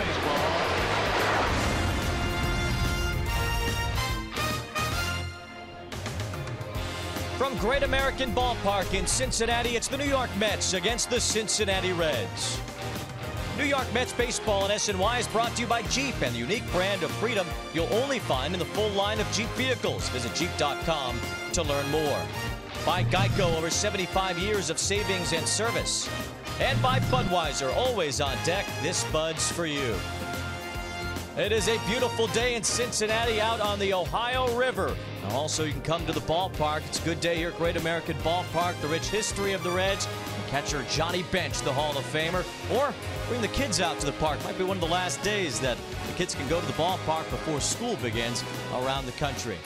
baseball. From Great American Ballpark in Cincinnati, it's the New York Mets against the Cincinnati Reds. New York Mets baseball and SNY is brought to you by Jeep and the unique brand of freedom you'll only find in the full line of Jeep vehicles. Visit Jeep.com to learn more. By Geico, over 75 years of savings and service. And by Budweiser, always on deck, this Bud's for you. It is a beautiful day in Cincinnati out on the Ohio River. Now also, you can come to the ballpark. It's a good day here at Great American Ballpark. The rich history of the Reds. And catcher Johnny Bench, the Hall of Famer. Or bring the kids out to the park. Might be one of the last days that the kids can go to the ballpark before school begins around the country.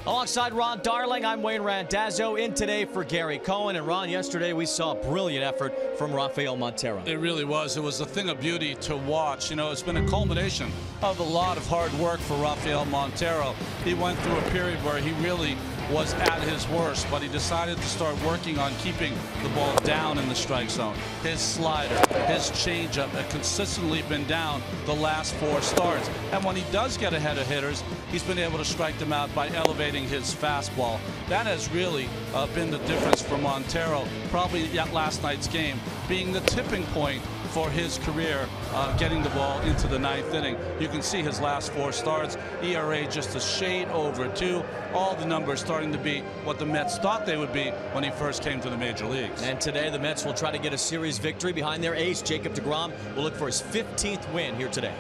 Alongside Ron Darling, I'm Wayne Randazzo in today for Gary Cohen. And Ron, yesterday we saw a brilliant effort from Rafael Montero. It really was. It was a thing of beauty to watch. You know, it's been a culmination of a lot of hard work for Rafael Montero. He went through a period where he really was at his worst, but he decided to start working on keeping the ball down in the strike zone. His slider, his changeup have consistently been down the last 4 starts. And when he does get ahead of hitters, he's been able to strike them out by elevating his fastball. That has really been the difference for Montero, probably last night's game being the tipping point for his career, getting the ball into the 9th inning. You can see his last 4 starts, ERA just a shade over 2. All the numbers starting to be what the Mets thought they would be when he first came to the major leagues. And today the Mets will try to get a series victory behind their ace, Jacob deGrom. Will look for his 15th win here today.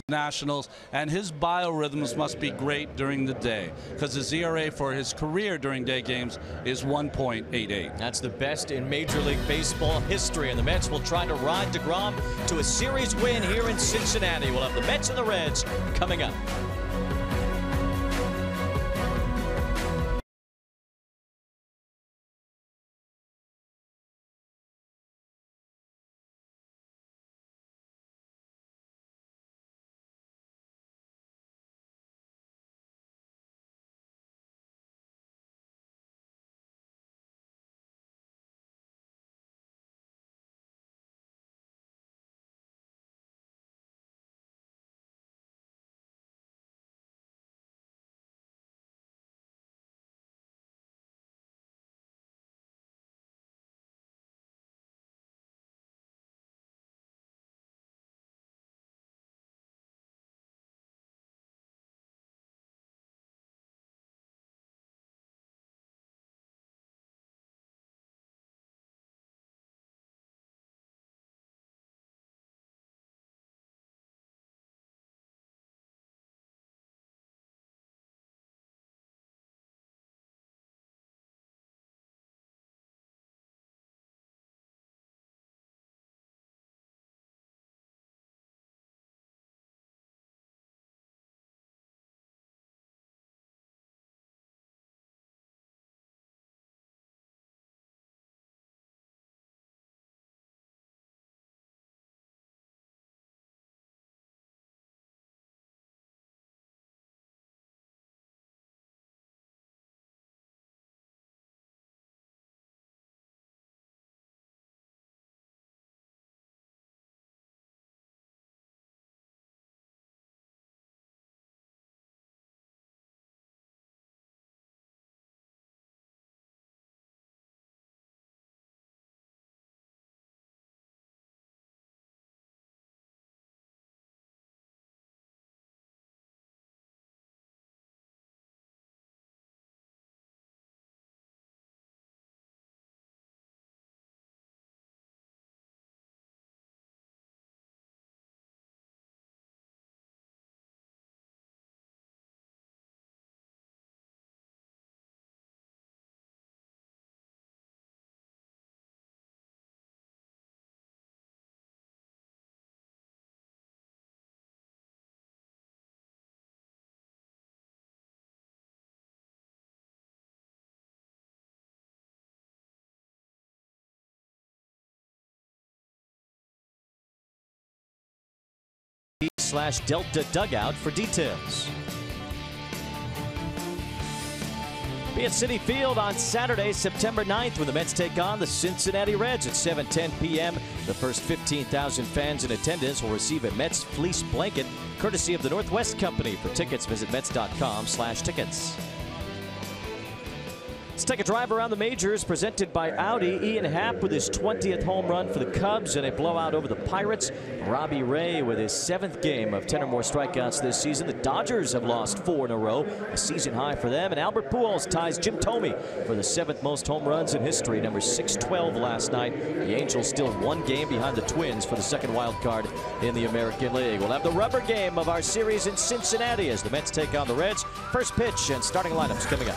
Nationals, and his biorhythms must be great during the day because his ERA for his career during day games is 1.88. That's the best in Major League Baseball history, and the Mets will try to ride deGrom to a series win here in Cincinnati. We'll have the Mets and the Reds coming up. /Delta Dugout for details. Be at Citi Field on Saturday, September 9th, when the Mets take on the Cincinnati Reds at 7:10 p.m. The first 15,000 fans in attendance will receive a Mets fleece blanket, courtesy of the Northwest Company. For tickets, visit Mets.com/tickets. Let's take a drive around the majors, presented by Audi. Ian Happ with his 20th home run for the Cubs in a blowout over the Pirates. Robbie Ray with his 7th game of 10 or more strikeouts this season. The Dodgers have lost 4 in a row, a season high for them. And Albert Pujols ties Jim Thome for the 7th most home runs in history, number 612 last night. The Angels still 1 game behind the Twins for the second wild card in the American League. We'll have the rubber game of our series in Cincinnati as the Mets take on the Reds. First pitch and starting lineups coming up.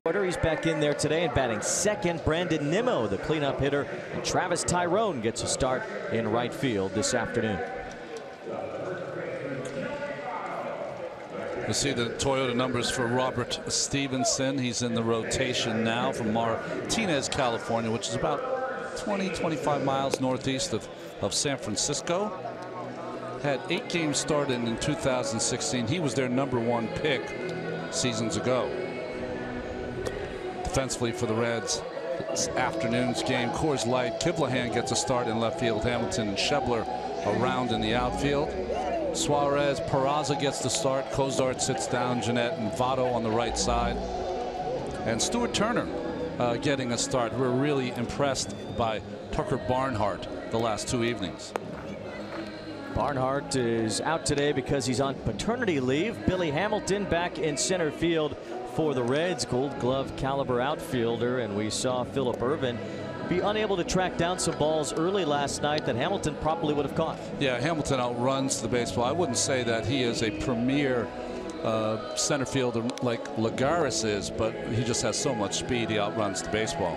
Order. He's back in there today and batting second. Brandon Nimmo, the cleanup hitter, and Travis Tyrone gets a start in right field this afternoon. You see the Toyota numbers for Robert Stevenson. He's in the rotation now from Martinez, California, which is about 20-25 miles northeast of San Francisco. Had 8 games started in 2016. He was their #1 pick seasons ago. Defensively for the Reds, this afternoon's game, Coors Light. Kivlahan gets a start in left field. Hamilton and Schebler around in the outfield. Suarez, Peraza gets the start. Cozart sits down. Jeanette and Votto on the right side. And Stuart Turner getting a start. We're really impressed by Tucker Barnhart the last 2 evenings. Barnhart is out today because he's on paternity leave. Billy Hamilton back in center field for the Reds, Gold Glove caliber outfielder, and we saw Phillip Ervin be unable to track down some balls early last night that Hamilton probably would have caught. Yeah, Hamilton outruns the baseball. I wouldn't say that he is a premier center fielder like Lagares is, but he just has so much speed, he outruns the baseball.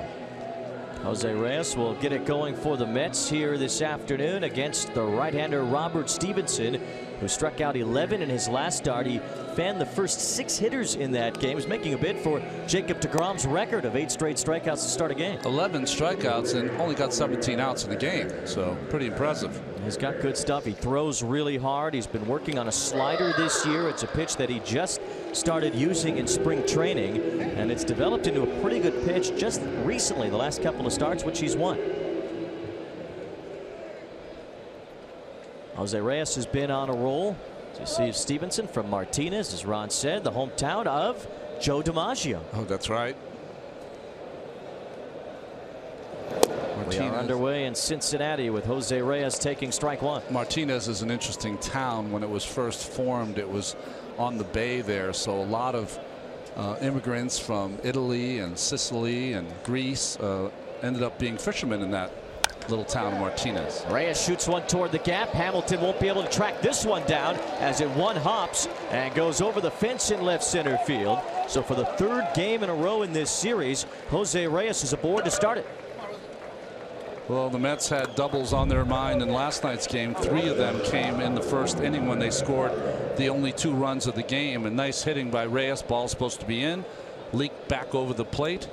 Jose Reyes will get it going for the Mets here this afternoon against the right-hander Robert Stevenson, who struck out 11 in his last start. He fanned the first 6 hitters in that game. He's making a bid for Jacob deGrom's record of 8 straight strikeouts to start a game. 11 strikeouts and only got 17 outs in the game, so pretty impressive. He's got good stuff. He throws really hard. He's been working on a slider this year. It's a pitch that he just started using in spring training, and it's developed into a pretty good pitch just recently, the last couple of starts, which he's won. Jose Reyes has been on a roll. To see Stevenson from Martinez, as Ron said, the hometown of Joe DiMaggio. Oh, that's right. We are underway in Cincinnati with Jose Reyes taking strike 1. Martinez is an interesting town. When it was first formed, it was on the bay there, so a lot of immigrants from Italy and Sicily and Greece ended up being fishermen in that little town of Martinez. Reyes shoots one toward the gap. Hamilton won't be able to track this one down as it one hops and goes over the fence in left center field. So for the 3rd game in a row in this series, Jose Reyes is aboard to start it. Well, the Mets had doubles on their mind in last night's game. 3 of them came in the first inning when they scored the only 2 runs of the game. And nice hitting by Reyes. Ball supposed to be in, leaked back over the plate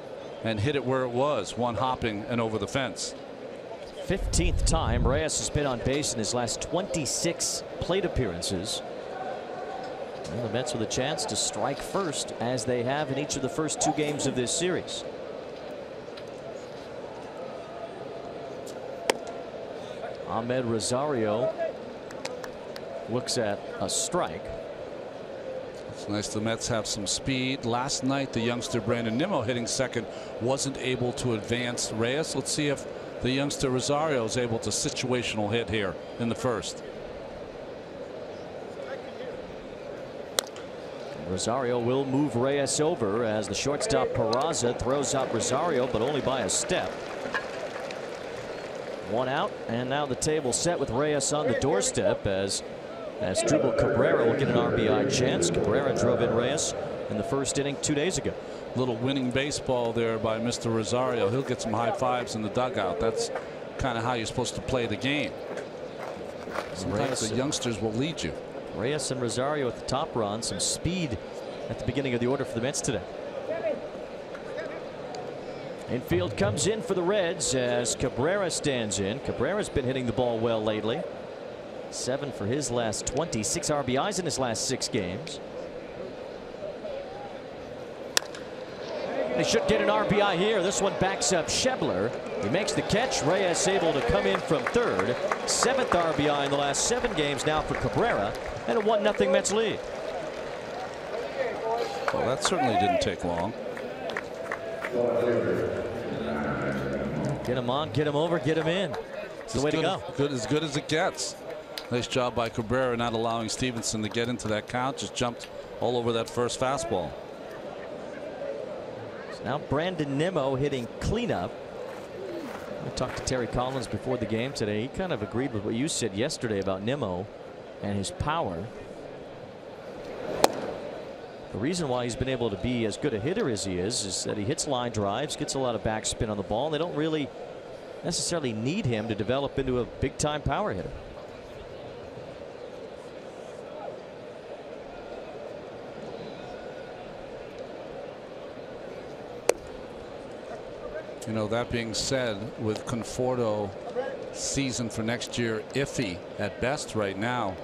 and hit it where it was, one hopping and over the fence. 15th time Reyes has been on base in his last 26 plate appearances. And the Mets with a chance to strike first, as they have in each of the first 2 games of this series. Ahmed Rosario looks at a strike. It's nice the Mets have some speed. Last night the youngster Brandon Nimmo, hitting second, wasn't able to advance Reyes. Let's see if the youngster Rosario is able to situational hit here in the first. Rosario will move Reyes over as the shortstop Peraza throws out Rosario, but only by a step. 1 out, and now the table set with Reyes on the doorstep as Asdrubal Cabrera will get an RBI chance. Cabrera drove in Reyes in the first inning 2 days ago. Little winning baseball there by Mr. Rosario. He'll get some high fives in the dugout. That's kind of how you're supposed to play the game. Sometimes the youngsters will lead you. Reyes and Rosario at the top run. Some speed at the beginning of the order for the Mets today. Infield comes in for the Reds as Cabrera stands in. Cabrera's been hitting the ball well lately. 7 for his last 20, 6 RBIs in his last 6 games. They should get an RBI here. This one backs up Schebler. He makes the catch. Reyes able to come in from 3rd. 7th RBI in the last 7 games now for Cabrera, and a 1-0 Mets lead. Well, that certainly didn't take long. Get him on, get him over, get him in. It's the way to go. As good as it gets. Nice job by Cabrera not allowing Stevenson to get into that count. Just jumped all over that first fastball. So now Brandon Nimmo hitting cleanup. I talked to Terry Collins before the game today. He kind of agreed with what you said yesterday about Nimmo and his power. The reason why he's been able to be as good a hitter as he is that he hits line drives, gets a lot of backspin on the ball. They don't really necessarily need him to develop into a big-time power hitter. You know, that being said, with Conforto season for next year iffy at best right now,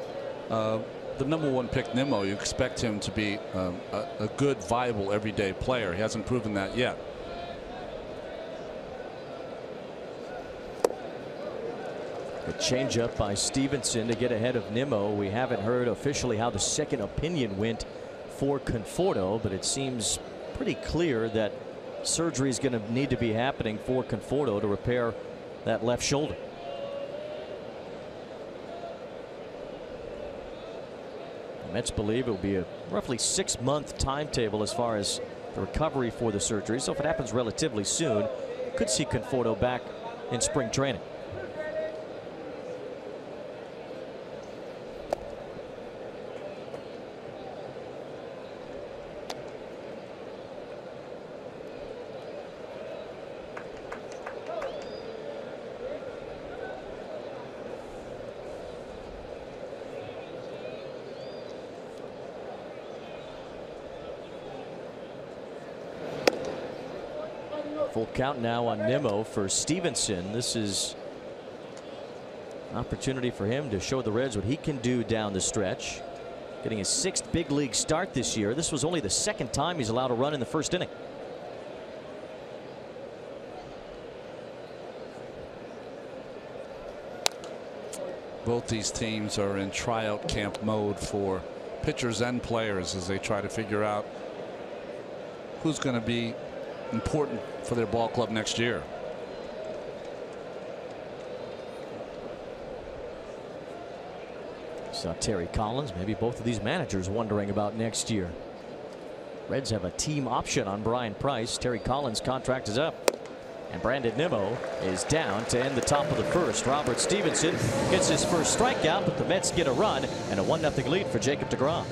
the #1 pick Nimmo, you expect him to be a good, viable, everyday player. He hasn't proven that yet. A changeup by Stevenson to get ahead of Nimmo. We haven't heard officially how the second opinion went for Conforto, but it seems pretty clear that surgery is going to need to be happening for Conforto to repair that left shoulder. The Mets believe it will be a roughly 6-month timetable as far as the recovery for the surgery. So if it happens relatively soon, could see Conforto back in spring training. Full count now on Nimmo for Stevenson. This is an opportunity for him to show the Reds what he can do down the stretch. Getting his 6th big league start this year. This was only the 2nd time he's allowed a run in the 1st inning. Both these teams are in tryout camp mode for pitchers and players as they try to figure out who's going to be important for their ball club next year. Saw Terry Collins, maybe both of these managers wondering about next year. Reds have a team option on Brian Price. Terry Collins' contract is up. And Brandon Nimmo is down to end the top of the 1st. Robert Stevenson gets his first strikeout, but the Mets get a run and a 1-0 lead for Jacob deGrom.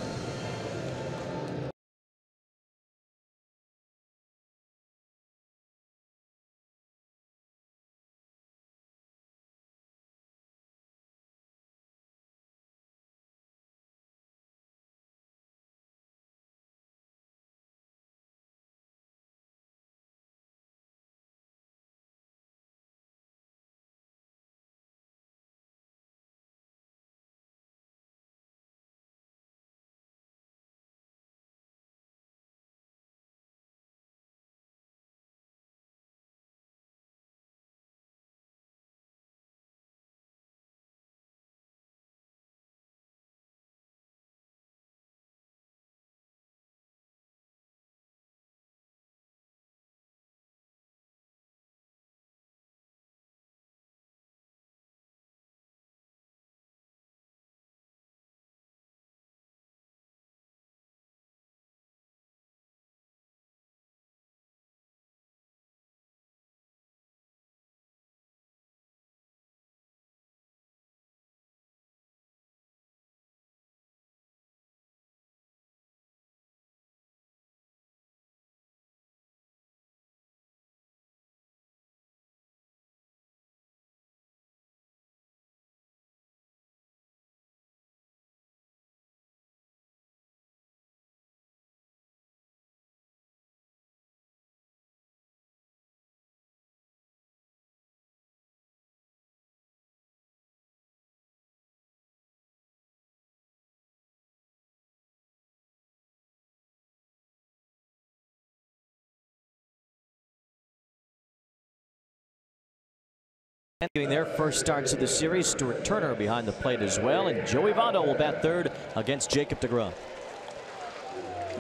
Getting their first starts of the series. Stuart Turner behind the plate as well, and Joey Votto will bat 3rd against Jacob deGrom.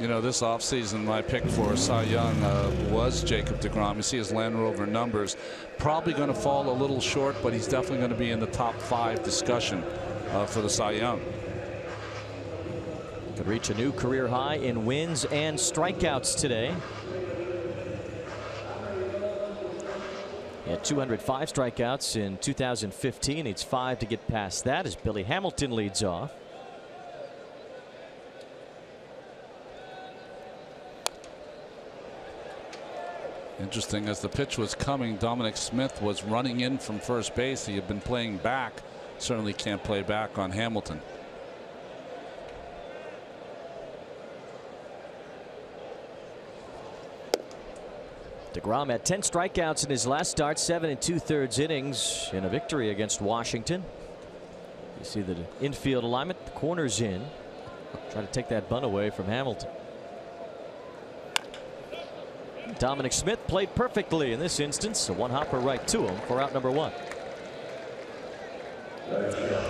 You know, this offseason, my pick for Cy Young was Jacob deGrom. You see his Land Rover numbers. Probably going to fall a little short, but he's definitely going to be in the top 5 discussion for the Cy Young. Could reach a new career high in wins and strikeouts today. He had 205 strikeouts in 2015. Needs 5 to get past that as Billy Hamilton leads off. Interesting, as the pitch was coming, Dominic Smith was running in from first base. He had been playing back. Certainly can't play back on Hamilton. deGrom had 10 strikeouts in his last start, 7 2/3 innings in a victory against Washington. You see the infield alignment, the corners in. Try to take that bunt away from Hamilton. Dominic Smith played perfectly in this instance. A one-hopper right to him for out number 1.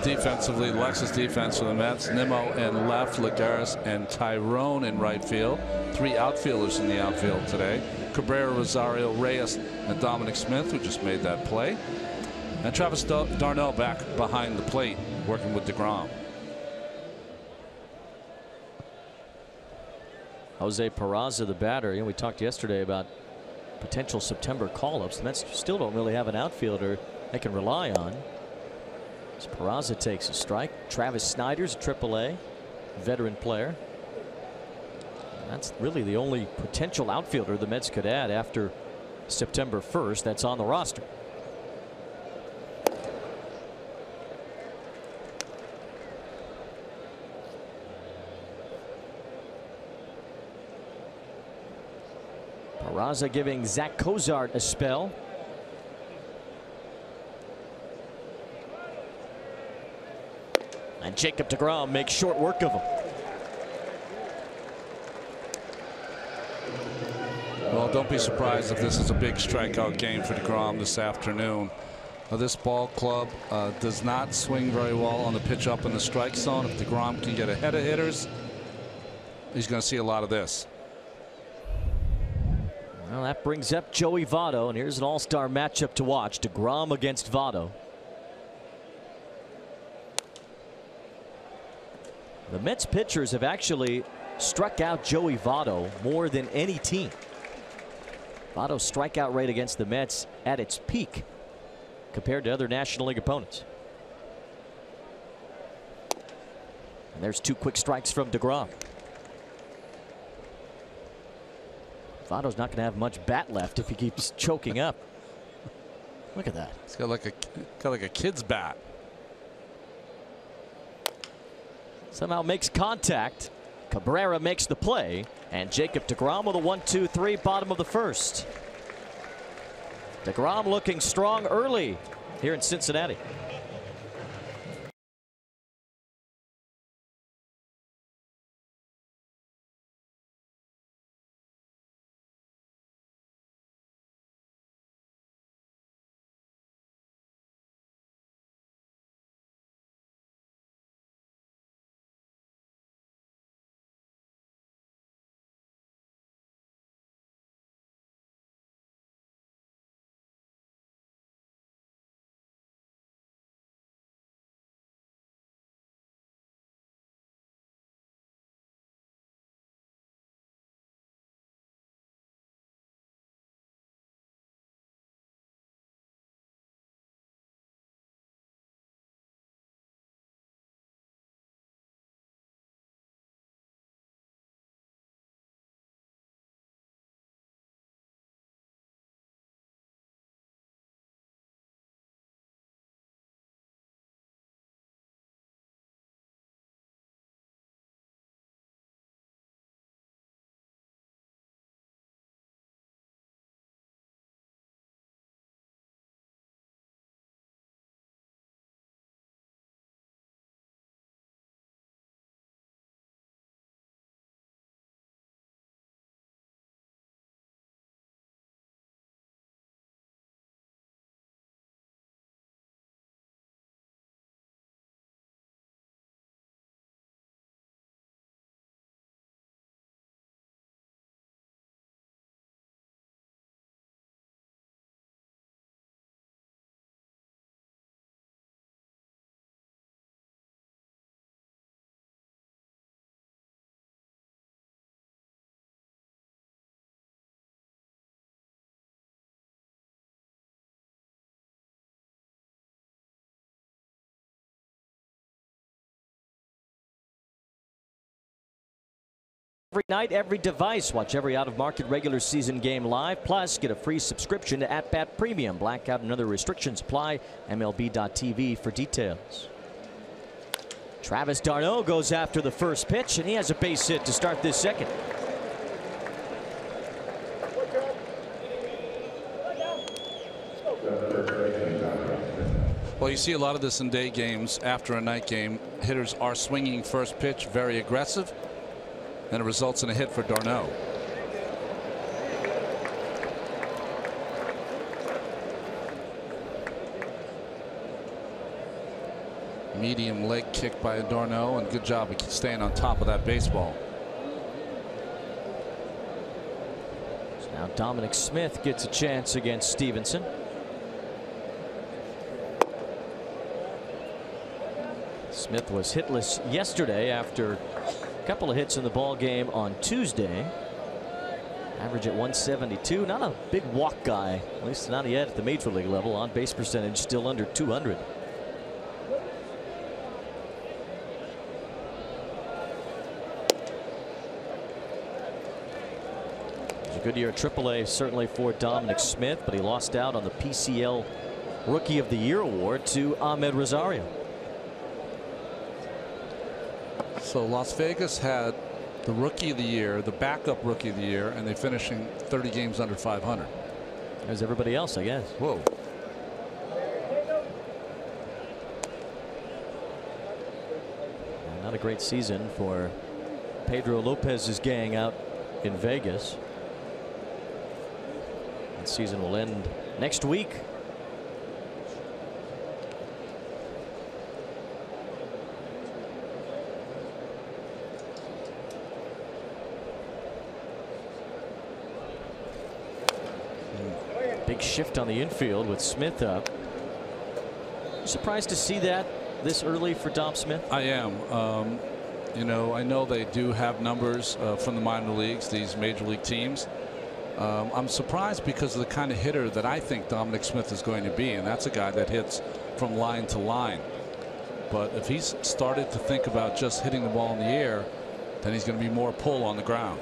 Defensively, Lexus defense for the Mets. Nimmo in left, Lagares and Tyrone in right field. 3 outfielders in the outfield today. Cabrera, Rosario, Reyes, and Dominic Smith, who just made that play. And Travis d'Arnaud back behind the plate, working with deGrom. Jose Peraza, the batter. You know, we talked yesterday about potential September call-ups. The Mets still don't really have an outfielder they can rely on. So Peraza takes a strike. Travis Snider's a AAA veteran player. That's really the only potential outfielder the Mets could add after September 1st that's on the roster. Peraza giving Zach Cozart a spell. And Jacob deGrom makes short work of him. Well, don't be surprised if this is a big strikeout game for deGrom this afternoon. This ball club does not swing very well on the pitch up in the strike zone. If deGrom can get ahead of hitters, he's going to see a lot of this. Well, that brings up Joey Votto, and here's an all-star matchup to watch. deGrom against Votto. The Mets pitchers have actually struck out Joey Votto more than any team. Votto's strikeout rate against the Mets at its peak compared to other National League opponents. And there's 2 quick strikes from deGrom. Votto's not going to have much bat left if he keeps choking up. Look at that. He's got like a kid's bat. Somehow makes contact. Cabrera makes the play, and Jacob deGrom with a 1-2-3, bottom of the first. deGrom looking strong early here in Cincinnati. Every night, every device. Watch every out-of-market regular season game live. Plus, get a free subscription to At-Bat Premium. Blackout and other restrictions apply. MLB.tv for details. Travis d'Arnaud goes after the first pitch, and he has a base hit to start this second. Well, you see a lot of this in day games. After a night game, hitters are swinging first pitch, very aggressive, and it results in a hit for d'Arnaud. Medium leg kick by d'Arnaud, and good job of staying on top of that baseball. So now Dominic Smith gets a chance against Stevenson. Smith was hitless yesterday after a couple of hits in the ball game on Tuesday. Average at 172. Not a big walk guy, at least not yet at the major league level. On base percentage still under 200. It was a good year at AAA certainly for Dominic Smith, but he lost out on the PCL Rookie of the Year award to Ahmed Rosario. So Las Vegas had the Rookie of the Year, the backup Rookie of the Year, and they're finishing 30 games under 500. As everybody else, I guess. Whoa. Not a great season for Pedro Lopez's gang out in Vegas. That season will end next week. Big shift on the infield with Smith up. Surprised to see that this early for Dom Smith? I am. You know, I know they do have numbers from the minor leagues, these major league teams. I'm surprised because of the kind of hitter that I think Dominic Smith is going to be, and that's a guy that hits from line to line. But if he's started to think about just hitting the ball in the air, then he's going to be more pull on the ground.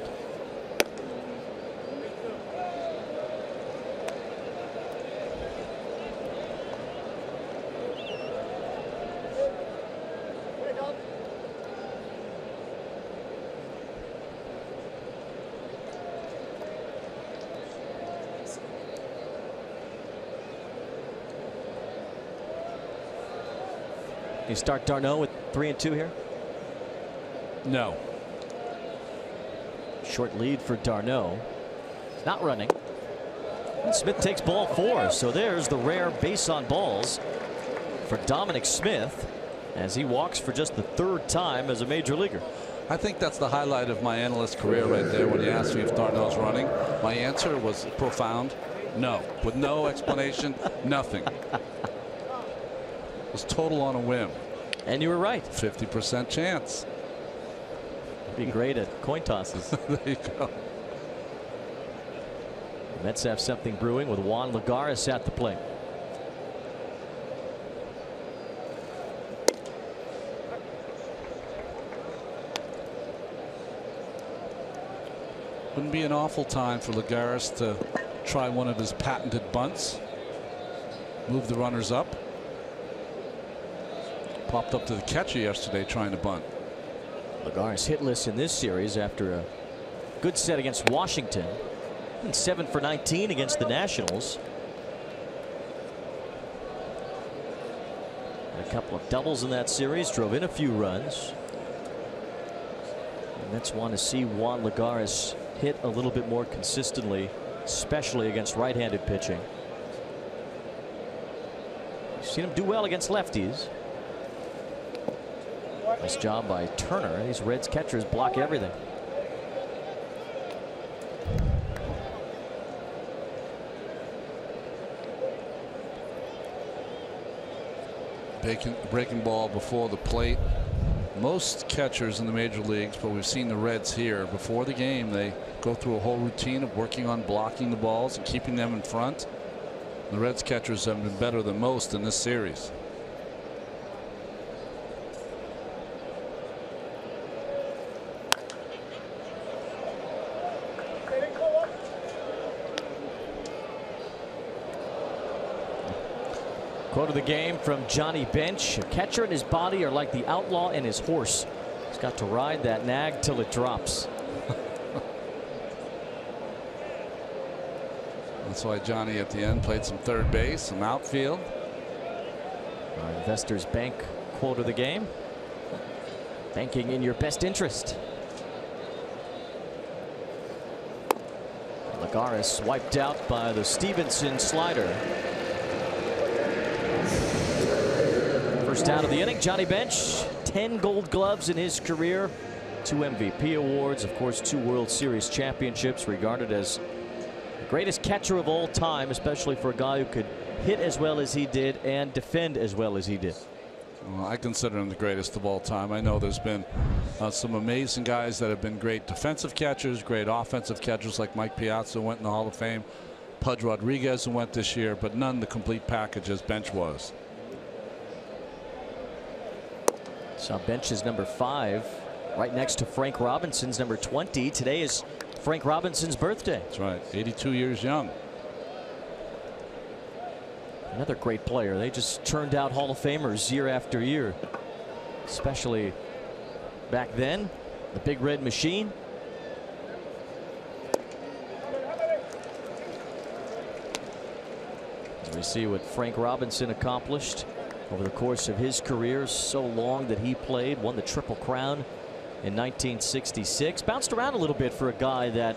You start d'Arnaud with 3-2 here? No. Short lead for d'Arnaud. Not running. And Smith takes ball 4. So there's the rare base on balls for Dominic Smith as he walks for just the 3rd time as a major leaguer. I think that's the highlight of my analyst career right there. When he asked me if d'Arnaud's running, my answer was profound. No. With no explanation. Nothing. It was total on a whim. And you were right. 50% chance. Be great at coin tosses. There you go. The Mets have something brewing with Juan Lagares at the plate. Wouldn't be an awful time for Lagares to try one of his patented bunts. Move the runners up. Popped up to the catcher yesterday trying to bunt. Lagares hitless in this series after a good set against Washington and 7 for 19 against the Nationals. A couple of doubles in that series, drove in a few runs. The Mets want to see Juan Lagares hit a little bit more consistently, especially against right-handed pitching. You've seen him do well against lefties. Nice job by Turner. These Reds catchers block everything. Breaking ball before the plate. Most catchers in the major leagues, but we've seen the Reds here before the game, they go through a whole routine of working on blocking the balls and keeping them in front. The Reds catchers have been better than most in this series. Quote of the game from Johnny Bench: a catcher and his body are like the outlaw and his horse. He's got to ride that nag till it drops. That's why Johnny at the end played some third base, some outfield. Our Investors Bank quote of the game: banking in your best interest. Lagares wiped out by the Stevenson slider. First out of the inning, Johnny Bench, 10 Gold Gloves in his career, 2 MVP awards, of course 2 World Series championships, regarded as the greatest catcher of all time, especially for a guy who could hit as well as he did and defend as well as he did. Well, I consider him the greatest of all time. I know there's been some amazing guys that have been great defensive catchers, great offensive catchers like Mike Piazza went in the Hall of Fame, Pudge Rodriguez went this year, but none the complete package as Bench was. Saw Bench's number 5 right next to Frank Robinson's number 20. Today is Frank Robinson's birthday. That's right. 82 years young. Another great player. They just turned out Hall of Famers year after year, especially back then. The big red machine. We see what Frank Robinson accomplished over the course of his career, so long that he played, won the Triple Crown in 1966. Bounced around a little bit for a guy that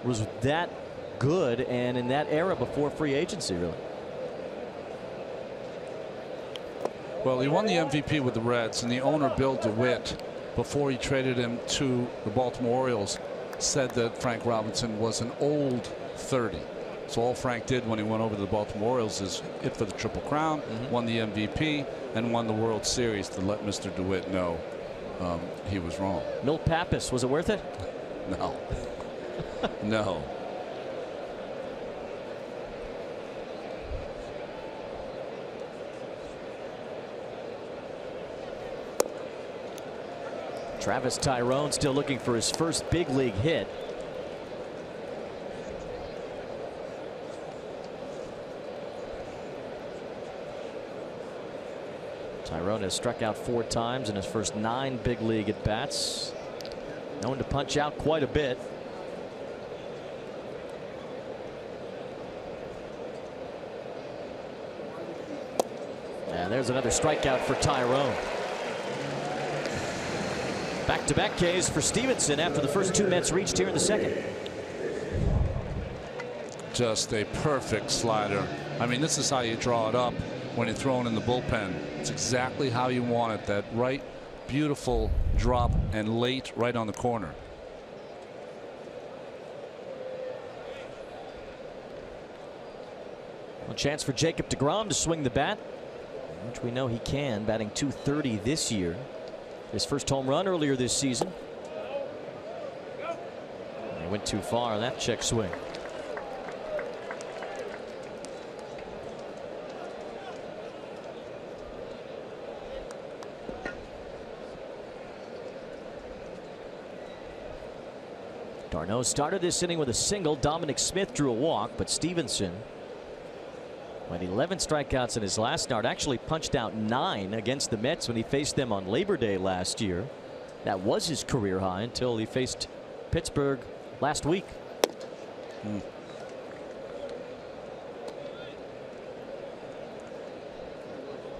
was that good and in that era before free agency, really. Well, he won the MVP with the Reds, and the owner, Bill DeWitt, before he traded him to the Baltimore Orioles, said that Frank Robinson was an old 30. So all Frank did when he went over to the Baltimore Orioles is hit for the Triple Crown, won the MVP, and won the World Series to let Mr. DeWitt know he was wrong. Milt Pappas, was it worth it? No. No. Travis Tyrone still looking for his first big league hit. Tyrone has struck out 4 times in his first 9 big league at bats. Known to punch out quite a bit. And there's another strikeout for Tyrone. Back-to-back Ks for Stevenson after the first 2 Mets reached here in the second. Just a perfect slider. I mean, this is how you draw it up when you're throwing in the bullpen. It's exactly how you want it. That right, beautiful drop and late right on the corner. A chance for Jacob deGrom to swing the bat, which we know he can, batting .230 this year. His first home run earlier this season. He went too far on that check swing. Darno started this inning with a single. Dominic Smith drew a walk, but Stevenson, with 11 strikeouts in his last start, actually punched out 9 against the Mets when he faced them on Labor Day last year. That was his career high until he faced Pittsburgh last week.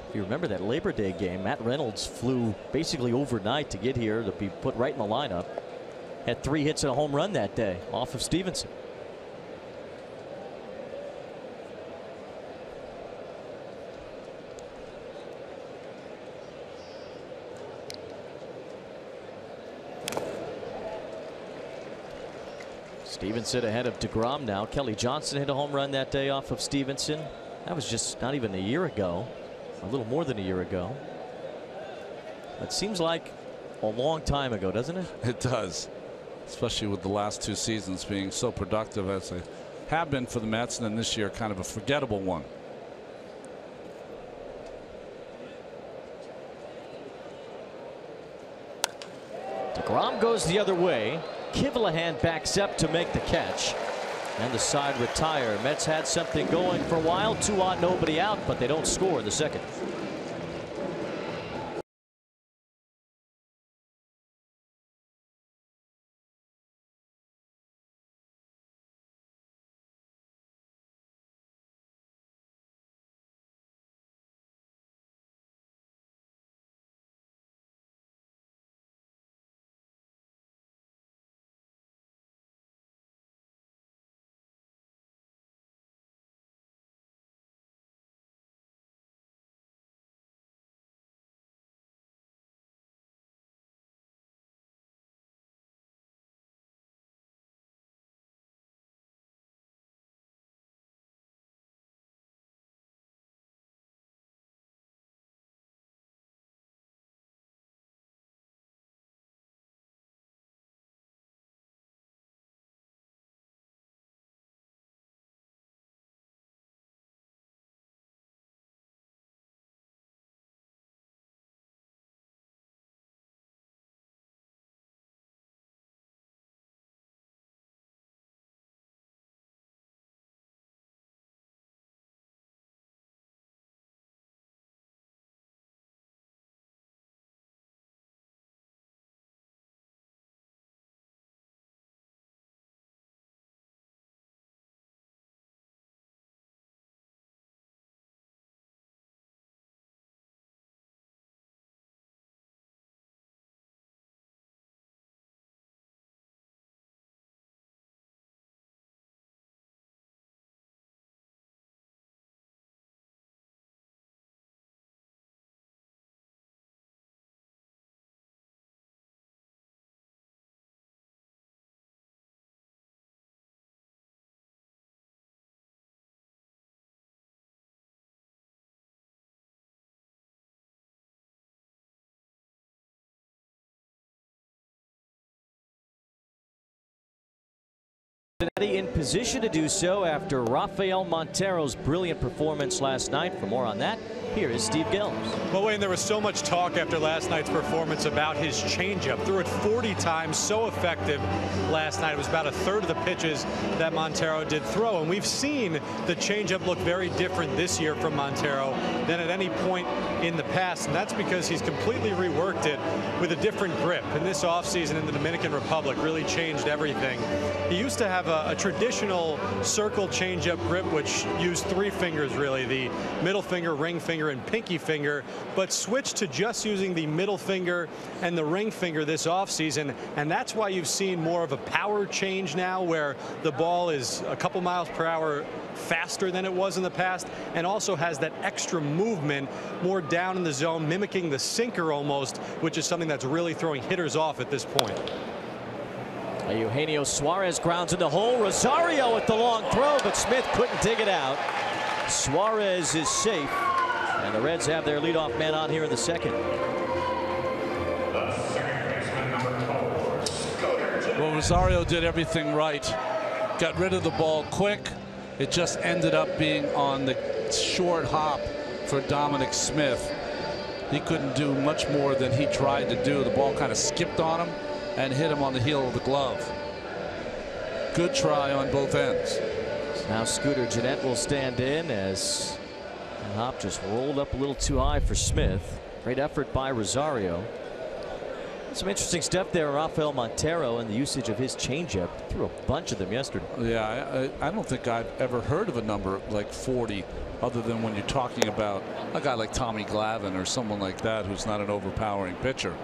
If you remember that Labor Day game, Matt Reynolds flew basically overnight to get here to be put right in the lineup. Had 3 hits and a home run that day off of Stevenson. Stevenson ahead of deGrom now. Kelly Johnson hit a home run that day off of Stevenson. That was just not even a year ago. A little more than a year ago. That seems like a long time ago, doesn't it? It does. Especially with the last 2 seasons being so productive as they have been for the Mets, and then this year kind of a forgettable one. deGrom goes the other way. Kivalahan backs up to make the catch. And the side retire. Mets had something going for a while. 2 on, nobody out, but they don't score in the second. Cincinnati in position to do so after Rafael Montero's brilliant performance last night. For more on that, here is Steve Gelbs. Well, Wayne, there was so much talk after last night's performance about his changeup. Threw it 40 times, so effective last night. It was about a third of the pitches that Montero did throw. And we've seen the changeup look very different this year from Montero than at any point in the past. And that's because he's completely reworked it with a different grip. And this offseason in the Dominican Republic really changed everything. He used to have a traditional circle changeup grip, which used three fingers, really, the middle finger, ring finger, and pinky finger, but switched to just using the middle finger and the ring finger this offseason. And that's why you've seen more of a power change now, where the ball is a couple miles per hour faster than it was in the past, and also has that extra movement more down in the zone, mimicking the sinker almost, which is something that's really throwing hitters off at this point. Eugenio Suarez grounds in the hole. Rosario with the long throw, but Smith couldn't dig it out. Suarez is safe, and the Reds have their leadoff man on here in the second. Well, Rosario did everything right. Got rid of the ball quick. It just ended up being on the short hop for Dominic Smith. He couldn't do much more than he tried to do. The ball kind of skipped on him and hit him on the heel of the glove. Good try on both ends. Now Scooter Gennett will stand in as the hop just rolled up a little too high for Smith. Great effort by Rosario. Some interesting stuff there, Rafael Montero, and the usage of his changeup. Threw a bunch of them yesterday. Yeah, I don't think I've ever heard of a number like 40, other than when you're talking about a guy like Tommy Glavine or someone like that who's not an overpowering pitcher.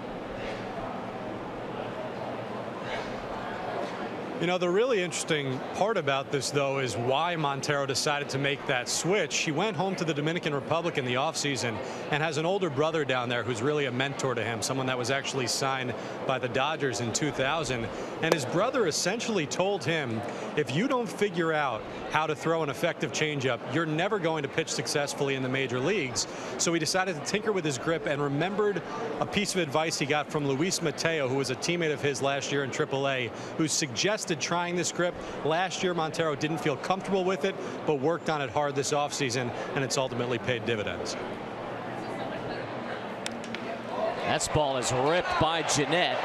You know, the really interesting part about this, though, is why Montero decided to make that switch. He went home to the Dominican Republic in the offseason and has an older brother down there who's really a mentor to him, someone that was actually signed by the Dodgers in 2000. And his brother essentially told him, if you don't figure out how to throw an effective changeup, you're never going to pitch successfully in the major leagues. So he decided to tinker with his grip and remembered a piece of advice he got from Luis Mateo, who was a teammate of his last year in AAA, who suggested trying this grip. Last year, Montero didn't feel comfortable with it, but worked on it hard this offseason, and it's ultimately paid dividends. That ball is ripped by Gennett.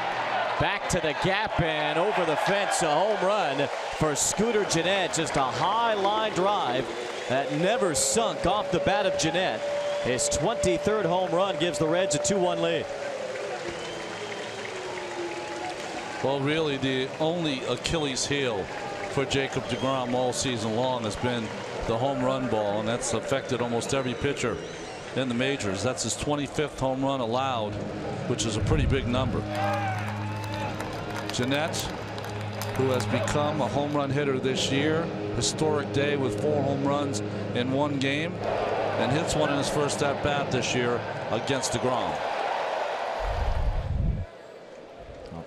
Back to the gap and over the fence. A home run for Scooter Gennett. Just a high line drive that never sunk off the bat of Gennett. His 23rd home run gives the Reds a 2-1 lead. Well, really, the only Achilles heel for Jacob deGrom all season long has been the home run ball, and that's affected almost every pitcher in the majors. That's his 25th home run allowed, which is a pretty big number. Gennett, who has become a home run hitter this year, historic day with 4 home runs in 1 game, and hits one in his first at bat this year against deGrom.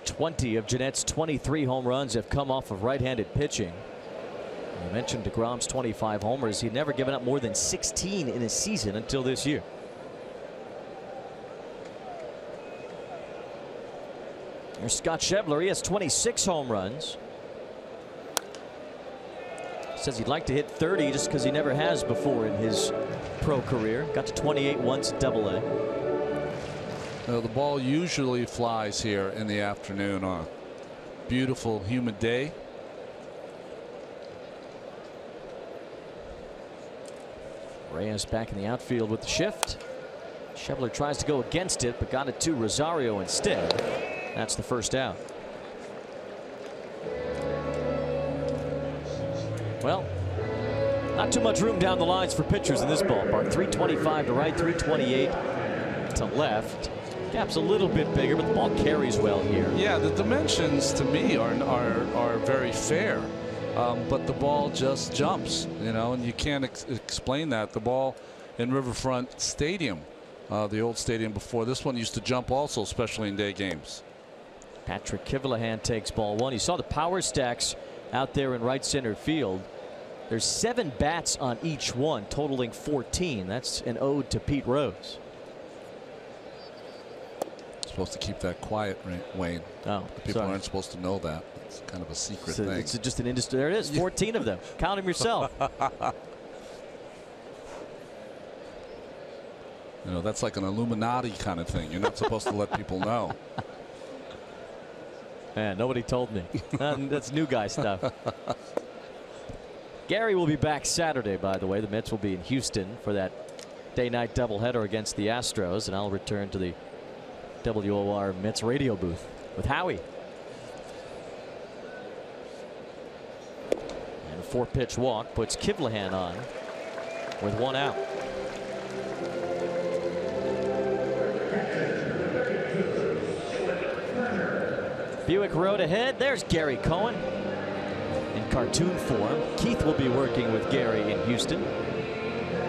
20 of Gennett's 23 home runs have come off of right-handed pitching. You mentioned deGrom's 25 homers. He'd never given up more than 16 in a season until this year. There's Scott Schebler. He has 26 home runs. Says he'd like to hit 30 just because he never has before in his pro career. Got to 28 once at AA. The ball usually flies here in the afternoon on a beautiful humid day. Reyes back in the outfield with the shift. Schebler tries to go against it, but got it to Rosario instead. That's the first out. Well, not too much room down the lines for pitchers in this ballpark. 325 to right, 328 to left. Gap's a little bit bigger, but the ball carries well here. Yeah, the dimensions to me are very fair, but the ball just jumps, you know, and you can't explain that. The ball in Riverfront Stadium, the old stadium before this one, used to jump also, especially in day games. Patrick Kivalahan takes ball 1. You saw the power stacks out there in right center field. There's 7 bats on each one, totaling 14. That's an ode to Pete Rose. Supposed to keep that quiet, right, Wayne? Oh, people aren't supposed to know that. It's kind of a secret thing. It's just an industry. There it is. 14 of them. Count them yourself. You know, that's like an Illuminati kind of thing. You're not supposed to let people know. Man, nobody told me. That's new guy stuff. Gary will be back Saturday, by the way. The Mets will be in Houston for that day-night doubleheader against the Astros, and I'll return to the WOR Mets radio booth with Howie. And a 4-pitch walk puts Kivlahan on with 1 out. Buick Road ahead. There's Gary Cohen in cartoon form. Keith will be working with Gary in Houston.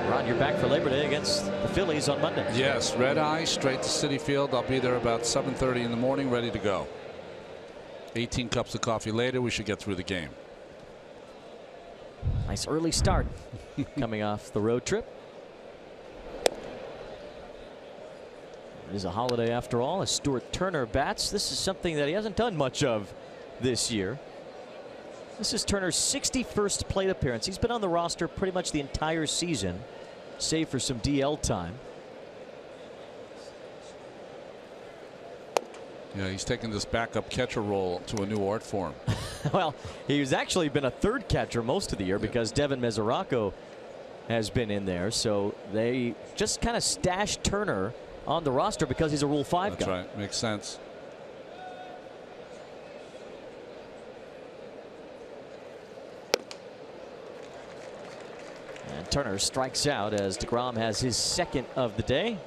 Ron, you're back for Labor Day against the Phillies on Monday. Yes, red eye straight to Citi Field. I'll be there about 7:30 in the morning, ready to go. 18 cups of coffee later, we should get through the game. Nice early start coming off the road trip. It is a holiday after all as Stuart Turner bats. This is something that he hasn't done much of this year. This is Turner's 61st plate appearance. He's been on the roster pretty much the entire season, save for some DL time. Yeah, he's taking this backup catcher role to a new art form. Well, he's actually been a third catcher most of the year because Devin Mesoraco has been in there. So they just kind of stashed Turner on the roster because he's a Rule 5 guy. That's right. Makes sense. And Turner strikes out as DeGrom has his second of the day.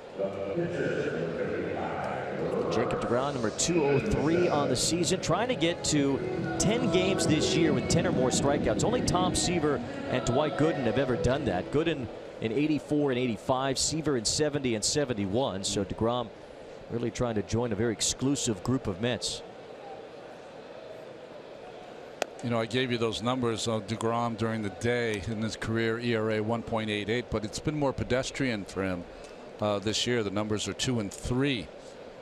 Jacob DeGrom, number 203 on the season, trying to get to 10 games this year with 10 or more strikeouts. Only Tom Seaver and Dwight Gooden have ever done that. Gooden in 84 and 85, Seaver in 70 and 71. So DeGrom really trying to join a very exclusive group of Mets. You know, I gave you those numbers of DeGrom during the day in his career ERA 1.88, but it's been more pedestrian for him this year. The numbers are 2 and 3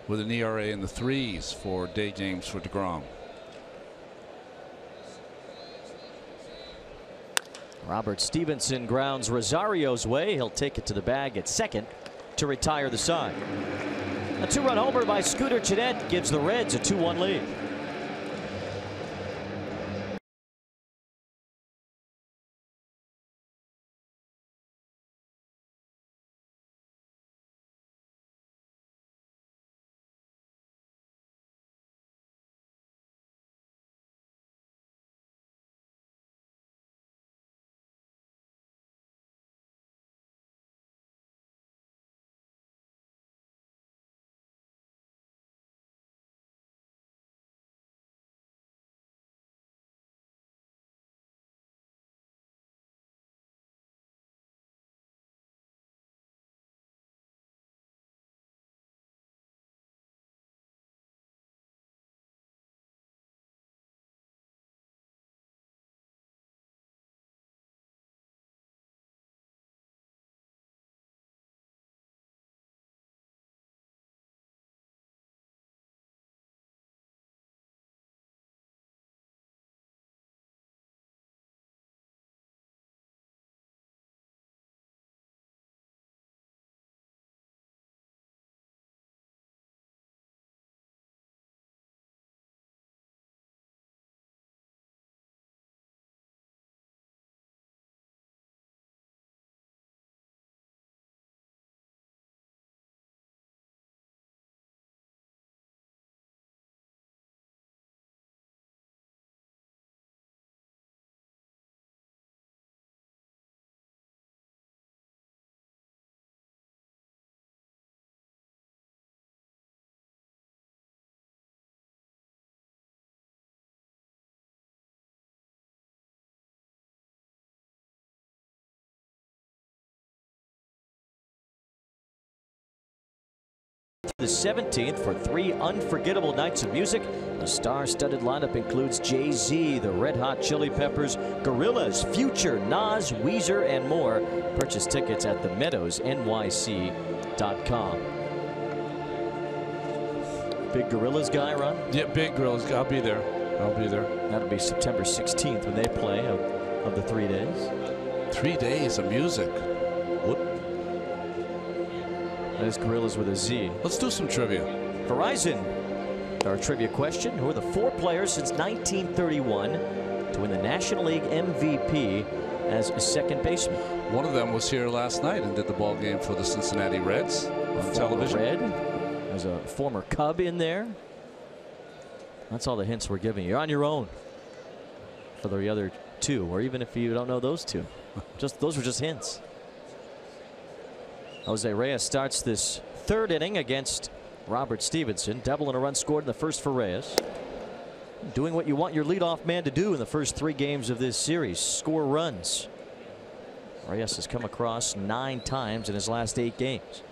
with an ERA in the 3s for day games for DeGrom. Robert Stevenson grounds Rosario's way. He'll take it to the bag at second to retire the side. A 2-run homer by Scooter Gennett gives the Reds a 2-1 lead. The 17th for 3 unforgettable nights of music. The star-studded lineup includes Jay-Z, the Red Hot Chili Peppers, Gorillaz, Future, Nas, Weezer, and more. Purchase tickets at themeadowsnyc.com. Big Gorillaz guy, Ron? Yeah, big Gorillaz. I'll be there. I'll be there. That'll be September 16th when they play of the 3 days. 3 days of music. What? That is Gorillas with a Z. Let's do some trivia. Verizon. Our trivia question: who are the 4 players since 1931 to win the National League MVP as a second baseman? One of them was here last night and did the ball game for the Cincinnati Reds on television. Red. There's a former Cub in there. That's all the hints we're giving you. You're on your own for the other 2, or even if you don't know those 2. Those were just hints. Jose Reyes starts this 3rd inning against Robert Stevenson. Double and a run scored in the first for Reyes. Doing what you want your leadoff man to do in the first 3 games of this series: score runs. Reyes has come across 9 times in his last 8 games.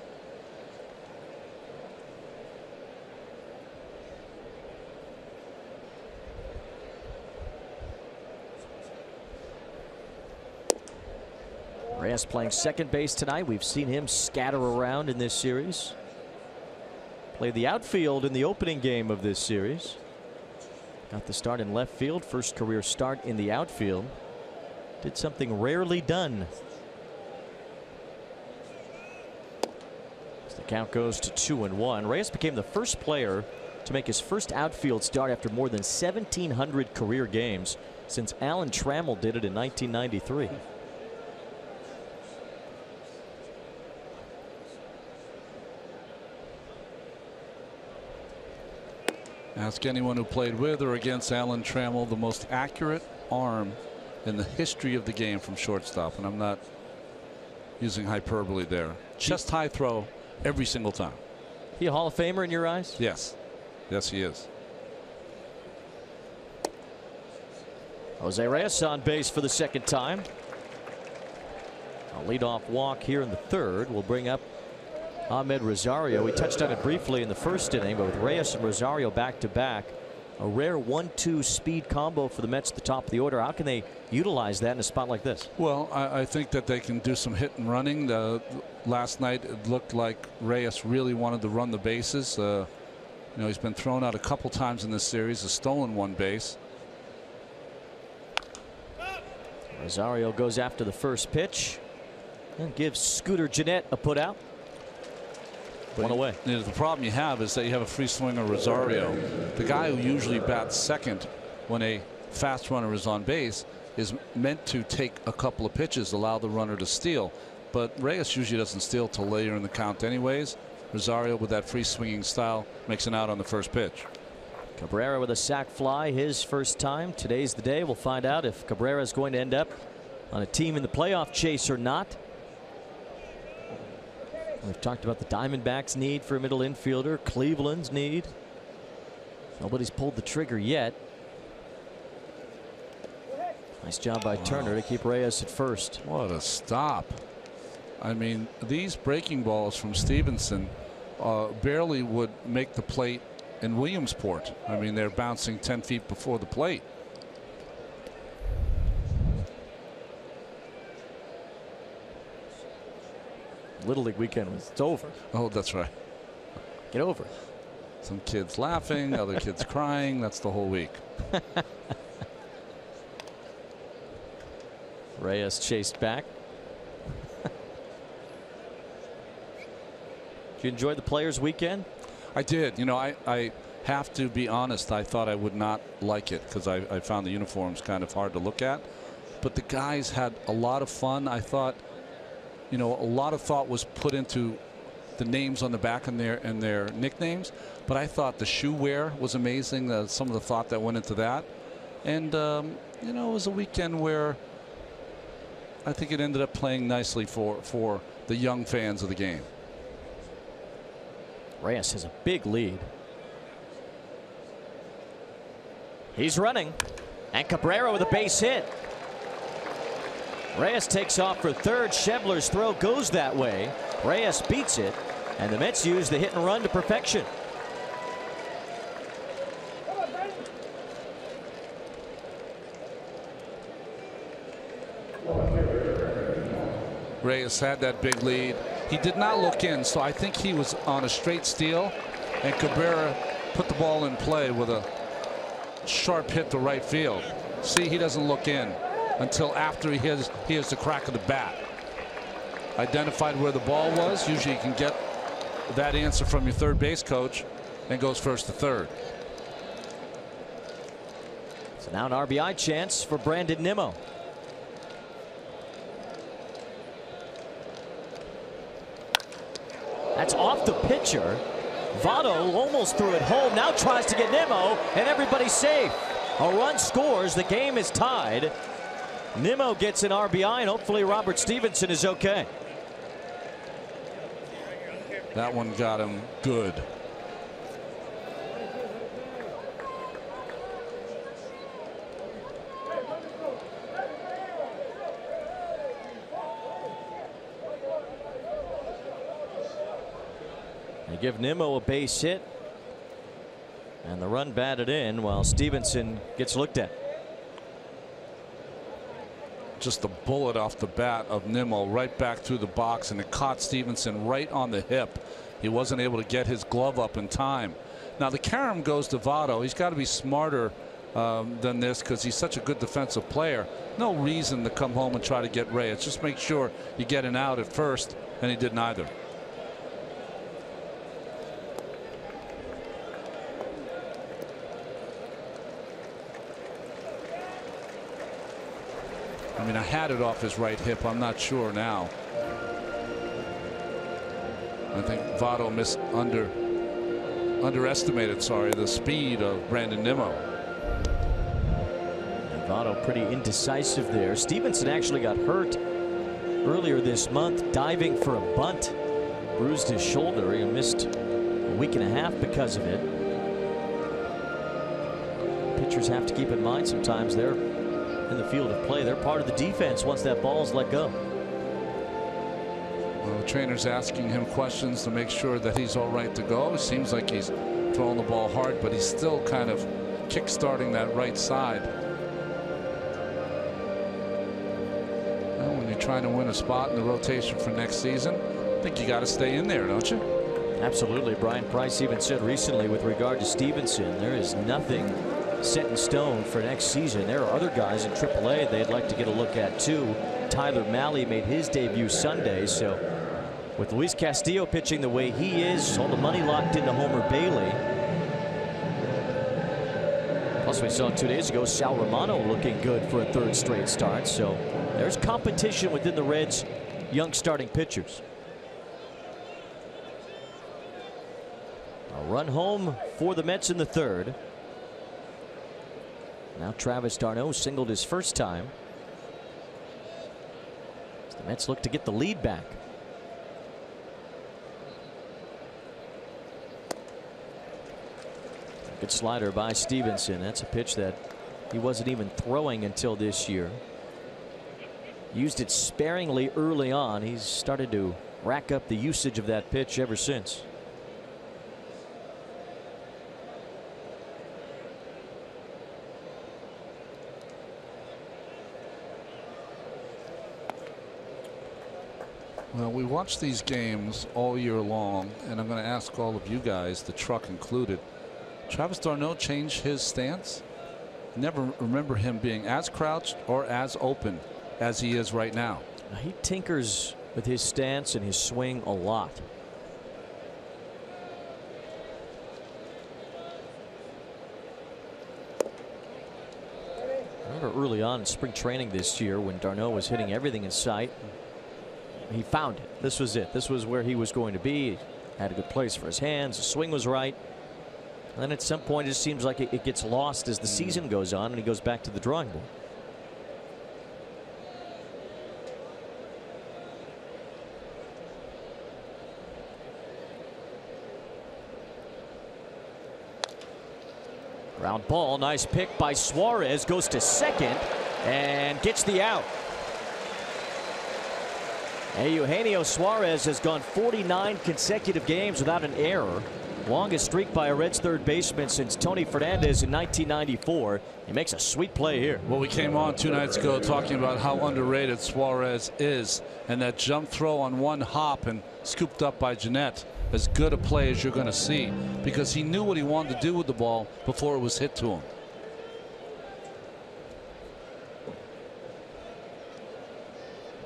Reyes playing second base tonight. We've seen him scatter around in this series. Played the outfield in the opening game of this series. Got the start in left field. First career start in the outfield. Did something rarely done. As the count goes to 2-1. Reyes became the first player to make his first outfield start after more than 1,700 career games since Alan Trammell did it in 1993. Ask anyone who played with or against Alan Trammell, the most accurate arm in the history of the game from shortstop, and I'm not using hyperbole there. Chest high throw every single time. He a Hall of Famer in your eyes? Yes. Yes, he is. Jose Reyes on base for the 2nd time. A leadoff walk here in the 3rd will bring up Ahmed Rosario. We touched on it briefly in the 1st inning, but with Reyes and Rosario back to back, a rare 1-2 speed combo for the Mets at the top of the order. How can they utilize that in a spot like this? Well, I think that they can do some hit and running. Last night it looked like Reyes really wanted to run the bases. You know, he's been thrown out a couple times in this series, has stolen 1 base. Rosario goes after the first pitch and gives Scooter Gennett a put out. 1 away. You know, the problem you have is that you have a free swinger, Rosario. The guy who usually bats second when a fast runner is on base is meant to take a couple of pitches, allow the runner to steal. But Reyes usually doesn't steal till later in the count anyways. Rosario, with that free swinging style, makes an out on the first pitch. Cabrera with a sac fly, his first time. Today's the day. We'll find out if Cabrera is going to end up on a team in the playoff chase or not. We've talked about the Diamondbacks' need for a middle infielder, Cleveland's need. Nobody's pulled the trigger yet. Nice job by Turner to keep Reyes at first. What a stop. I mean, these breaking balls from Stevenson barely would make the plate in Williamsport. I mean, they're bouncing 10 feet before the plate. Little League weekend it's over. Oh, that's right. Get over it. Some kids laughing, other kids crying. That's the whole week. Reyes chased back. Did you enjoy the Players Weekend? I did. You know, I have to be honest. I thought I would not like it because I found the uniforms kind of hard to look at. But the guys had a lot of fun. I thought, you know, a lot of thought was put into the names on the back and their nicknames. But I thought the shoe wear was amazing. Some of the thought that went into that. And, you know, it was a weekend where I think it ended up playing nicely for the young fans of the game. Reyes has a big lead. He's running. And Cabrera with a base hit. Reyes takes off for third. Schebler's throw goes that way. Reyes beats it. And the Mets use the hit and run to perfection. Reyes had that big lead. He did not look in, so I think he was on a straight steal, and Cabrera put the ball in play with a sharp hit to right field. See, he doesn't look in until after he has the crack of the bat. Identified where the ball was. Usually you can get that answer from your third base coach and goes first to third. So now an RBI chance for Brandon Nimmo. That's off the pitcher. Votto almost threw it home. Now tries to get Nimmo, and everybody's safe. A run scores. The game is tied. Nimmo gets an RBI, and hopefully Robert Stevenson is okay. That one got him good. They give Nimmo a base hit, and the run batted in while Stevenson gets looked at. Just the bullet off the bat of Nimmo right back through the box, and it caught Stevenson right on the hip. He wasn't able to get his glove up in time. Now the carom goes to Votto. He's got to be smarter than this because he's such a good defensive player. No reason to come home and try to get Reyes. Just make sure you get an out at first, and he did neither. I mean, I had it off his right hip. I'm not sure now. I think Votto underestimated, the speed of Brandon Nimmo. And Votto pretty indecisive there. Stevenson actually got hurt earlier this month diving for a bunt. Bruised his shoulder. He missed a week and a half because of it. Pitchers have to keep in mind sometimes they're in the field of play. They're part of the defense once that ball's let go. Well, the trainer's asking him questions to make sure that he's all right to go. It seems like he's throwing the ball hard, but he's still kind of kick-starting that right side. Well, when you're trying to win a spot in the rotation for next season, I think you got to stay in there, don't you? Absolutely. Brian Price even said recently with regard to Stevenson, there is nothing set in stone for next season. There are other guys in AAA they'd like to get a look at too. Tyler Mahle made his debut Sunday, so with Luis Castillo pitching the way he is, all the money locked into Homer Bailey. Plus we saw 2 days ago Sal Romano looking good for a third straight start, so there's competition within the Reds' young starting pitchers. A run home for the Mets in the third. Now Travis d'Arnaud singled his first time. The Mets look to get the lead back. Good slider by Stevenson. That's a pitch that he wasn't even throwing until this year. Used it sparingly early on. He's started to rack up the usage of that pitch ever since. Well, we watch these games all year long, and I'm going to ask all of you guys, the truck included. Travis d'Arnaud changed his stance. Never remember him being as crouched or as open as he is right now. He tinkers with his stance and his swing a lot. I remember early on in spring training this year when d'Arnaud was hitting everything in sight. He found it. This was it. This was where he was going to be. He had a good place for his hands. The swing was right. And then at some point it just seems like it gets lost as the season goes on and he goes back to the drawing board. Ground ball. Nice pick by Suarez. Goes to second and gets the out. Eugenio Suarez has gone 49 consecutive games without an error. Longest streak by a Reds third baseman since Tony Fernandez in 1994. He makes a sweet play here. Well, we came on 2 nights ago talking about how underrated Suarez is, and that jump throw on one hop and scooped up by Jeanette. As good a play as you're going to see, because he knew what he wanted to do with the ball before it was hit to him.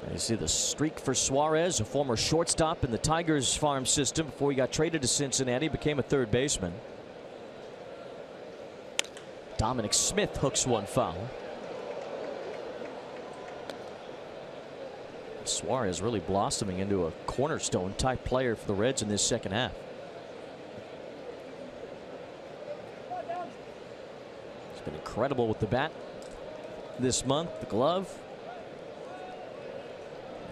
You see the streak for Suarez, a former shortstop in the Tigers farm system before he got traded to Cincinnati, became a third baseman. Dominic Smith hooks one foul. Suarez really blossoming into a cornerstone type player for the Reds in this second half. He's been incredible with the bat this month, the glove.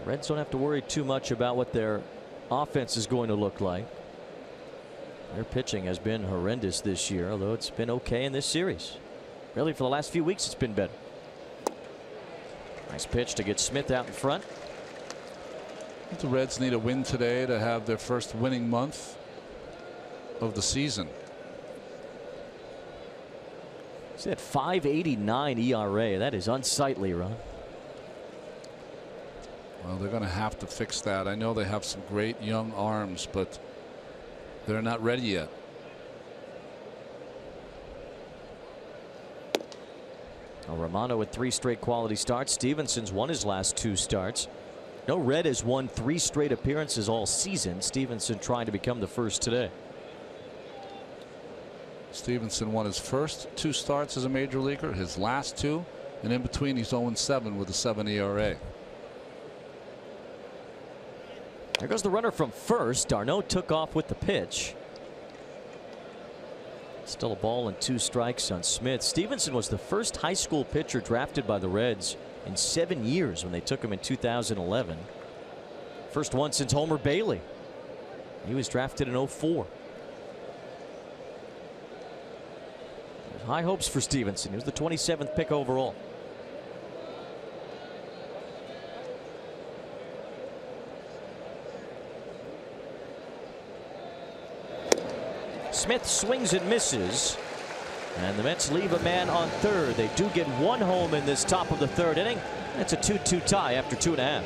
The Reds don't have to worry too much about what their offense is going to look like. Their pitching has been horrendous this year, although it's been okay in this series. Really, for the last few weeks, it's been better. Nice pitch to get Smith out in front. The Reds need a win today to have their first winning month of the season. He's at 5.89 ERA. That is unsightly, Ron. Well, they're going to have to fix that. I know they have some great young arms, but they're not ready yet. Romano with 3 straight quality starts. Stevenson's won his last 2 starts. No Red has won 3 straight appearances all season. Stevenson trying to become the first today. Stevenson won his first 2 starts as a major leaguer, his last 2, and in between he's 0-7 with a 7 ERA. There goes the runner from first. d'Arnaud took off with the pitch. Still a ball and 2 strikes on Smith. Stevenson was the first high school pitcher drafted by the Reds in 7 years when they took him in 2011. First one since Homer Bailey. He was drafted in 2004. There's high hopes for Stevenson. He was the 27th pick overall. Smith swings and misses, and the Mets leave a man on third. They do get 1 home in this top of the 3rd inning. It's a 2-2 tie after 2.5.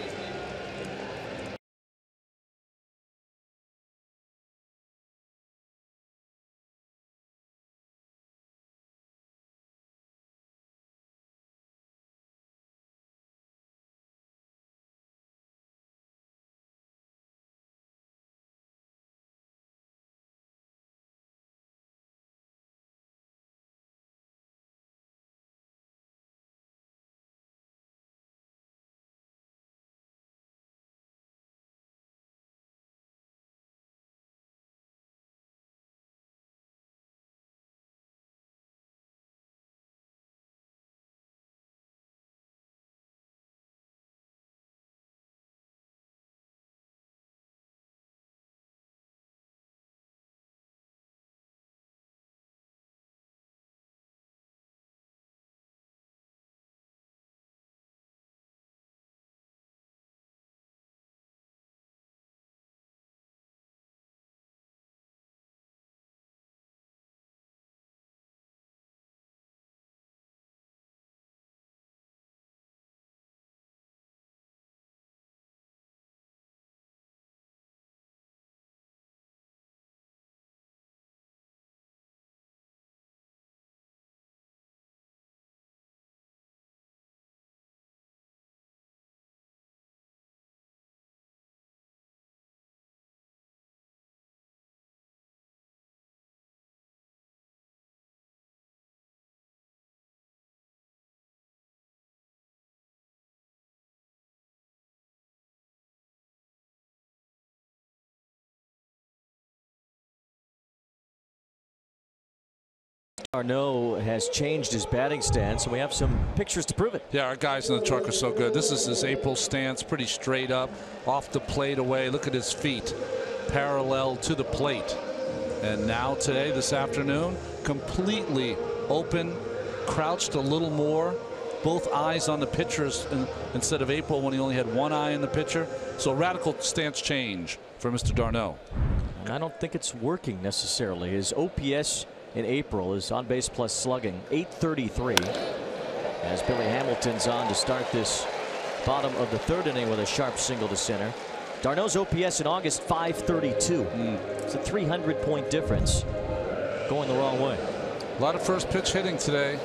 d'Arnaud has changed his batting stance, and we have some pictures to prove it. Yeah, our guys in the truck are so good. This is his April stance, pretty straight up, off the plate away. Look at his feet, parallel to the plate. And now today, this afternoon, completely open, crouched a little more, both eyes on the pitchers instead of April when he only had 1 eye in the pitcher. So radical stance change for Mr. d'Arnaud. And I don't think it's working necessarily. His OPS in April is on base plus slugging .833 as Billy Hamilton's on to start this bottom of the 3rd inning with a sharp single to center. d'Arnaud's OPS in August .532. It's a 300-point difference going the wrong way. A lot of first pitch hitting today,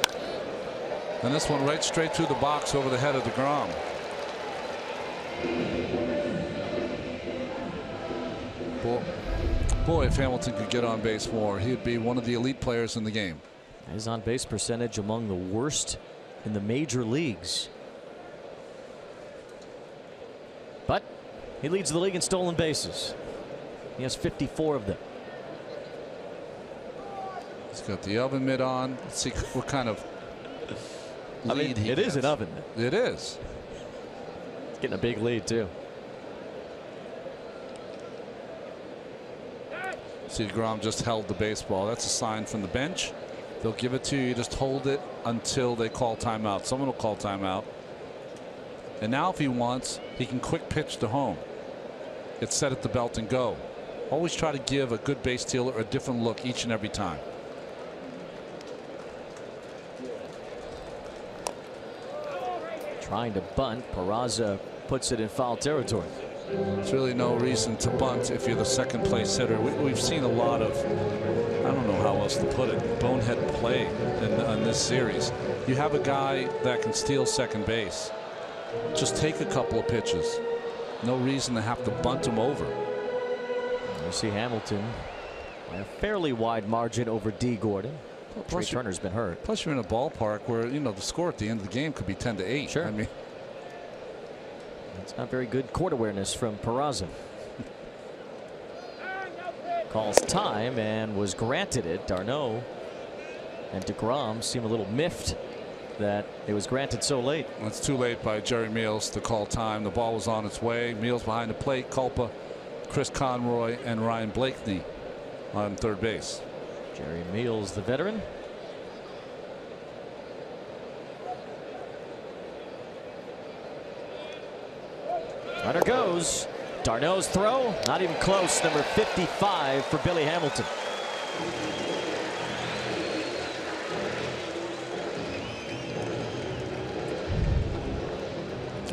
and this one right straight through the box over the head of DeGrom. Boy, if Hamilton could get on base more, he'd be one of the elite players in the game. His on base percentage among the worst in the major leagues. But he leads the league in stolen bases. He has 54 of them. He's got the oven mitt on. Let's see what kind of lead he gets. It is an oven mitt. It is. He's getting a big lead too. See, DeGrom just held the baseball. That's a sign from the bench. They'll give it to you. You just hold it until they call timeout. Someone will call timeout. And now if he wants, he can quick pitch to home. It's set at the belt and go. Always try to give a good base stealer a different look each and every time. Trying to bunt. Peraza puts it in foul territory. There's really no reason to bunt if you're the second place hitter. We've seen a lot of, I don't know how else to put it, bonehead play in this series. You have a guy that can steal second base. Just take a couple of pitches. No reason to have to bunt him over. You see Hamilton by a fairly wide margin over D. Gordon. Trey Turner's been hurt. Plus you're in a ballpark where, you know, the score at the end of the game could be 10-8. Sure. I mean, it's not very good court awareness from Peraza. Calls time and was granted it. D'Arnaud and DeGrom seem a little miffed that it was granted so late. It's too late by Jerry Meals to call time. The ball was on its way. Meals behind the plate. Culpa, Chris Conroy, and Ryan Blakeney on third base. Jerry Meals, the veteran. Runner goes. D'Arnaud's throw, not even close. Number 55 for Billy Hamilton.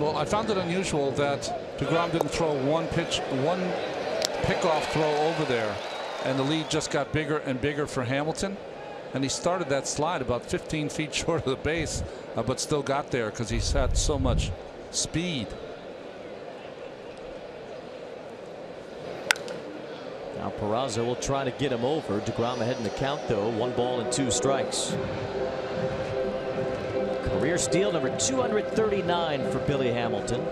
Well, I found it unusual that DeGrom didn't throw one pickoff throw over there, and the lead just got bigger and bigger for Hamilton. And he started that slide about 15 feet short of the base, but still got there because he's had so much speed. Now Peraza will try to get him over. DeGrom ahead in the count, though. 1 ball and 2 strikes. Career steal number 239 for Billy Hamilton.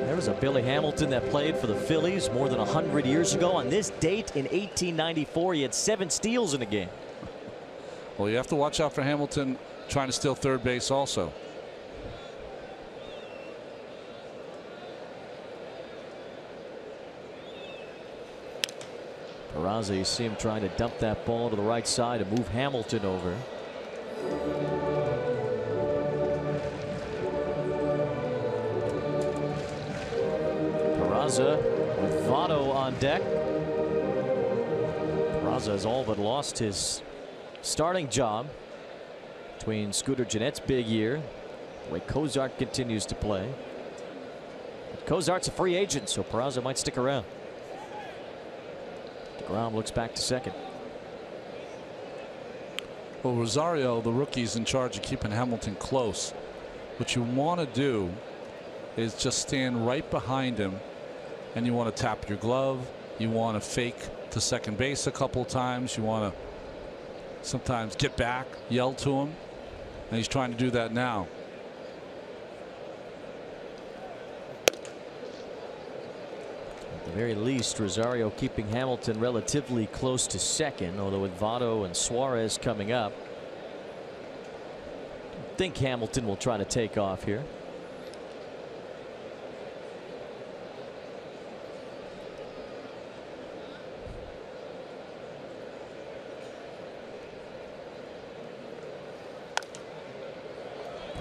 There was a Billy Hamilton that played for the Phillies more than 100 years ago. On this date in 1894, he had 7 steals in a game. Well, you have to watch out for Hamilton trying to steal third base also. Peraza, you see him trying to dump that ball to the right side and move Hamilton over. Peraza with Votto on deck. Peraza has all but lost his starting job between Scooter Gennett's big year, the way Cozart continues to play. But Cozart's a free agent, so Peraza might stick around. DeGrom looks back to second. Well, Rosario, the rookie's in charge of keeping Hamilton close. What you want to do is just stand right behind him, and you want to tap your glove. You want to fake to second base a couple times. You want to sometimes get back, yell to him, and he's trying to do that now. At the very least, Rosario keeping Hamilton relatively close to second, although with Votto and Suarez coming up, I think Hamilton will try to take off here.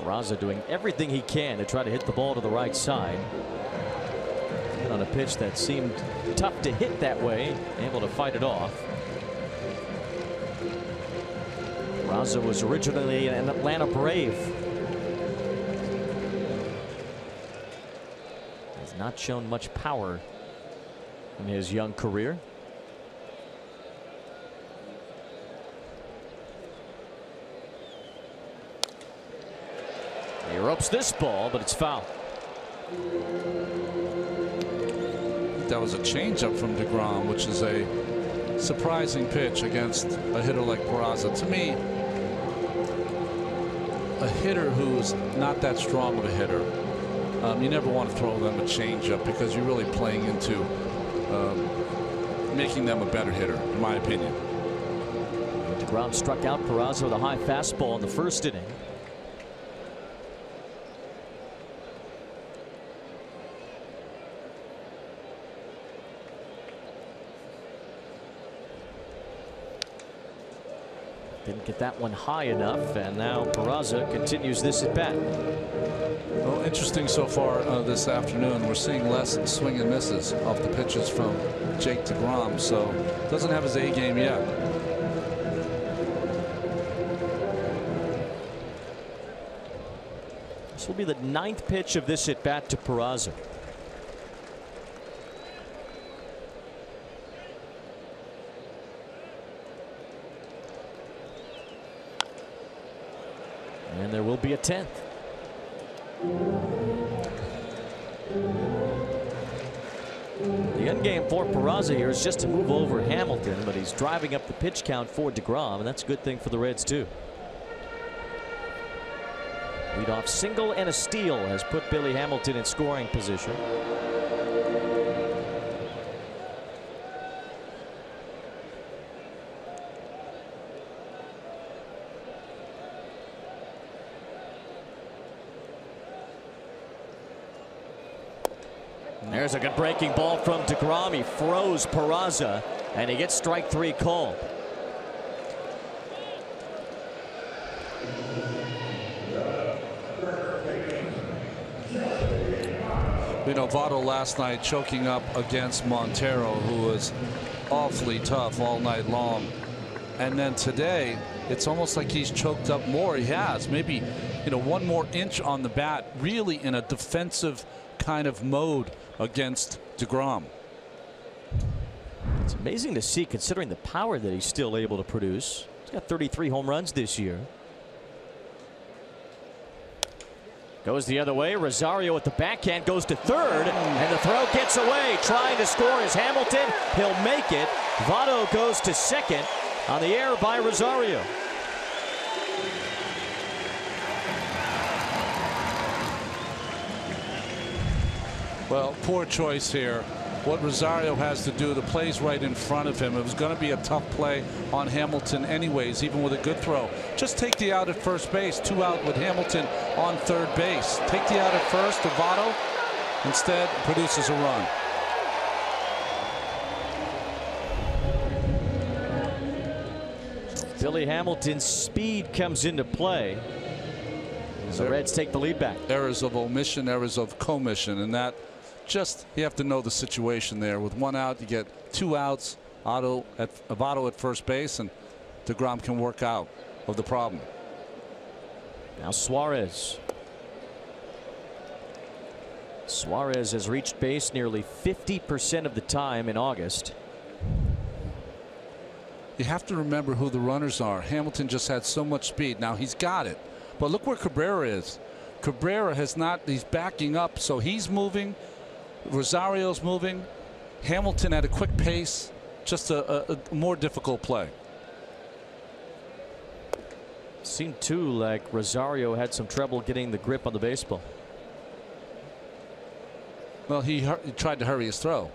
Peraza doing everything he can to try to hit the ball to the right side. And on a pitch that seemed tough to hit that way, able to fight it off. Peraza was originally an Atlanta Brave. Has not shown much power in his young career. He ropes this ball, but it's foul. That was a changeup from DeGrom, which is a surprising pitch against a hitter like Peraza. To me, a hitter who's not that strong of a hitter, you never want to throw them a changeup because you're really playing into making them a better hitter, in my opinion. DeGrom struck out Peraza with a high fastball in the first inning. Didn't get that one high enough, and now Peraza continues this at bat. Well, interesting so far this afternoon. We're seeing less swing and misses off the pitches from Jake DeGrom, so doesn't have his A game yet. This will be the 9th pitch of this at bat to Peraza. And there will be a 10th. The end game for Peraza here is just to move over Hamilton, but he's driving up the pitch count for DeGrom, and that's a good thing for the Reds too. Leadoff single and a steal has put Billy Hamilton in scoring position. There's a good breaking ball from DeGrom. He froze Peraza, and he gets strike 3 called. You know, Votto last night choking up against Montero, who was awfully tough all night long. And then today, it's almost like he's choked up more. He has maybe, you know, 1 more inch on the bat, really in a defensive kind of mode against DeGrom. It's amazing to see, considering the power that he's still able to produce. He's got 33 home runs this year. Goes the other way. Rosario at the backhand goes to third, and the throw gets away. Trying to score is Hamilton. He'll make it. Votto goes to second on the air by Rosario. Well, poor choice here. What Rosario has to do, the play's right in front of him. It was going to be a tough play on Hamilton anyways, even with a good throw. Just take the out at first base. 2 out with Hamilton on third base. Take the out at first to Votto. Instead, produces a run. Billy Hamilton's speed comes into play. The Reds take the lead back. Errors of omission, errors of commission, and that just, you have to know the situation there. With 1 out, you get 2 outs. Votto at first base, and DeGrom can work out of the problem. Now Suarez. Suarez has reached base nearly 50% of the time in August. You have to remember who the runners are. Hamilton just had so much speed. Now he's got it, but look where Cabrera is. Cabrera has not, he's backing up, so he's moving. Rosario's moving. Hamilton at a quick pace. Just a more difficult play. Seemed too like Rosario had some trouble getting the grip on the baseball. Well, he tried to hurry his throw.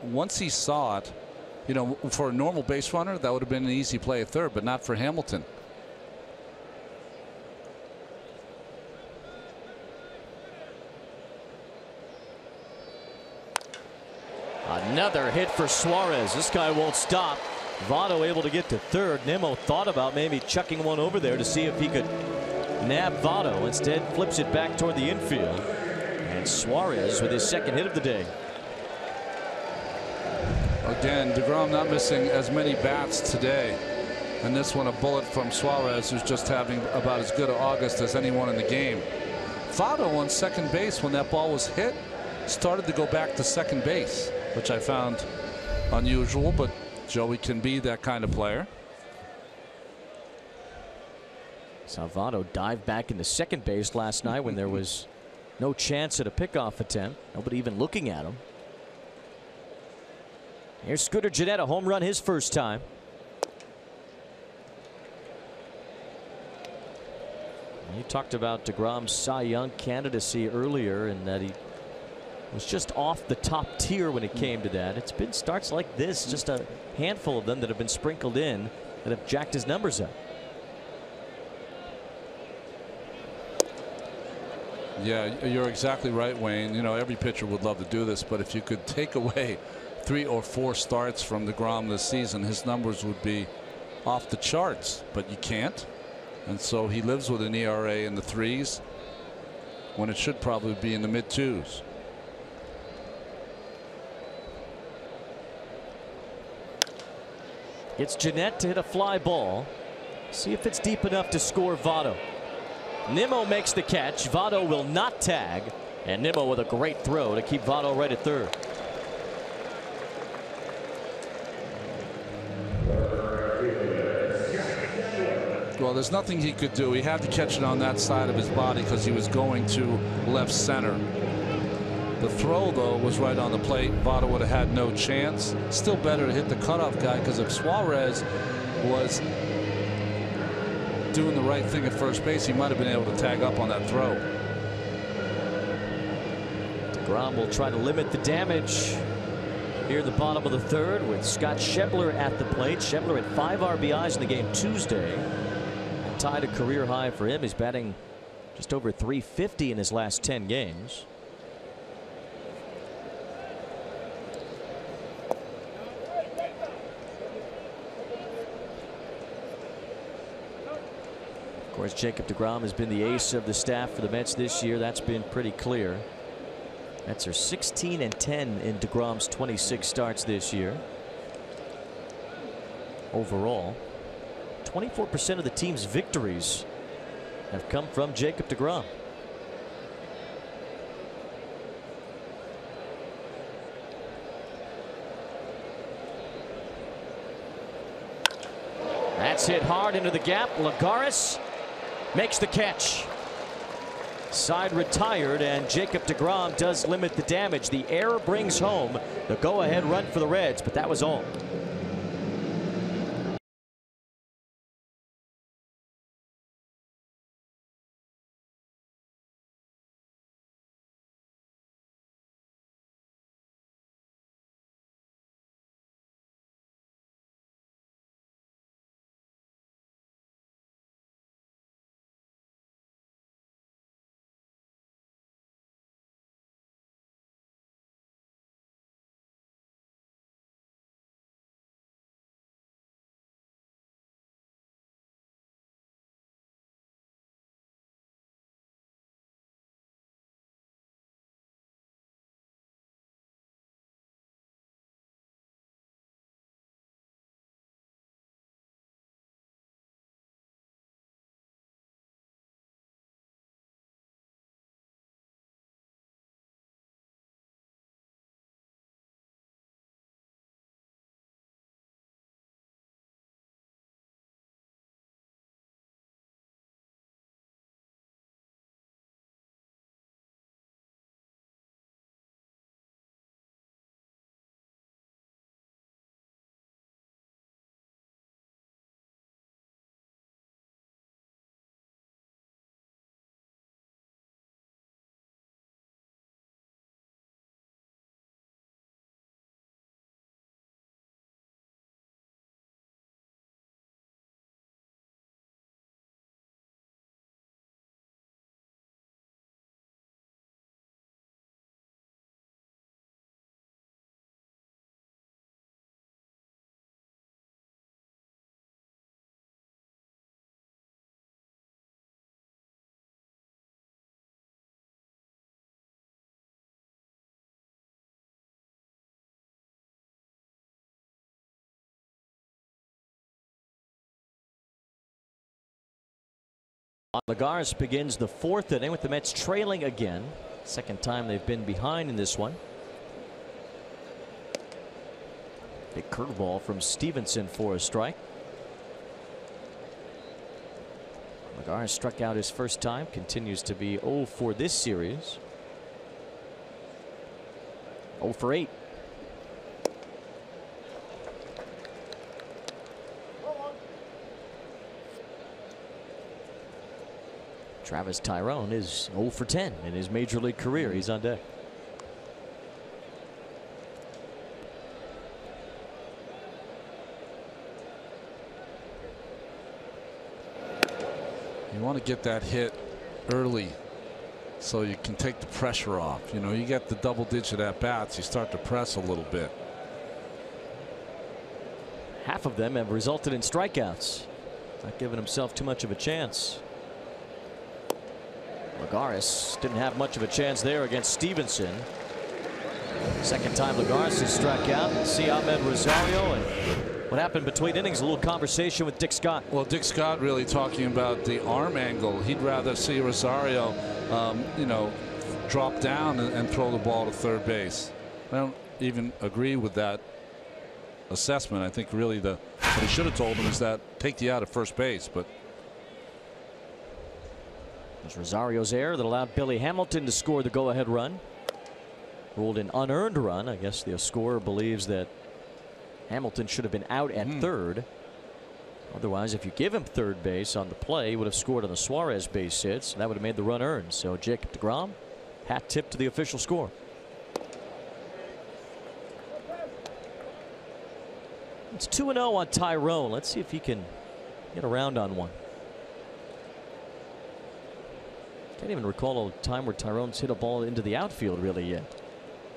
Once he saw it, you know, for a normal base runner, that would have been an easy play at third, but not for Hamilton. Another hit for Suarez. This guy won't stop. Votto able to get to third. Nimmo thought about maybe chucking one over there to see if he could nab Votto. Instead, flips it back toward the infield. And Suarez with his second hit of the day. Again, DeGrom not missing as many bats today. And this one a bullet from Suarez, who's just having about as good an August as anyone in the game. Votto on second base when that ball was hit started to go back to second base, which I found unusual, but Joey can be that kind of player. Saw Votto dive back into second base last night when there was No chance at a pickoff attempt. Nobody even looking at him. Here's Scooter Gennett, a home run his first time. You talked about DeGrom's Cy Young candidacy earlier, and that he was just off the top tier when it came to that. It's been starts like this, just a handful of them that have been sprinkled in that have jacked his numbers up. Yeah, you're exactly right, Wayne. You know, every pitcher would love to do this, but if you could take away 3 or 4 starts from DeGrom this season, his numbers would be off the charts, but you can't. And so he lives with an ERA in the 3s when it should probably be in the mid-2s. It's Gennett to hit a fly ball. See if it's deep enough to score Votto. Nimmo makes the catch. Votto will not tag. And Nimmo with a great throw to keep Votto right at third. Well, there's nothing he could do. He had to catch it on that side of his body because he was going to left center. The throw, though, was right on the plate. Votto would have had no chance. Still better to hit the cutoff guy, because if Suarez was doing the right thing at first base, he might have been able to tag up on that throw. DeGrom will try to limit the damage here at the bottom of the third with Scott Schebler at the plate. Schebler at 5 RBIs in the game Tuesday. And tied a career high for him. He's batting just over .350 in his last 10 games. Of course, Jacob DeGrom has been the ace of the staff for the Mets this year. That's been pretty clear. Mets are 16-10 in DeGrom's 26 starts this year. Overall, 24% of the team's victories have come from Jacob DeGrom. That's hit hard into the gap. Lagares makes the catch. Side retired, and Jacob DeGrom does limit the damage. The error brings home the go-ahead run for the Reds, but that was all. Lagares begins the 4th inning with the Mets trailing again. Second time they've been behind in this one. Big curveball from Stevenson for a strike. Lagares struck out his first time, continues to be 0 for this series. 0 for 8. Travis Tyrone is 0 for 10 in his major league career. He's on deck. You want to get that hit early so you can take the pressure off. You know, you get the double-digit at-bats, you start to press a little bit. Half of them have resulted in strikeouts. Not giving himself too much of a chance. Lagares didn't have much of a chance there against Stevenson. Second time Lagares has struck out. See Ahmed Rosario, and what happened between innings? A little conversation with Dick Scott. Well, Dick Scott really talking about the arm angle. He'd rather see Rosario, you know, drop down and throw the ball to third base. I don't even agree with that assessment. I think really what he should have told him is that take you out at first base, but. There's Rosario's error that allowed Billy Hamilton to score the go-ahead run. Ruled an unearned run. I guess the scorer believes that Hamilton should have been out at third. Otherwise, if you give him third base on the play, he would have scored on the Suarez base hits. That would have made the run earned. So Jacob deGrom, hat tip to the official score. It's 2-0 on Tyrone. Let's see if he can get around on one. Can't even recall a time where Tyrone's hit a ball into the outfield really yet.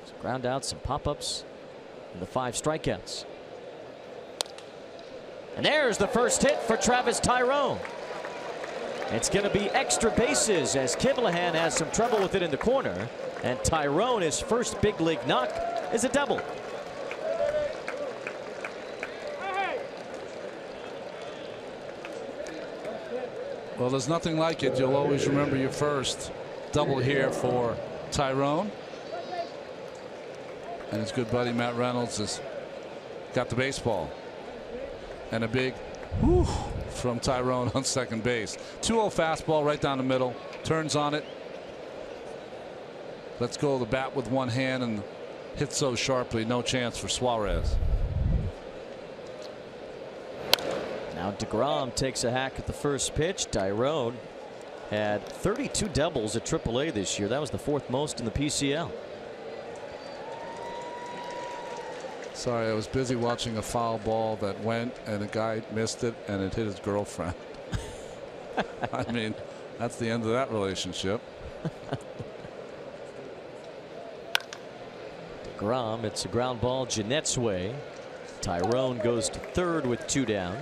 Some ground outs, some pop-ups, and the 5 strikeouts. And there's the first hit for Travis Tyrone. It's going to be extra bases as Kivlahan has some trouble with it in the corner. And Tyrone, his first big league knock, is a double. Well, there's nothing like it. You'll always remember your first double here for Tyrone. And his good buddy Matt Reynolds has got the baseball. And a big whoo from Tyrone on second base. 2-0 fastball right down the middle. Turns on it. Let's go the bat with one hand and hit so sharply. No chance for Suarez. Now deGrom takes a hack at the first pitch. Tyrone had 32 doubles at AAA this year. That was the 4th most in the PCL. Sorry, I was busy watching a foul ball that went and a guy missed it and it hit his girlfriend. I mean, that's the end of that relationship. deGrom, it's a ground ball Jeanette's way. Tyrone goes to third with 2 down.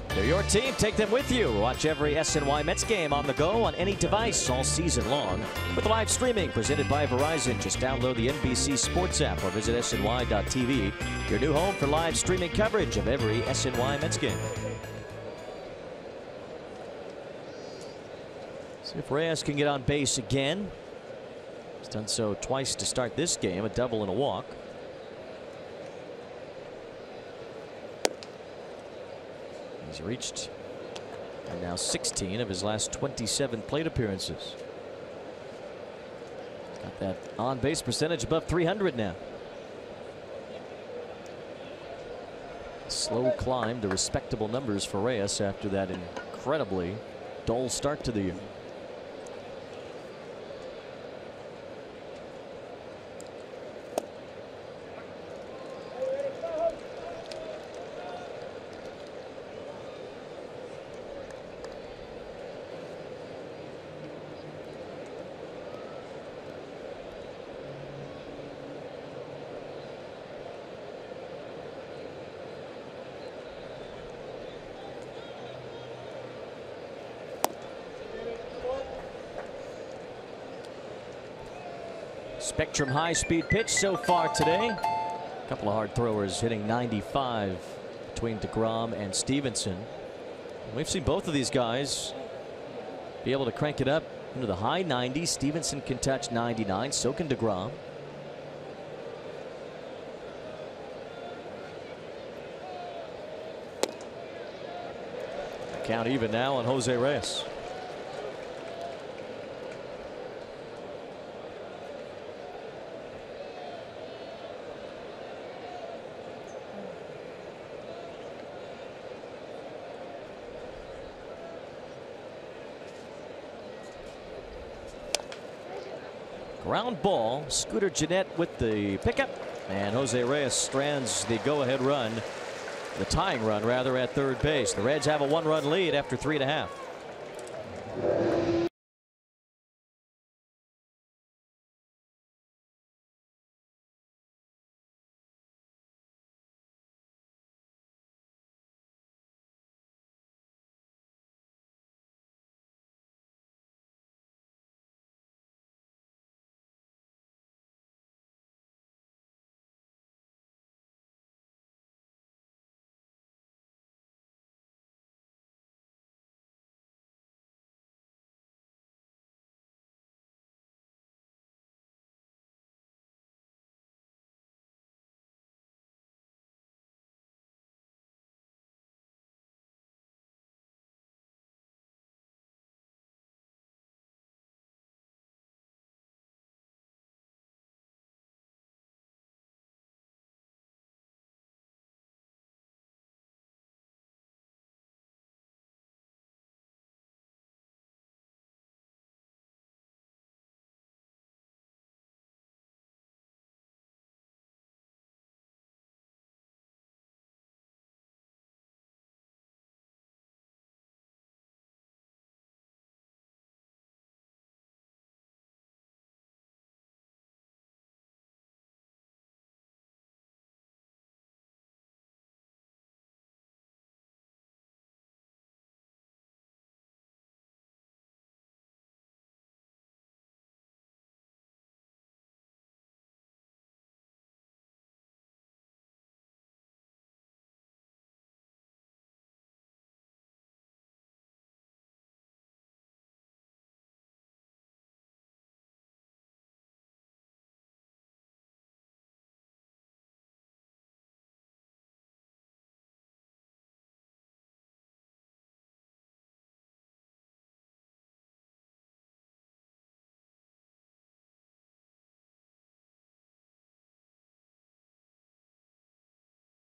They're your team. Take them with you. Watch every SNY Mets game on the go on any device all season long with live streaming presented by Verizon. Just download the NBC Sports app or visit SNY.TV. Your new home for live streaming coverage of every SNY Mets game. See if Reyes can get on base again. He's done so twice to start this game, a double and a walk. He's reached and now 16 of his last 27 plate appearances. Got that on base percentage above 300 now. Slow climb to respectable numbers for Reyes after that incredibly dull start to the year. Spectrum high-speed pitch so far today. A couple of hard throwers hitting 95 between deGrom and Stevenson. We've seen both of these guys be able to crank it up into the high 90s. Stevenson can touch 99. So can deGrom. Count even now on Jose Reyes. Ground ball. Scooter Gennett with the pickup. And Jose Reyes strands the go-ahead run. The tying run, rather, at third base. The Reds have a 1-run lead after 3.5.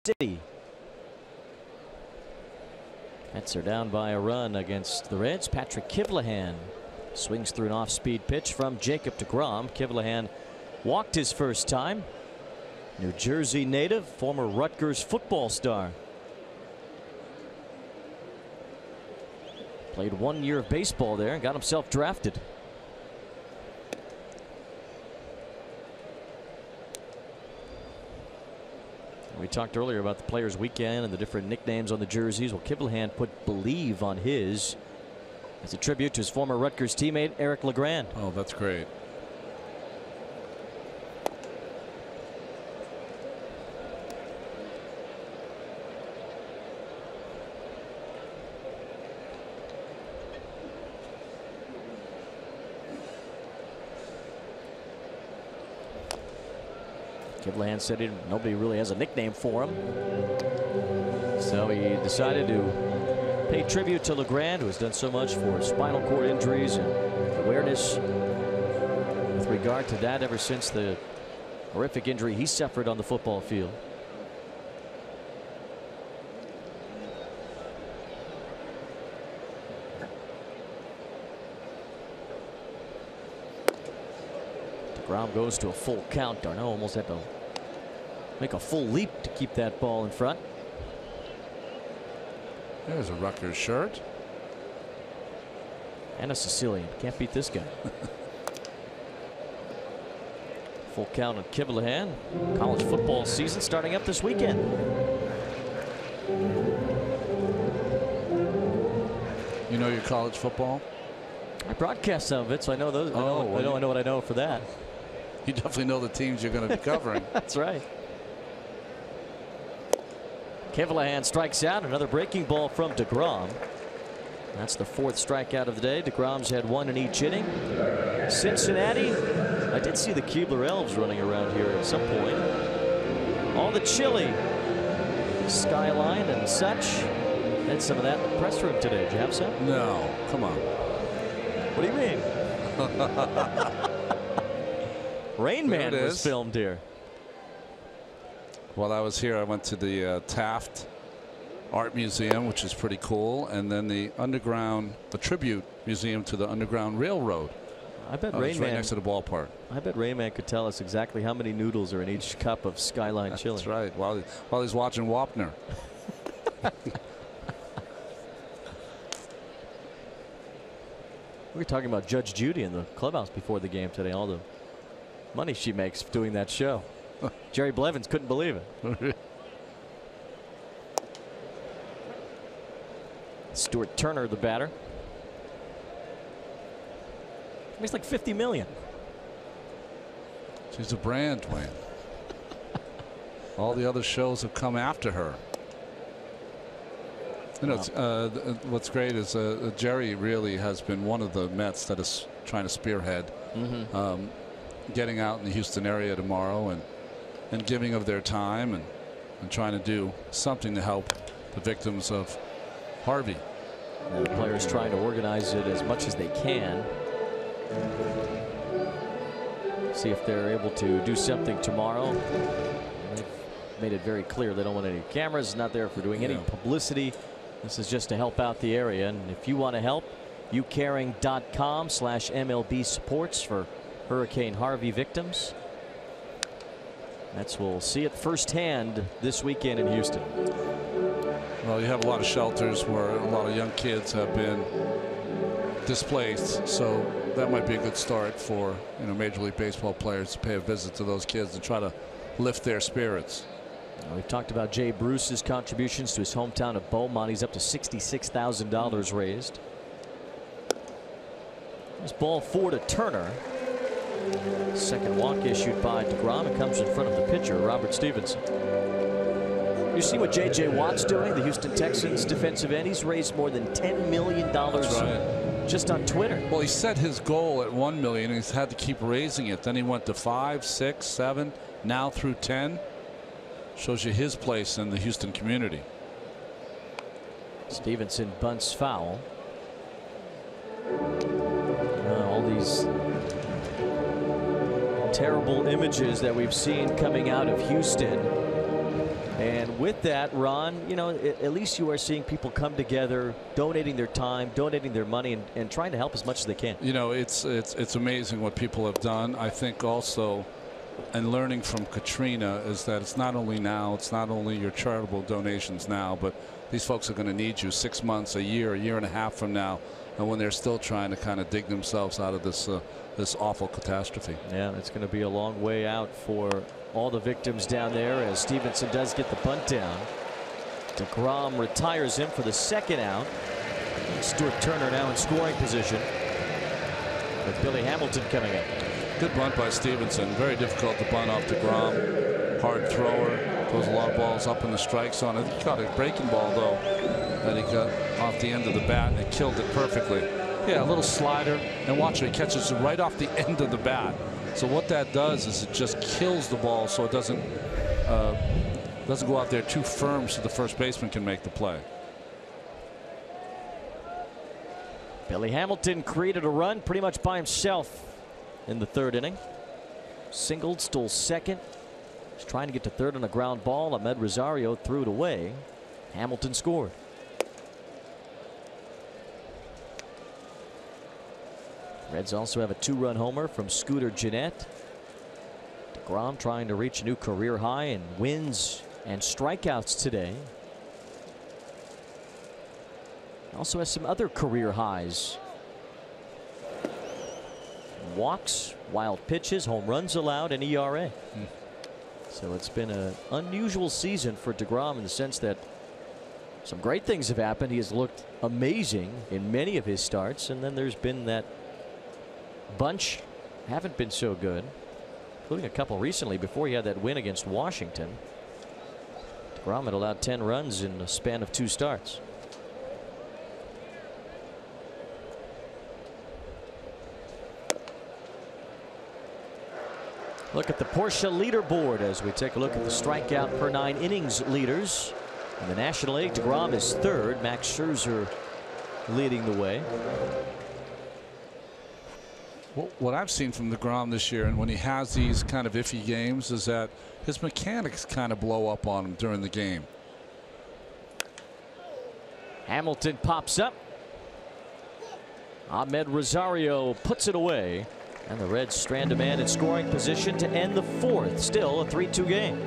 City. Mets are down by a run against the Reds. Patrick Kivlehan swings through an off-speed pitch from Jacob deGrom. Kivlehan walked his first time. New Jersey native, former Rutgers football star. Played 1 year of baseball there and got himself drafted. We talked earlier about the Players Weekend and the different nicknames on the jerseys. Well, Kivlehan put "Believe" on his as a tribute to his former Rutgers teammate Eric LeGrand. Oh, that's great. Kivlehan said nobody really has a nickname for him. So he decided to pay tribute to LeGrand, who has done so much for spinal cord injuries and awareness with regard to that ever since the horrific injury he suffered on the football field. DeGrom goes to a full count. Darno almost had to make a full leap to keep that ball in front. There's a Rutgers shirt. And a Sicilian. Can't beat this guy. Full count on Kivlehan. College football season starting up this weekend. You know your college football? I broadcast some of it, so I know those. I know what I know for that. You definitely know the teams you're going to be covering. That's right. Kivlehan strikes out. Another breaking ball from DeGrom. That's the fourth strikeout of the day. DeGrom's had one in each inning. Cincinnati. I did see the Keebler Elves running around here at some point. All the chilly skyline and such. Had some of that in the press room today. Did you have some? No. Come on. What do you mean? Rain Man was filmed here. While I was here, I went to the Taft Art Museum, which is pretty cool, and then the tribute museum to the Underground Railroad. I bet Rain right next to the ballpark. I bet Rain Man could tell us exactly how many noodles are in each cup of Skyline chili. That's right. While he's watching Wapner. We were talking about Judge Judy in the clubhouse before the game today. All the money she makes doing that show. Jerry Blevins couldn't believe it. Stuart Turner, the batter. Makes like $50 million. She's a brand, Dwayne. All the other shows have come after her. You know, what's great is Jerry really has been one of the Mets that is trying to spearhead getting out in the Houston area tomorrow and giving of their time and trying to do something to help the victims of Harvey. And the players trying to organize it as much as they can. See if they're able to do something tomorrow. They've made it very clear they don't want any cameras, not there for doing any publicity. This is just to help out the area. And if you want to help, youcaring.com/MLB supports for Hurricane Harvey victims. Mets will see it firsthand this weekend in Houston. Well, you have a lot of shelters where a lot of young kids have been displaced, so that might be a good start for Major League Baseball players to pay a visit to those kids and try to lift their spirits. We've talked about Jay Bruce's contributions to his hometown of Beaumont. He's up to $66,000 raised. This ball 4 to Turner. Second walk issued by DeGrom. It comes in front of the pitcher, Robert Stevenson. You see what J.J. Watt's doing, the Houston Texans defensive end. He's raised more than $10 million just on Twitter. Well, he set his goal at $1 million, and he's had to keep raising it. Then he went to 5, 6, 7, now through 10. Shows you his place in the Houston community. Stevenson bunts foul. All these terrible images that we've seen coming out of Houston. And with that, Ron, at least you are seeing people come together, donating their time, donating their money, and trying to help as much as they can. It's amazing what people have done. I think also, and learning from Katrina, is that it's not only now, it's not only your charitable donations now, but these folks are going to need you 6 months, a year and a half from now, and when they're still trying to kind of dig themselves out of this awful catastrophe. Yeah, it's going to be a long way out for all the victims down there as Stevenson does get the bunt down. DeGrom retires him for the second out. Stuart Turner now in scoring position with Billy Hamilton coming up. Good bunt by Stevenson. Very difficult to bunt off DeGrom. Hard thrower. Throws a lot of balls up in the strike zone. He caught a breaking ball, though, that he got off the end of the bat, and it killed it perfectly. Yeah, a little slider. And watch it. He catches it right off the end of the bat. So what that does is it just kills the ball so it doesn't go out there too firm so the first baseman can make the play. Billy Hamilton created a run pretty much by himself in the third inning. Singled, stole second. He's trying to get to third on a ground ball. Ahmed Rosario threw it away. Hamilton scored. Reds also have a 2-run homer from Scooter Gennett. DeGrom trying to reach a new career high in wins and strikeouts today. Also has some other career highs. Walks, wild pitches, home runs allowed, and ERA. So it's been an unusual season for DeGrom in the sense that some great things have happened. He has looked amazing in many of his starts, and then there's been that bunch haven't been so good, including a couple recently before he had that win against Washington. DeGrom had allowed 10 runs in a span of 2 starts. Look at the Porsche leaderboard as we take a look at the strikeout per 9 innings leaders in the National League. DeGrom is third. Max Scherzer leading the way. Well, what I've seen from DeGrom this year, and when he has these kind of iffy games, is that his mechanics kind of blow up on him during the game. Hamilton pops up. Ahmed Rosario puts it away, and the Reds strand a man in scoring position to end the fourth. Still a 3-2 game.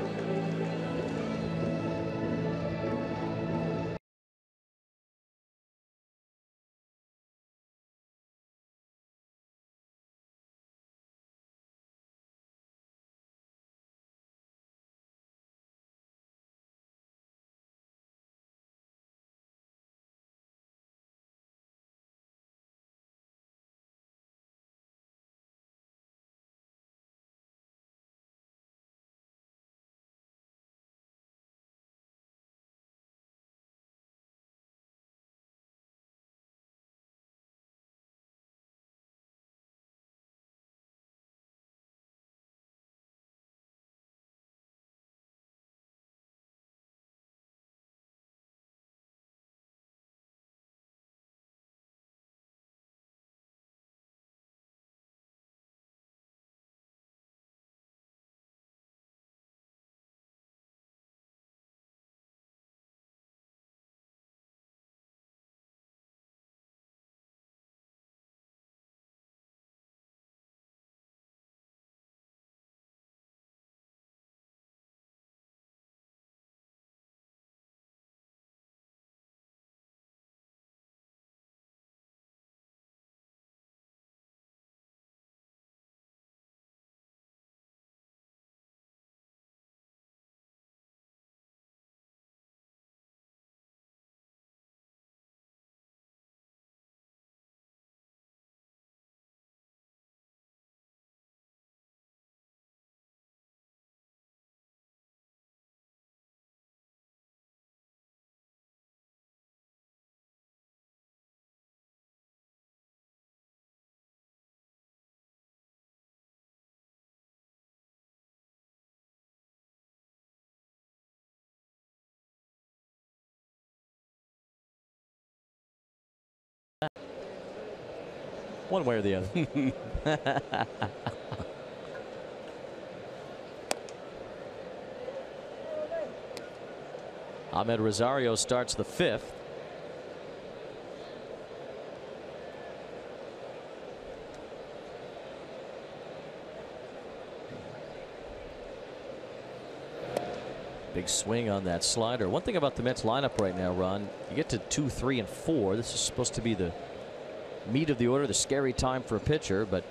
One way or the other. Ahmed Rosario starts the fifth. Big swing on that slider. One thing about the Mets lineup right now, Ron, you get to 2, 3, and 4. This is supposed to be the meat of the order, the scary time for a pitcher, but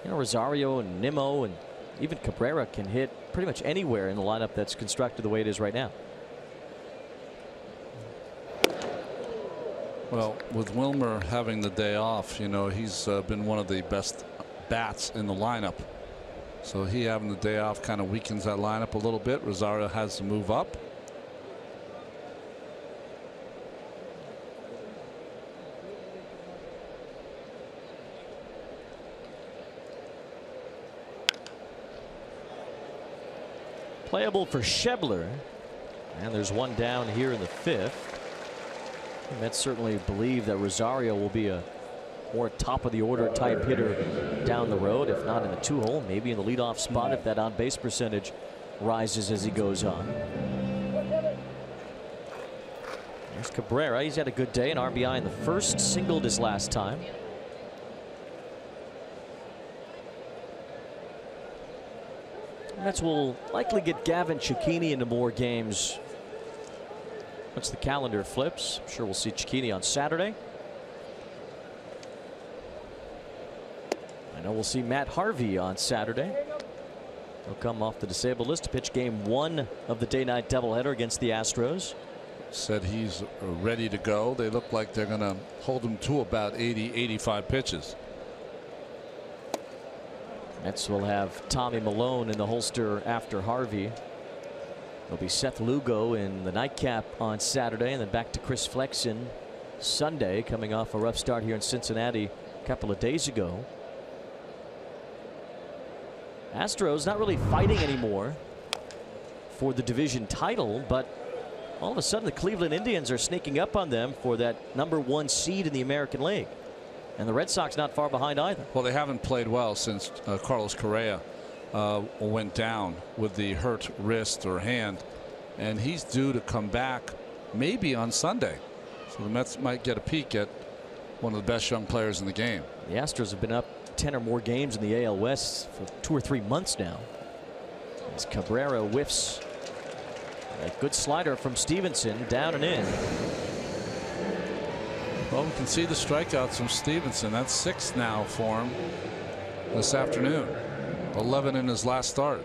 you know, Rosario and Nimmo and even Cabrera can hit pretty much anywhere in the lineup that's constructed the way it is right now. Well, with Wilmer having the day off, you know, he's been one of the best bats in the lineup. So he having the day off kind of weakens that lineup a little bit. Rosario has to move up. Playable for Schebler, and there's one down here in the fifth. The Mets certainly believe that Rosario will be a more top of the order type hitter down the road, if not in the 2-hole, maybe in the leadoff spot if that on base percentage rises as he goes on. There's Cabrera. He's had a good day, an RBI in the first, singled his last time. Mets will likely get Gavin Cecchini into more games once the calendar flips. I'm sure we'll see Cecchini on Saturday. I know we'll see Matt Harvey on Saturday. He'll come off the disabled list to pitch game 1 of the day-night doubleheader against the Astros. Said he's ready to go. They look like they're going to hold him to about 80-85 pitches. Mets will have Tommy Milone in the holster after Harvey. There'll be Seth Lugo in the nightcap on Saturday, and then back to Chris Flexen Sunday, coming off a rough start here in Cincinnati a couple of days ago. Astros not really fighting anymore for the division title, but all of a sudden the Cleveland Indians are sneaking up on them for that #1 seed in the American League. And the Red Sox not far behind either. Well, they haven't played well since Carlos Correa went down with the hurt wrist or hand, and he's due to come back maybe on Sunday. So the Mets might get a peek at one of the best young players in the game. The Astros have been up 10 or more games in the AL West for 2 or 3 months now. As Cabrera whiffs a good slider from Stevenson, down and in. Well, we can see the strikeouts from Stevenson. That's 6 now for him this afternoon. 11 in his last start.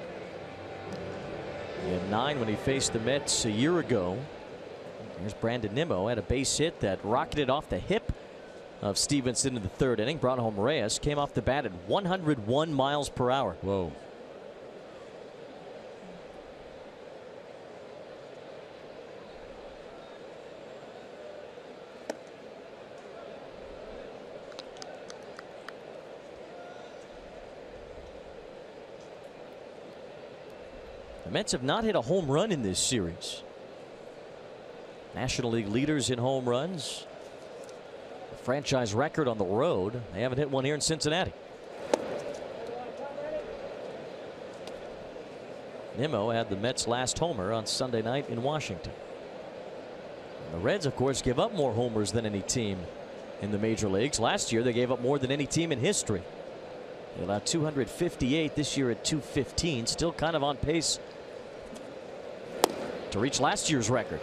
He had 9 when he faced the Mets a year ago. Here's Brandon Nimmo, had a base hit that rocketed off the hip of Stevenson in the 3rd inning. Brought home Reyes, came off the bat at 101 miles per hour. Whoa. The Mets have not hit a home run in this series. National League leaders in home runs. A franchise record on the road. They haven't hit one here in Cincinnati. Nimmo had the Mets' last homer on Sunday night in Washington. And the Reds, of course, give up more homers than any team in the major leagues. Last year, they gave up more than any team in history. They allowed 258 this year at 215. Still kind of on pace to reach last year's record.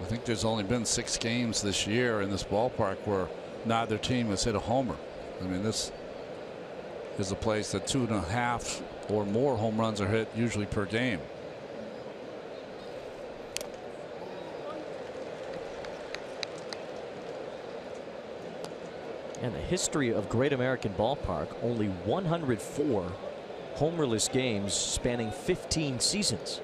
I think there's only been 6 games this year in this ballpark where neither team has hit a homer. I mean, this is a place that 2.5 or more home runs are hit usually per game. And the history of Great American Ballpark, only 104 homerless games spanning 15 seasons.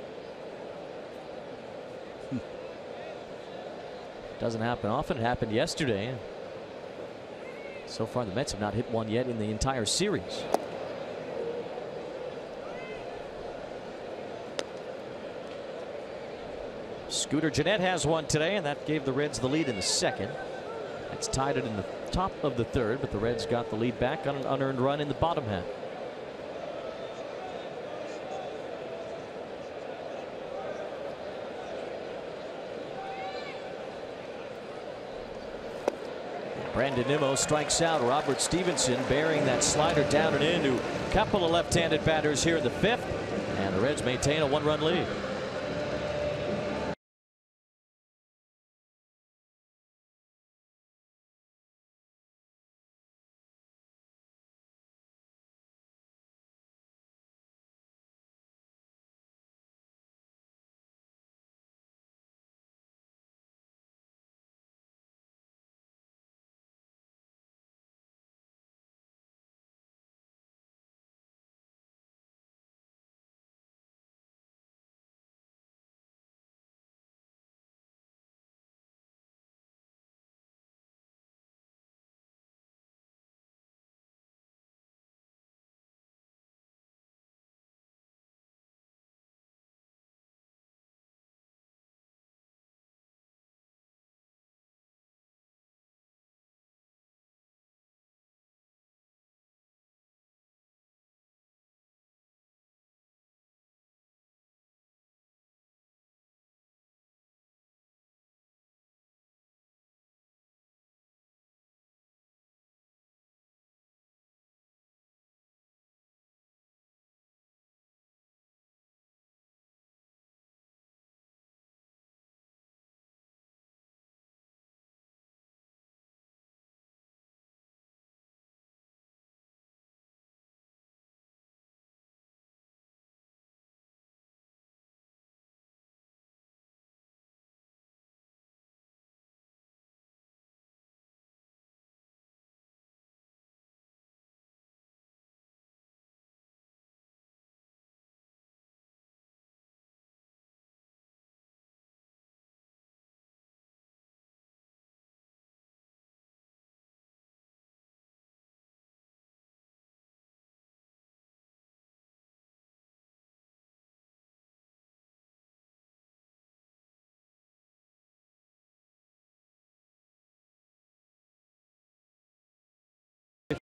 Doesn't happen often. It happened yesterday. So far, the Mets have not hit one yet in the entire series. Scooter Gennett has one today, and that gave the Reds the lead in the 2nd. That's tied it in the top of the 3rd, but the Reds got the lead back on an unearned run in the bottom half. Brandon Nimmo strikes out Robert Stevenson, bearing that slider down and in to a couple of left-handed batters here in the 5th, and the Reds maintain a 1-run lead.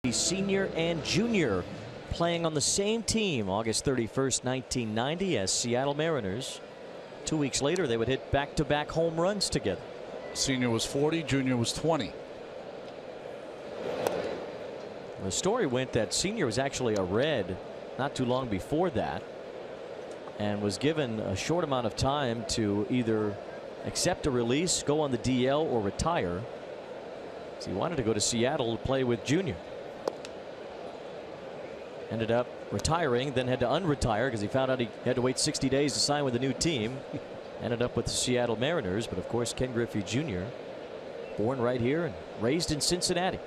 Senior and junior playing on the same team August 31st, 1990 as Seattle Mariners. 2 weeks later, they would hit back-to-back home runs together. Senior was 40, junior was 20. The story went that Senior was actually a Red not too long before that, and was given a short amount of time to either accept a release, go on the DL, or retire. So he wanted to go to Seattle to play with Junior. Ended up retiring, then had to unretire because he found out he had to wait 60 days to sign with a new team. Ended up with the Seattle Mariners, but of course Ken Griffey Jr. born right here and raised in Cincinnati.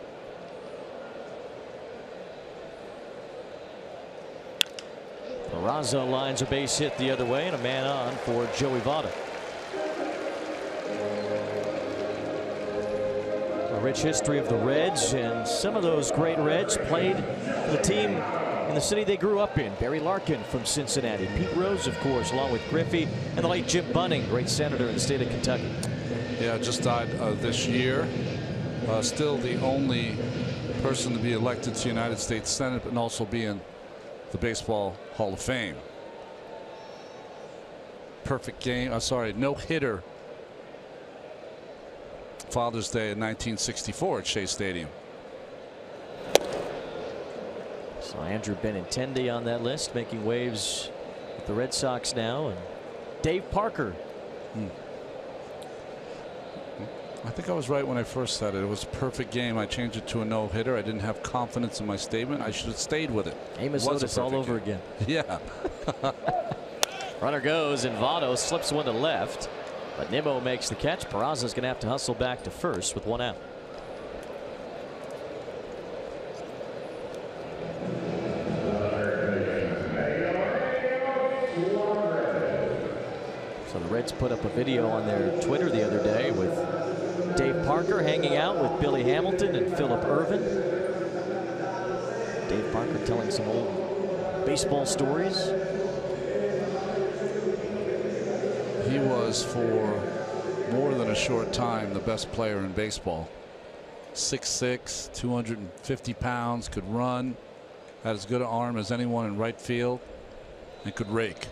Peraza lines a base hit the other way, and a man on for Joey Votto. A rich history of the Reds, and some of those great Reds played for the team in the city they grew up in. Barry Larkin from Cincinnati, Pete Rose, of course, along with Griffey, and the late Jim Bunning, great senator in the state of Kentucky. Yeah, just died this year. Still the only person to be elected to the United States Senate, and also be in the Baseball Hall of Fame. Perfect game. Sorry, no hitter. Father's Day in 1964 at Shea Stadium. So Andrew Benintendi on that list, making waves with the Red Sox now, and Dave Parker. I think I was right when I first said it. It was a perfect game. I changed it to a no-hitter. I didn't have confidence in my statement. I should have stayed with it. Amos Otis all over again. Yeah. Runner goes, and Votto slips one to left, but Nimmo makes the catch. Peraza's going to have to hustle back to first with one out. So the Reds put up a video on their Twitter the other day with Dave Parker hanging out with Billy Hamilton and Philip Ervin. Dave Parker telling some old baseball stories. He was, for more than a short time, the best player in baseball. 6'6", 250 pounds, could run, had as good an arm as anyone in right field, and could rake.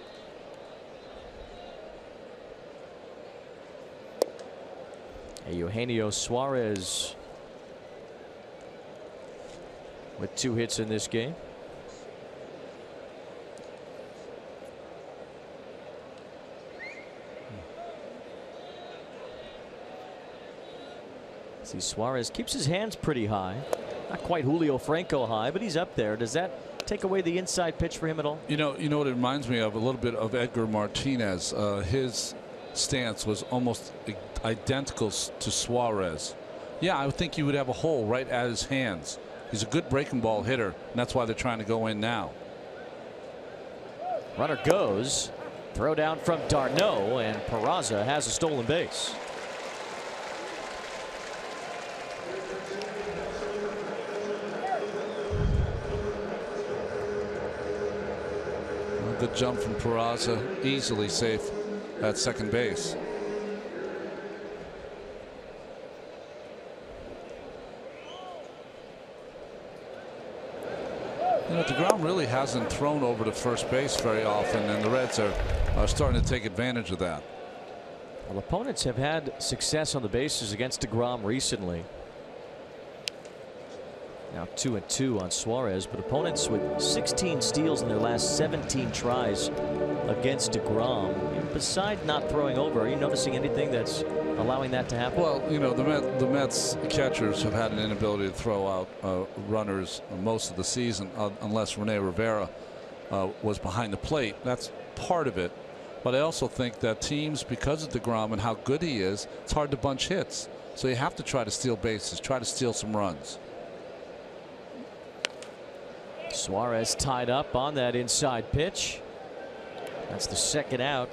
Eugenio Suarez with 2 hits in this game. See, Suarez keeps his hands pretty high. Not quite Julio Franco high, but he's up there. Does that take away the inside pitch for him at all? You know what it reminds me of? A little bit of Edgar Martinez. His stance was almost identical to Suarez. Yeah, I would think you would have a hole right at his hands. He's a good breaking ball hitter, and that's why they're trying to go in now. Runner goes. Throw down from d'Arnaud, and Peraza has a stolen base. A good jump from Peraza, easily safe at second base. You know, DeGrom really hasn't thrown over to first base very often, and the Reds are starting to take advantage of that. Well, opponents have had success on the bases against DeGrom recently. Now 2-2 on Suarez, but opponents with 16 steals in their last 17 tries against DeGrom. Besides not throwing over, are you noticing anything that's allowing that to happen? Well, you know, the Mets catchers have had an inability to throw out runners most of the season, unless Rene Rivera was behind the plate. That's part of it. But I also think that teams, because of DeGrom and how good he is, it's hard to bunch hits. So you have to try to steal bases, try to steal some runs. Suarez tied up on that inside pitch. That's the second out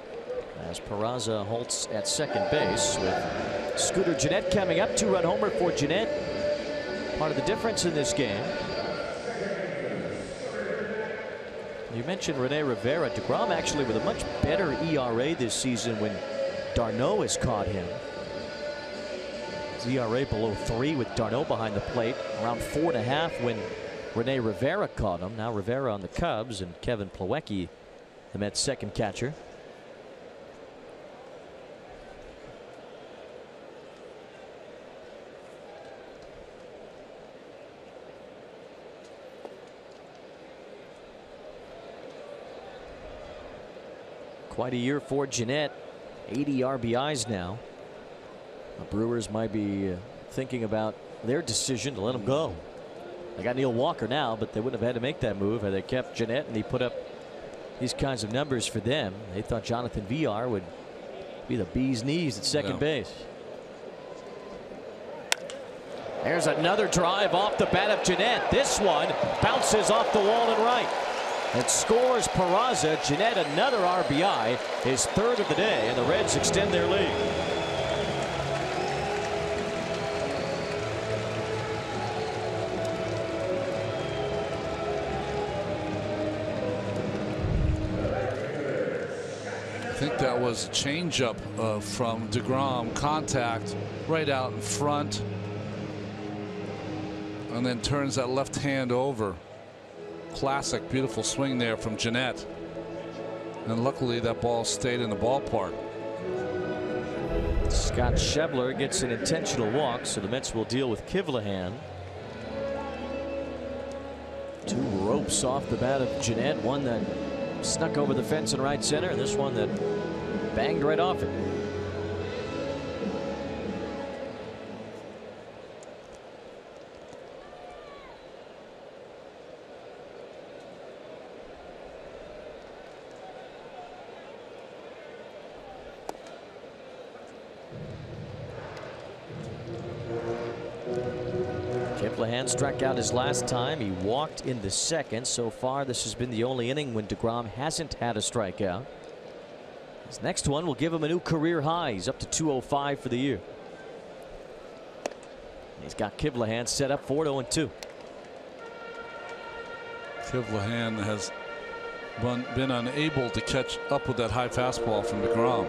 as Peraza halts at second base with Scooter Gennett coming up. 2-run homer for Gennett. Part of the difference in this game. You mentioned Rene Rivera. DeGrom actually with a much better ERA this season when d'Arnaud has caught him. His ERA below 3 with d'Arnaud behind the plate. Around 4.5 when Rene Rivera caught him. Now Rivera on the Cubs, and Kevin Plawecki, the Mets' second catcher. Quite a year for Jeanette. 80 RBIs now. The Brewers might be thinking about their decision to let him go. They got Neil Walker now, but they wouldn't have had to make that move had they kept Jeanette and he put up these kinds of numbers for them. They thought Jonathan Villar would be the bee's knees at second base. There's another drive off the bat of Jeanette. This one bounces off the wall and right. It scores Peraza. Jeanette another RBI, his third of the day, and the Reds extend their lead. I think that was a changeup from DeGrom. Contact right out in front, and then turns that left hand over. Classic, beautiful swing there from Jeanette, and luckily that ball stayed in the ballpark. Scott Schebler gets an intentional walk, so the Mets will deal with Kivlehan. Two ropes off the bat of Jeanette, one that snuck over the fence in right center, and this one that banged right off it. Kivlehan struck out his last time. He walked in the second. So far, this has been the only inning when DeGrom hasn't had a strikeout. His next one will give him a new career high. He's up to 205 for the year. He's got Kivlehan set up for 0-2. Kivlehan has been unable to catch up with that high fastball from DeGrom.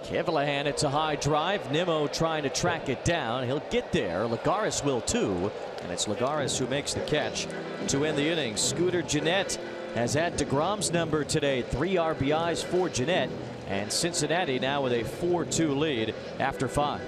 Kivlehan, it's a high drive. Nimmo trying to track it down. He'll get there. Lagares will too. And it's Lagares who makes the catch to end the inning. Scooter Jeanette has had DeGrom's number today. 3 RBIs for Jeanette. And Cincinnati now with a 4-2 lead after 5.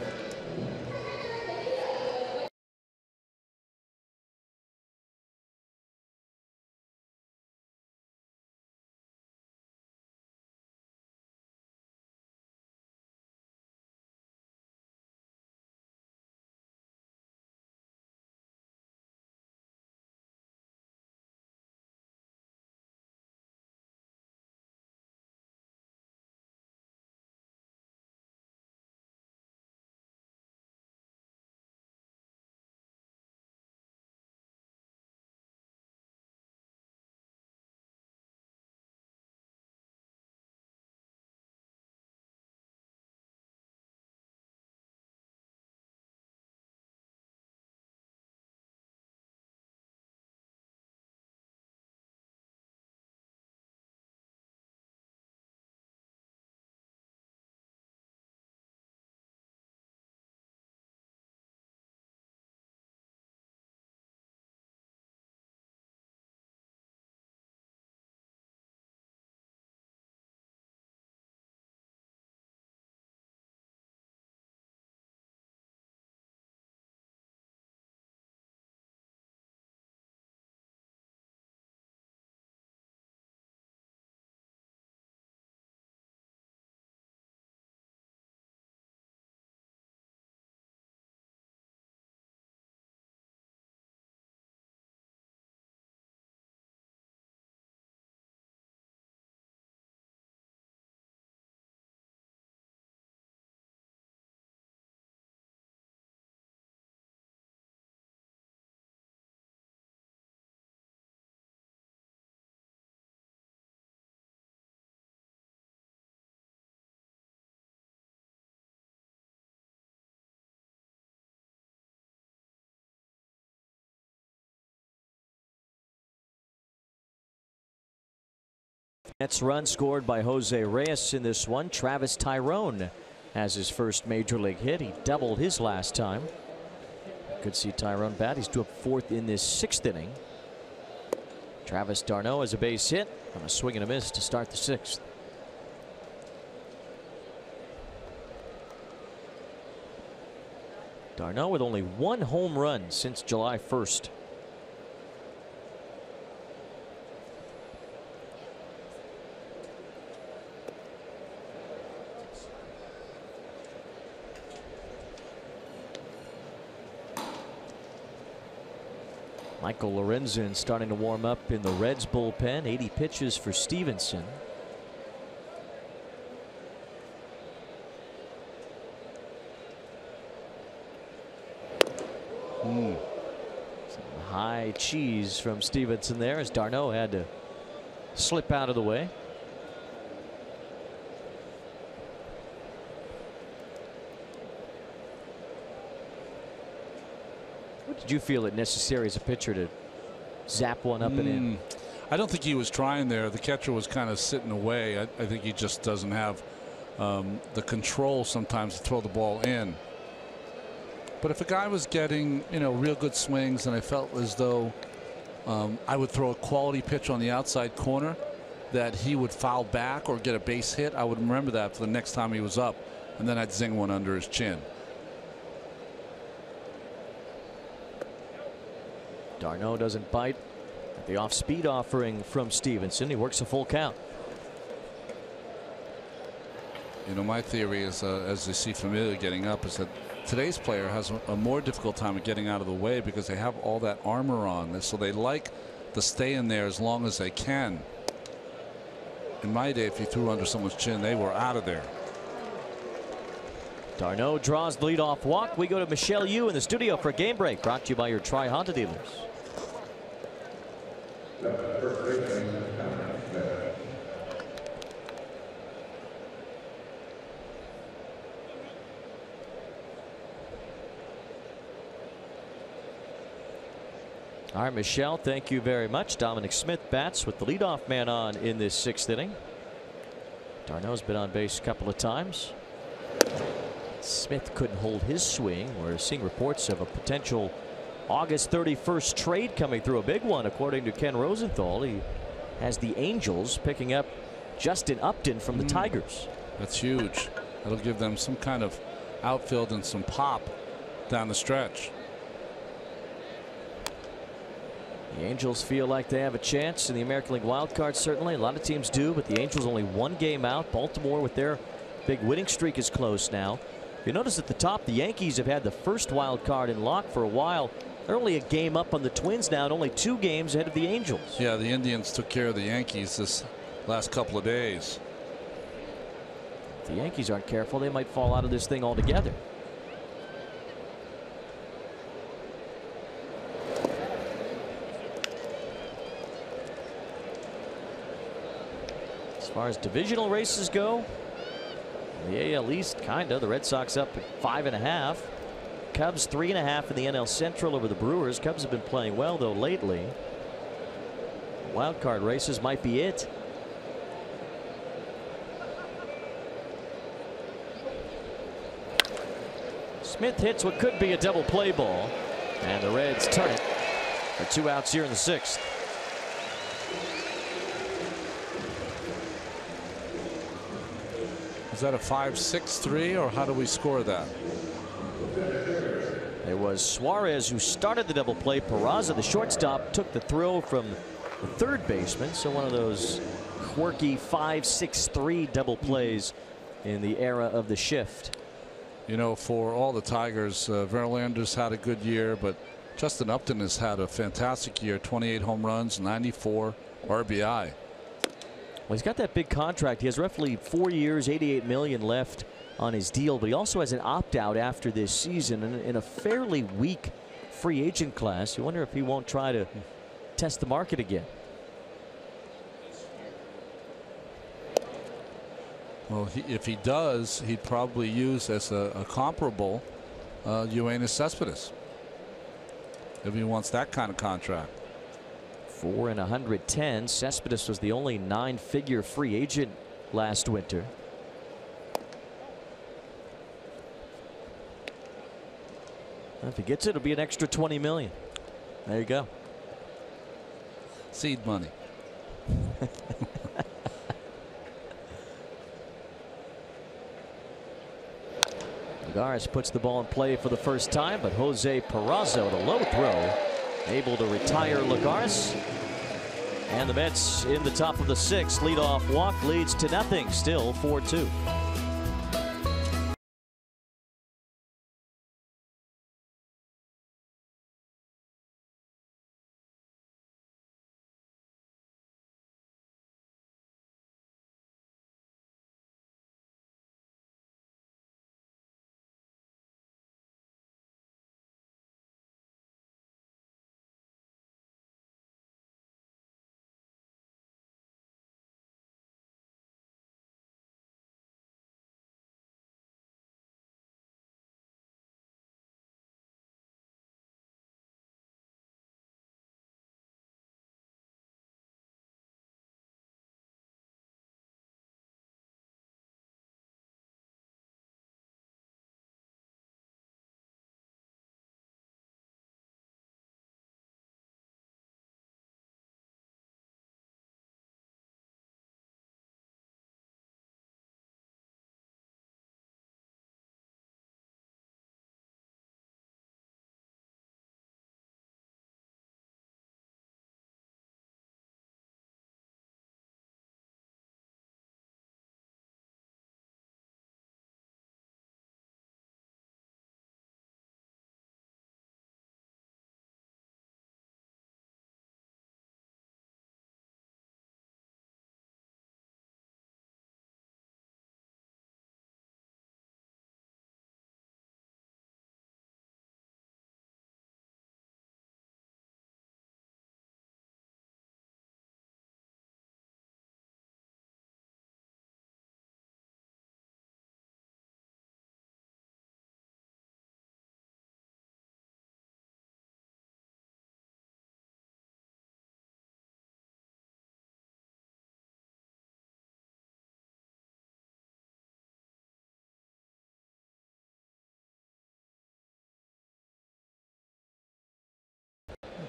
Mets run scored by Jose Reyes in this one. Travis Tyrone has his first major league hit. He doubled his last time. Could see Tyrone bat. He's due up fourth in this sixth inning. Travis d'Arnaud has a base hit on a swing and a miss to start the sixth. d'Arnaud with only one home run since July 1st. Michael Lorenzen starting to warm up in the Reds bullpen. 80 pitches for Stevenson. Some high cheese from Stevenson there as d'Arnaud had to slip out of the way. Did you feel it necessary as a pitcher to zap one up and in? I don't think he was trying there. The catcher was kind of sitting away. I think he just doesn't have the control sometimes to throw the ball in. But if a guy was getting, real good swings, and I felt as though I would throw a quality pitch on the outside corner that he would foul back or get a base hit, I would remember that for the next time he was up, and then I'd zing one under his chin. d'Arnaud doesn't bite at the off-speed offering from Stevenson. He works a full count. My theory is, as they see Familia getting up, is that today's player has a more difficult time of getting out of the way because they have all that armor on, so they like to stay in there as long as they can. In my day, if you threw under someone's chin, they were out of there. d'Arnaud draws the leadoff walk. We go to Michelle Yu in the studio for a game break, brought to you by your Tri-Honda dealers. All right, Michelle, thank you very much. Dominic Smith bats with the leadoff man on in this sixth inning. d'Arnaud's been on base a couple of times. Smith couldn't hold his swing. We're seeing reports of a potential August 31st trade coming through, a big one according to Ken Rosenthal. He has the Angels picking up Justin Upton from the Tigers. That's huge. That'll give them some kind of outfield and some pop down the stretch. The Angels feel like they have a chance in the American League wild card. Certainly a lot of teams do, but the Angels only one game out. Baltimore with their big winning streak is close now. You notice at the top the Yankees have had the first wild card in lock for a while. They're only a game up on the Twins now and only 2 games ahead of the Angels. Yeah, the Indians took care of the Yankees this last couple of days. If the Yankees aren't careful, they might fall out of this thing altogether. As far as divisional races go, the AL East, kinda. The Red Sox up at 5.5. Cubs 3.5 in the NL Central over the Brewers. Cubs have been playing well, though, lately. Wild card races might be it. Smith hits what could be a double play ball, and the Reds turn it for 2 outs here in the 6th. Is that a 5-6-3, or how do we score that? It was Suarez who started the double play. Peraza, the shortstop, took the throw from the third baseman. So one of those quirky 5-6-3 double plays in the era of the shift. For all the Tigers, Verlander's had a good year, but Justin Upton has had a fantastic year. 28 home runs, 94 RBI. Well, he's got that big contract. He has roughly 4 years, $88 million left on his deal, but he also has an opt-out after this season in a fairly weak free agent class. You wonder if he won't try to test the market again. Well, if he does, he'd probably use as a comparable Yoenis Cespedes if he wants that kind of contract. 4 and 110. Cespedes was the only 9-figure free agent last winter. If he gets it, it'll be an extra $20 million. There you go. Seed money. Lagares puts the ball in play for the first time, but Jose Peraza, the low throw, able to retire Lagares. And the Mets in the top of the 6th. Leadoff walk leads to nothing. Still 4-2.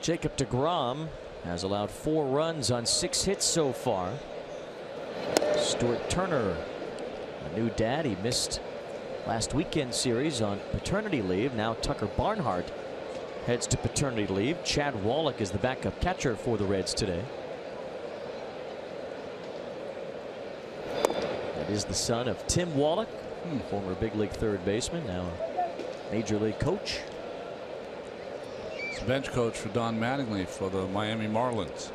Jacob deGrom has allowed 4 runs on 6 hits so far. Stuart Turner, a new dad. He missed last weekend series on paternity leave. Now Tucker Barnhart heads to paternity leave. Chad Wallach is the backup catcher for the Reds today. That is the son of Tim Wallach, former big league third baseman, now a major league coach. Bench coach for Don Mattingly for the Miami Marlins.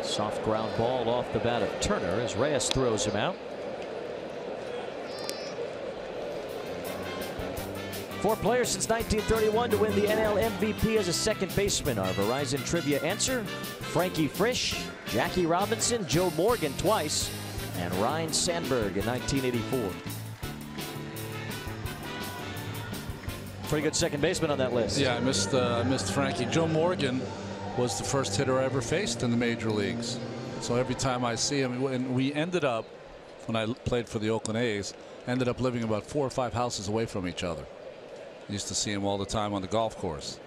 Soft ground ball off the bat of Turner as Reyes throws him out. 4 players since 1931 to win the NL MVP as a second baseman. Our Verizon trivia answer: Frankie Frisch, Jackie Robinson, Joe Morgan twice, and Ryne Sandberg in 1984. Pretty good second baseman on that list. Yeah, I missed Frankie. Joe Morgan was the first hitter I ever faced in the major leagues. So every time I see him, and we ended up, when I played for the Oakland A's, ended up living about 4 or 5 houses away from each other. Used to see him all the time on the golf course.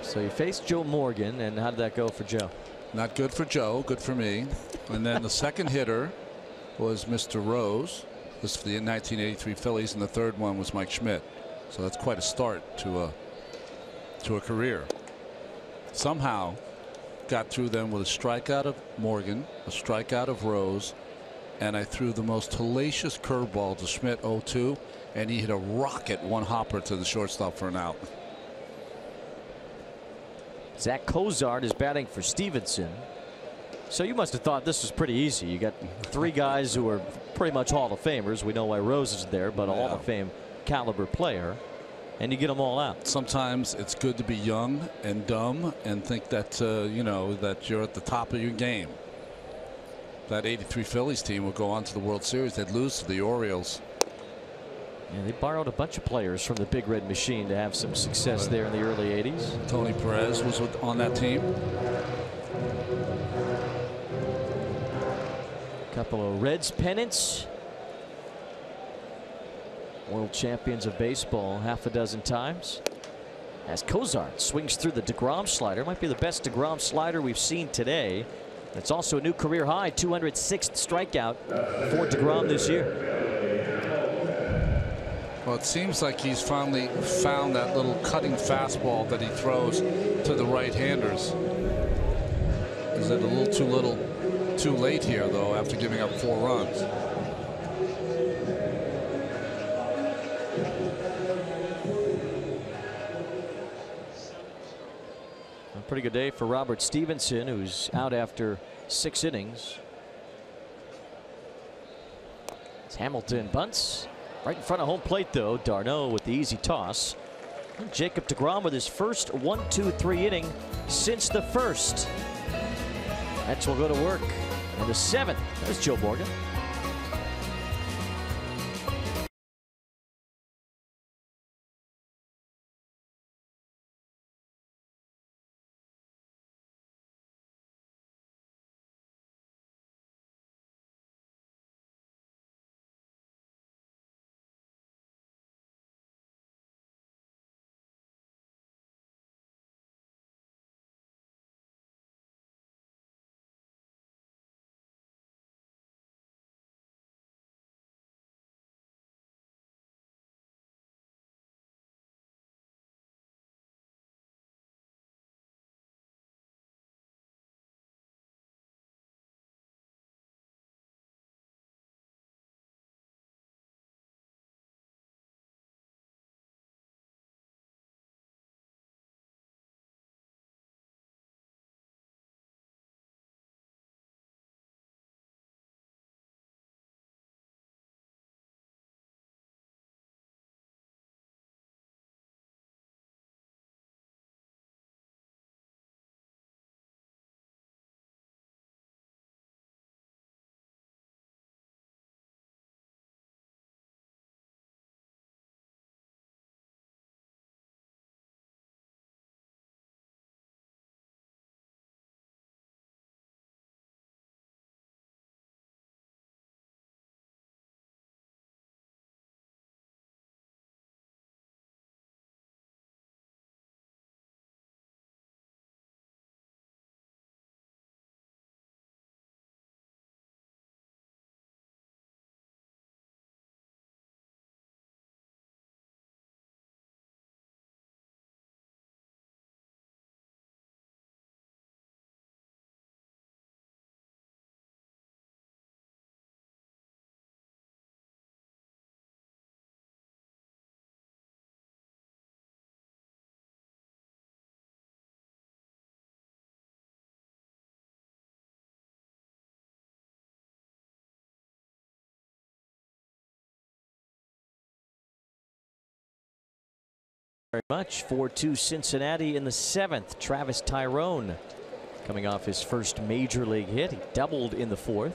So you faced Joe Morgan, and how did that go for Joe? Not good for Joe, good for me. And then the second hitter was Mr. Rose. This was for the 1983 Phillies, and the third one was Mike Schmidt. So that's quite a start to a career. Somehow got through them with a strikeout of Morgan, a strikeout of Rose, and I threw the most hellacious curveball to Schmidt 0-2, and he hit a rocket one-hopper to the shortstop for an out. Zach Cozart is batting for Stevenson. So you must have thought this was pretty easy. You got 3 guys who are pretty much Hall of Famers. We know why Rose is there, but a Hall of Fame caliber player, and you get them all out. Sometimes it's good to be young and dumb and think that you know, that you're at the top of your game. That '83 Phillies team would go on to the World Series. They'd lose to the Orioles. Yeah, they borrowed a bunch of players from the Big Red Machine to have some success there in the early 80s. Tony Perez was on that team. Couple of Reds pennants. World champions of baseball half a dozen times. As Cozart swings through the DeGrom slider. Might be the best DeGrom slider we've seen today. It's also a new career high, 206th strikeout for DeGrom this year. Well, it seems like he's finally found that little cutting fastball that he throws to the right-handers. Is it a little too late here, though, after giving up 4 runs? A pretty good day for Robert Stevenson, who's out after 6 innings. As Hamilton bunts. Right in front of home plate, though. D'Arnaud with the easy toss. And Jacob deGrom with his first 1-2-3 inning since the first. Mets will go to work in the 7th. There's Joe Morgan. Very much. 4-2 Cincinnati in the 7th. Travis Tyrone coming off his first major league hit. He doubled in the 4th.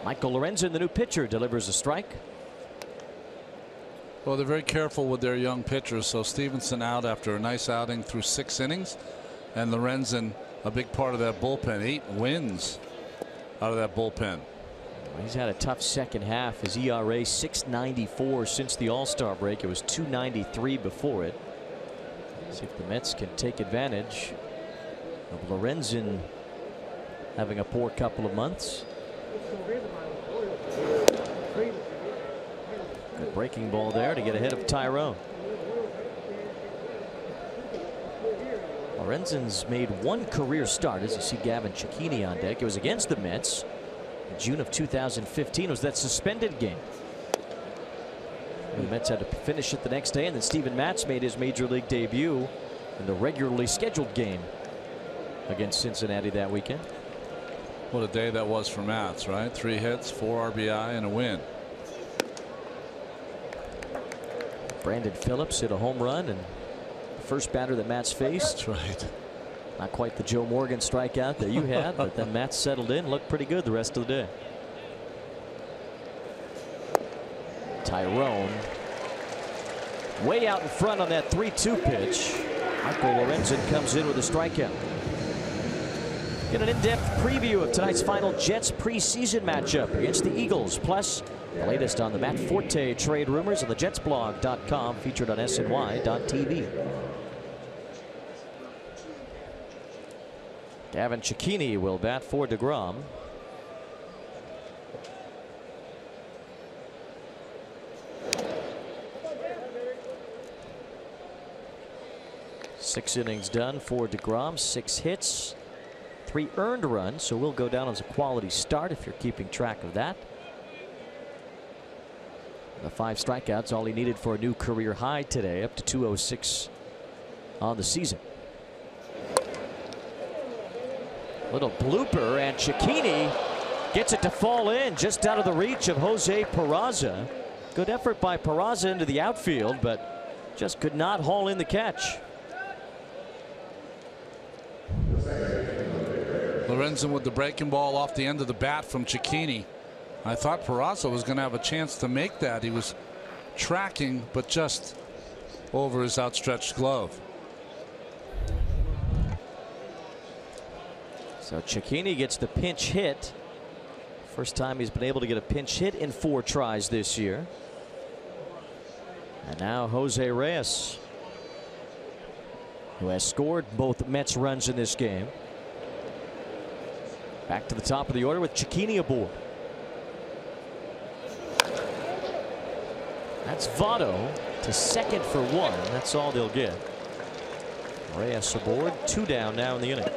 Michael Lorenzen, the new pitcher, delivers a strike. Well, they're very careful with their young pitchers. So Stevenson out after a nice outing through 6 innings, and Lorenzen a big part of that bullpen. 8 wins out of that bullpen. He's had a tough second half. His ERA 6.94 since the All-Star break. It was 2.93 before it. See if the Mets can take advantage of Lorenzen having a poor couple of months. Good breaking ball there to get ahead of Tyrone. Lorenzen's made 1 career start, as you see Gavin Cecchini on deck. It was against the Mets. June of 2015 was that suspended game. The Mets had to finish it the next day, and then Steven Matz made his major league debut in the regularly scheduled game against Cincinnati that weekend. What a day that was for Matz, right? 3 hits, 4 RBI, and a win. Brandon Phillips hit a home run, and the first batter that Matz faced. That's right. Not quite the Joe Morgan strikeout that you had, but then Matz settled in, looked pretty good the rest of the day. Tyrone way out in front on that 3-2 pitch. Michael Lorenzen comes in with a strikeout. Get an in-depth preview of tonight's final Jets preseason matchup against the Eagles, plus the latest on the Matt Forte trade rumors on the JetsBlog.com, featured on SNY.TV. Gavin Cecchini will bat for DeGrom. Six innings done for DeGrom, 6 hits, 3 earned runs, so we'll go down as a quality start if you're keeping track of that. The 5 strikeouts, all he needed for a new career high today, up to 206 on the season. Little blooper, and Cecchini gets it to fall in just out of the reach of Jose Peraza. Good effort by Peraza into the outfield, but just could not haul in the catch. Lorenzen with the breaking ball off the end of the bat from Cecchini. I thought Peraza was going to have a chance to make that. He was tracking, but just over his outstretched glove. So Cecchini gets the pinch hit. First time he's been able to get a pinch hit in 4 tries this year. And now Jose Reyes, who has scored both Mets runs in this game. Back to the top of the order with Cecchini aboard. That's Votto to second for 1. That's all they'll get. Reyes aboard, 2 down now in the inning.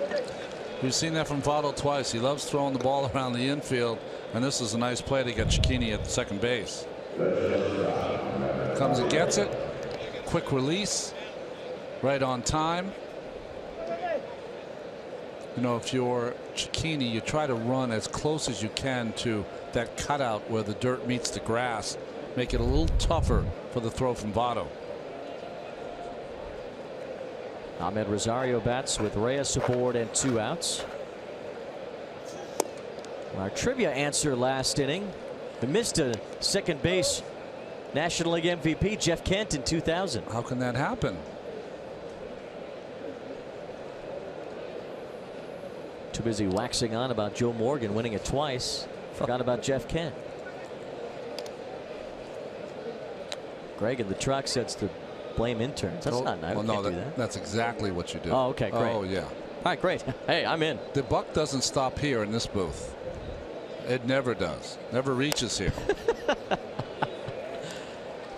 We've seen that from Votto twice. He loves throwing the ball around the infield, and this is a nice play to get Cecchini at second base. Comes and gets it. Quick release. Right on time. You know, if you're Cecchini, you try to run as close as you can to that cutout where the dirt meets the grass. Make it a little tougher for the throw from Votto. Ahmed Rosario bats with Reyes aboard and 2 outs. Our trivia answer last inning: the missed a second base National League MVP Jeff Kent in 2000. How can that happen? Too busy waxing on about Joe Morgan winning it twice. Forgot about Jeff Kent. Greg in the truck sets the blame interns. That's not nice. Well, no, do that. That's exactly what you do. Oh, okay, great. Oh, yeah. All right, great. Hey, I'm in. The buck doesn't stop here in this booth. It never does. Never reaches here.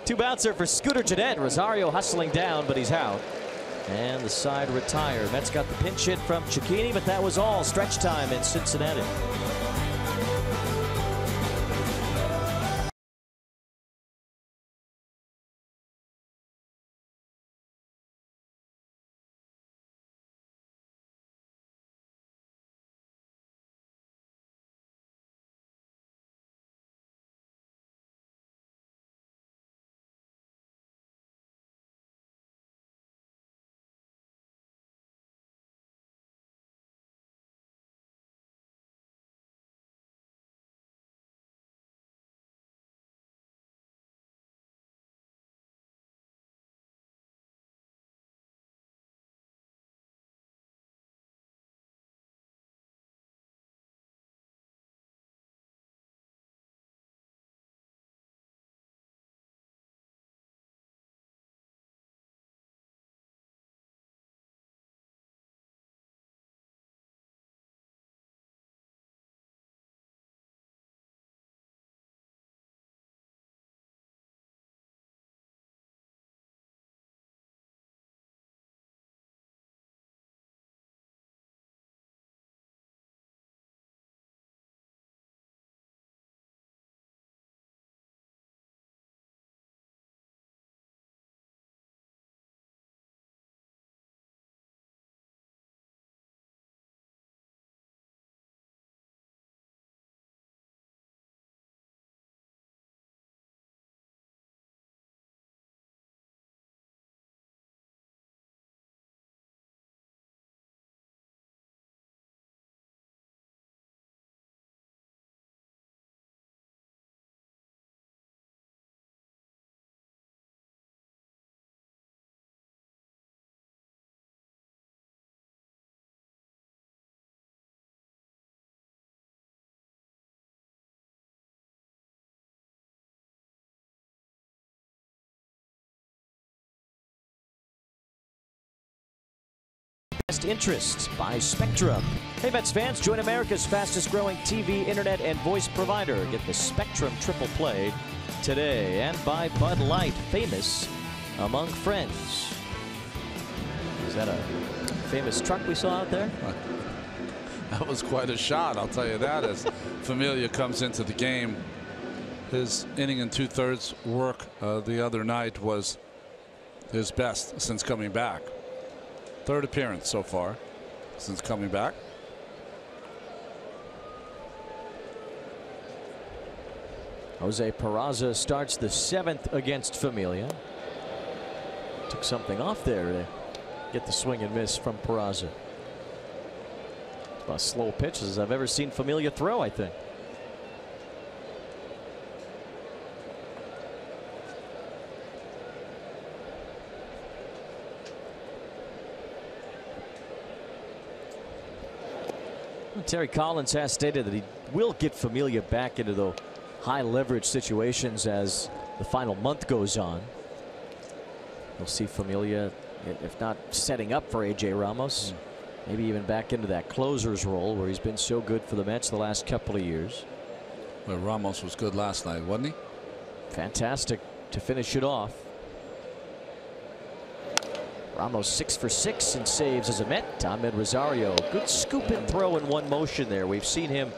2 bouncer for Scooter Gennett. Rosario hustling down, but he's out. And the side retired. Mets got the pinch hit from Cecchini, but that was all. Stretch time in Cincinnati. Best Interests by Spectrum. Hey Mets fans, join America's fastest growing TV, internet, and voice provider. Get the Spectrum Triple Play today. And by Bud Light, famous among friends. Is that a famous truck we saw out there? That was quite a shot, I'll tell you that, as Familia comes into the game. His inning and 2/3 work the other night was his best since coming back. Third appearance so far since coming back. Jose Peraza starts the 7th against Familia. Took something off there to get the swing and miss from Peraza. It's about as slow pitches as I've ever seen Familia throw, I think. Terry Collins has stated that he will get Familia back into the high leverage situations as the final month goes on. We'll see Familia, if not setting up for A.J. Ramos, maybe even back into that closer's role where he's been so good for the Mets the last couple of years. Well, Ramos was good last night, wasn't he? Fantastic to finish it off. Ramos 6 for 6 in saves as a Met. Ahmed Rosario, good scoop and throw in one motion there. We've seen him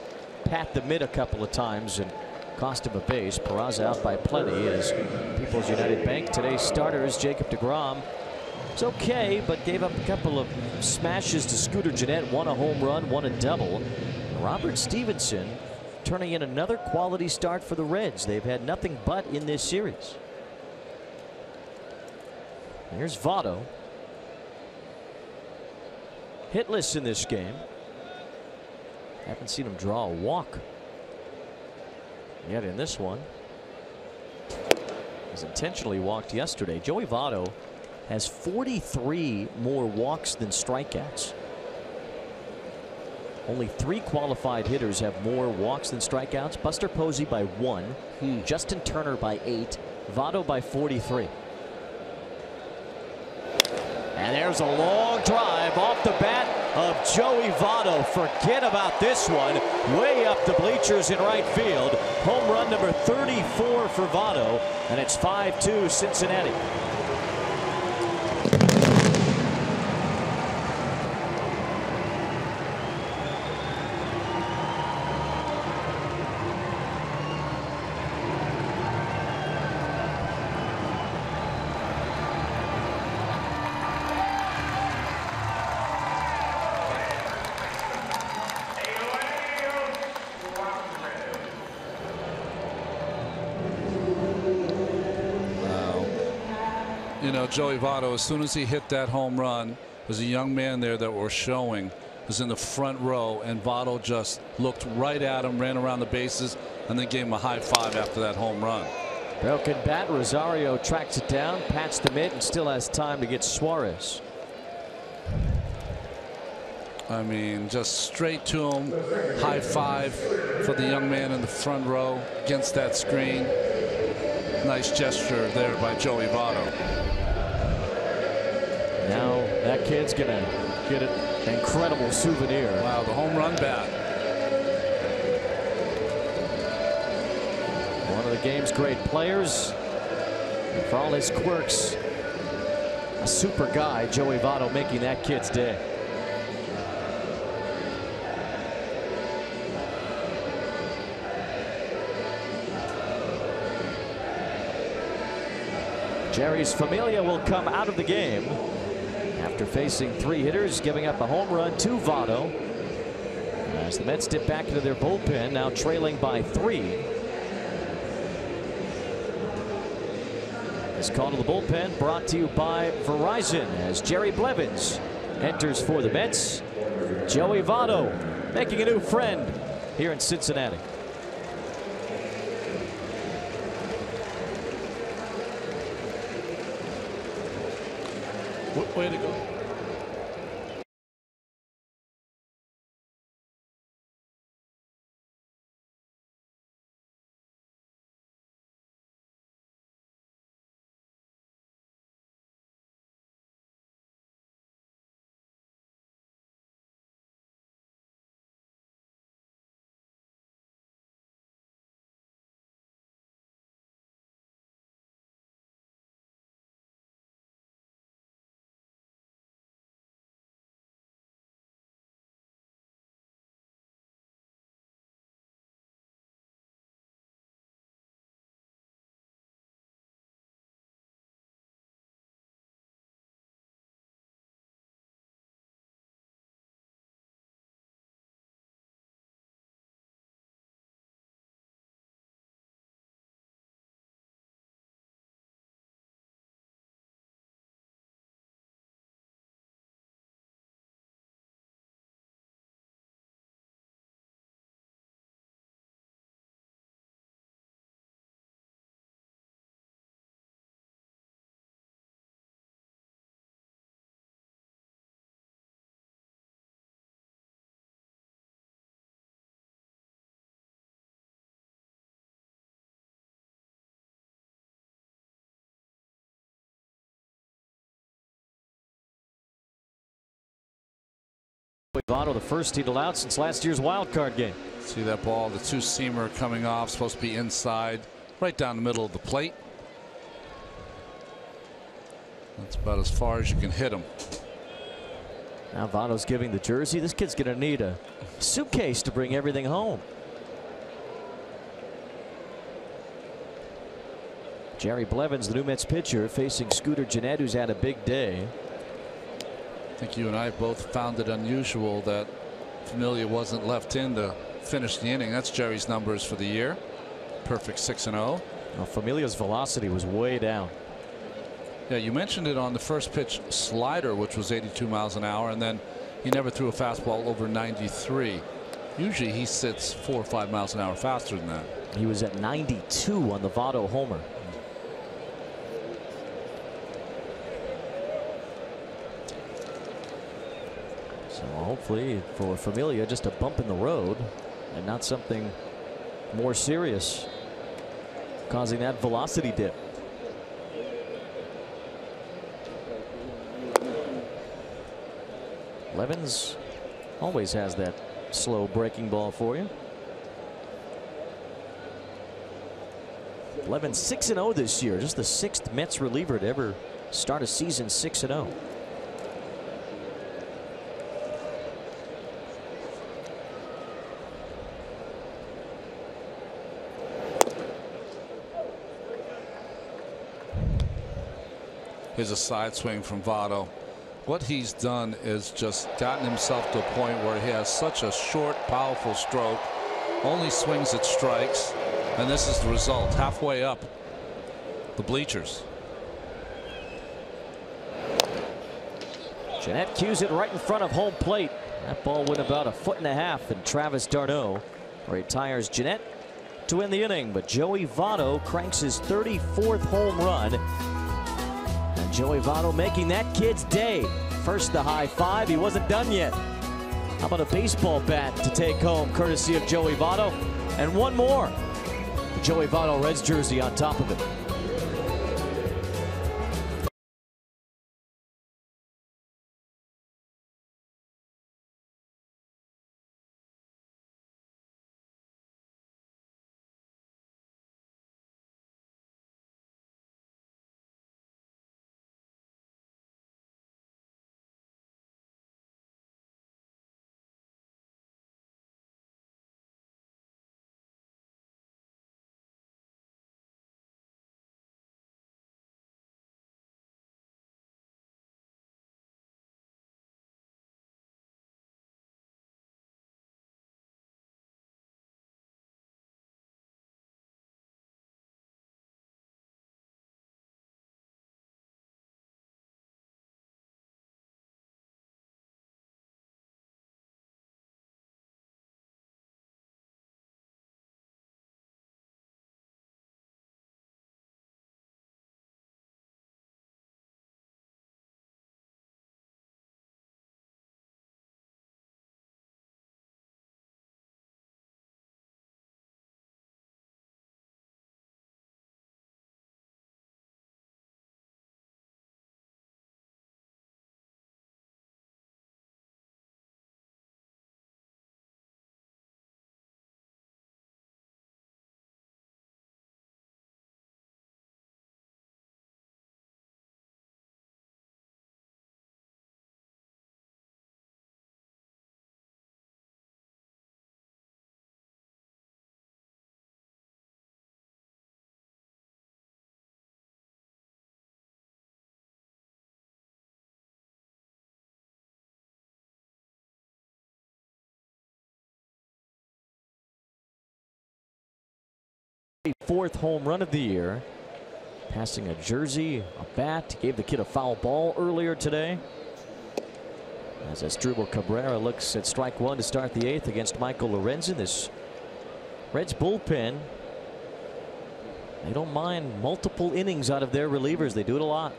pat the mid a couple of times and cost him a base. Peraza out by plenty as People's United Bank. Today's starters, Jacob deGrom. It's okay, but gave up a couple of smashes to Scooter Gennett. One a home run, one a double. Robert Stevenson turning in another quality start for the Reds. They've had nothing but in this series. Here's Votto. Hitless in this game. Haven't seen him draw a walk yet in this one. He was intentionally walked yesterday. Joey Votto has 43 more walks than strikeouts. Only 3 qualified hitters have more walks than strikeouts. Buster Posey by 1, Justin Turner by 8, Votto by 43. And there's a long drive off the bat of Joey Votto. Forget about this one. Way up the bleachers in right field. Home run number 34 for Votto. And it's 5-2 Cincinnati. You know, Joey Votto, as soon as he hit that home run, there's a young man there that we're showing was in the front row, and Votto just looked right at him, ran around the bases, and then gave him a high five after that home run. Broken bat. Rosario tracks it down, pats the mid, and still has time to get Suarez. I mean, just straight to him. High five for the young man in the front row against that screen. Nice gesture there by Joey Votto. Now that kid's gonna get an incredible souvenir. Wow, the home run bat. One of the game's great players. And for all his quirks, a super guy, Joey Votto, making that kid's day. Jerry's Familia will come out of the game after facing 3 hitters, giving up a home run to Votto. As the Mets dip back into their bullpen, now trailing by 3. This call to the bullpen brought to you by Verizon as Jerry Blevins enters for the Mets. Joey Votto making a new friend here in Cincinnati. Way to go. Votto, the first he'd allowed since last year's wild card game. See that ball, the two-seamer coming off, supposed to be inside, right down the middle of the plate. That's about as far as you can hit him. Now Votto's giving the jersey. This kid's going to need a suitcase to bring everything home. Jerry Blevins, the new Mets pitcher, facing Scooter Gennett, who's had a big day. I think you and I both found it unusual that Familia wasn't left in to finish the inning. That's Jerry's numbers for the year. Perfect 6-0. Well, Familia's velocity was way down. Yeah, you mentioned it on the first pitch slider, which was 82 miles an hour, and then he never threw a fastball over 93. Usually he sits 4 or 5 miles an hour faster than that. He was at 92 on the Votto homer. So hopefully for Familia, just a bump in the road and not something more serious causing that velocity dip. Blevins always has that slow breaking ball for you. Blevins 6-0 this year, just the 6th Mets reliever to ever start a season 6-0. Here's a side swing from Votto. What he's done is just gotten himself to a point where he has such a short, powerful stroke, only swings at strikes, and this is the result. Halfway up the bleachers. Gennett cues it right in front of home plate. That ball went about 1.5 feet, and Travis d'Arnaud retires Gennett to win the inning. But Joey Votto cranks his 34th home run. And Joey Votto making that kid's day. First the high five. He wasn't done yet. How about a baseball bat to take home, courtesy of Joey Votto? And one more. The Joey Votto Reds jersey on top of it. Fourth home run of the year, passing a jersey, a bat. Gave the kid a foul ball earlier today. As Asdrubal Cabrera looks at strike one to start the 8th against Michael Lorenzen. This Reds bullpen, they don't mind multiple innings out of their relievers. They do it a lot.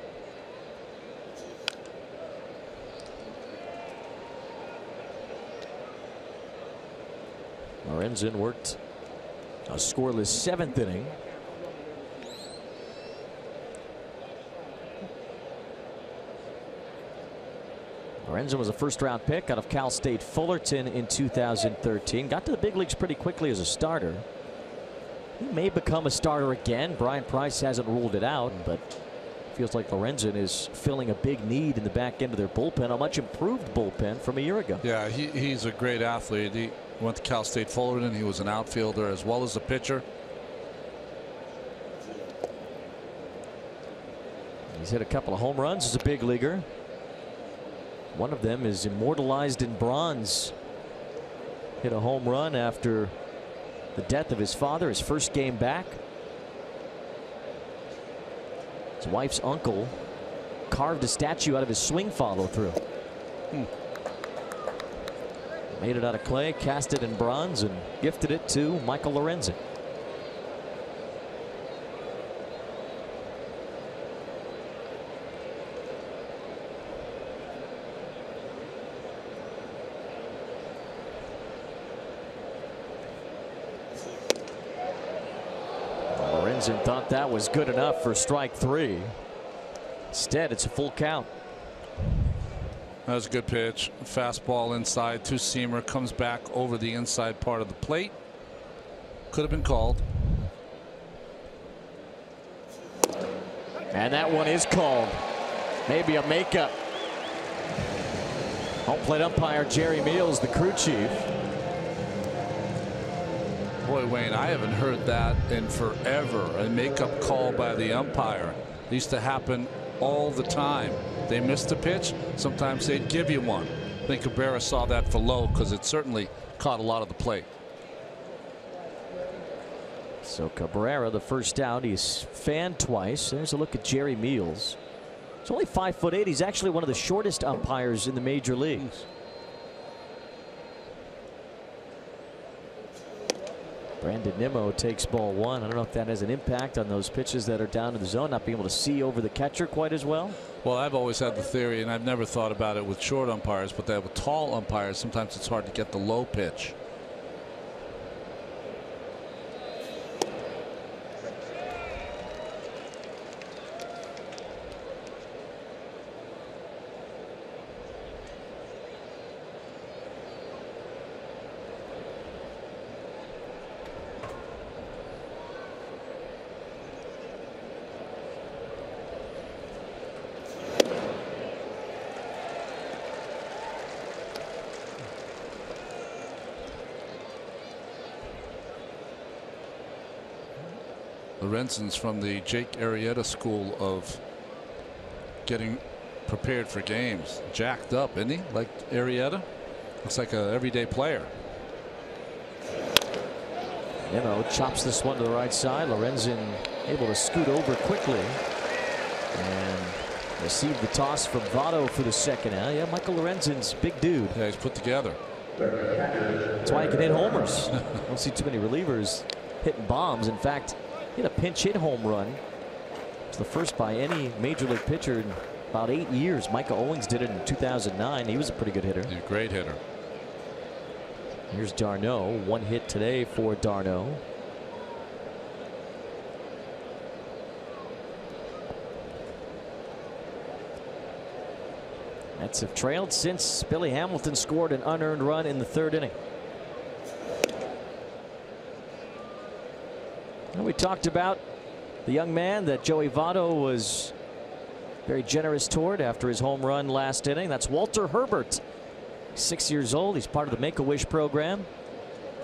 Lorenzen worked a scoreless 7th inning. Lorenzen was a first-round pick out of Cal State Fullerton in 2013. Got to the big leagues pretty quickly as a starter. He may become a starter again. Brian Price hasn't ruled it out, but feels like Lorenzen is filling a big need in the back end of their bullpen, a much improved bullpen from a year ago. Yeah, he's a great athlete. He went to Cal State Fullerton. He was an outfielder as well as a pitcher. He's hit a couple of home runs as a big leaguer. One of them is immortalized in bronze. Hit a home run after the death of his father, his first game back. His wife's uncle carved a statue out of his swing follow-through. Made it out of clay, cast it in bronze, and gifted it to Michael Lorenzen. Lorenzen thought that was good enough for strike 3. Instead, it's a full count. That was a good pitch. Fastball inside, two-seamer, comes back over the inside part of the plate. Could have been called. And that one is called. Maybe a makeup. Home plate umpire Jerry Meals, the crew chief. Boy, Wayne, I haven't heard that in forever. A makeup call by the umpire. It used to happen all the time. They missed a pitch, sometimes they'd give you one. I think Cabrera saw that for Lowe because it certainly caught a lot of the plate. So Cabrera, the first out, he's fanned twice. There's a look at Jerry Meals. He's only 5'8". He's actually one of the shortest umpires in the major leagues. Brandon Nimmo takes ball 1. I don't know if that has an impact on those pitches that are down in the zone, not being able to see over the catcher quite as well. Well, I've always had the theory, and I've never thought about it with short umpires, but that with tall umpires, sometimes it's hard to get the low pitch. Lorenzen's from the Jake Arrieta school of getting prepared for games. Jacked up, isn't he? Like Arrieta? Looks like an everyday player. Nimmo chops this one to the right side. Lorenzen able to scoot over quickly and receive the toss from Votto for the second out. Yeah, Michael Lorenzen's big dude. Yeah, he's put together. That's why he can hit homers. I don't see too many relievers hitting bombs. In fact, he had a pinch hit home run. It's the first by any major league pitcher in about 8 years. Micah Owings did it in 2009. He was a pretty good hitter. He's a great hitter. Here's d'Arnaud. One hit today for d'Arnaud. Mets have trailed since Billy Hamilton scored an unearned run in the 3rd inning. And we talked about the young man that Joey Votto was very generous toward after his home run last inning. That's Walter Herbert. 6 years old. He's part of the Make-A-Wish program.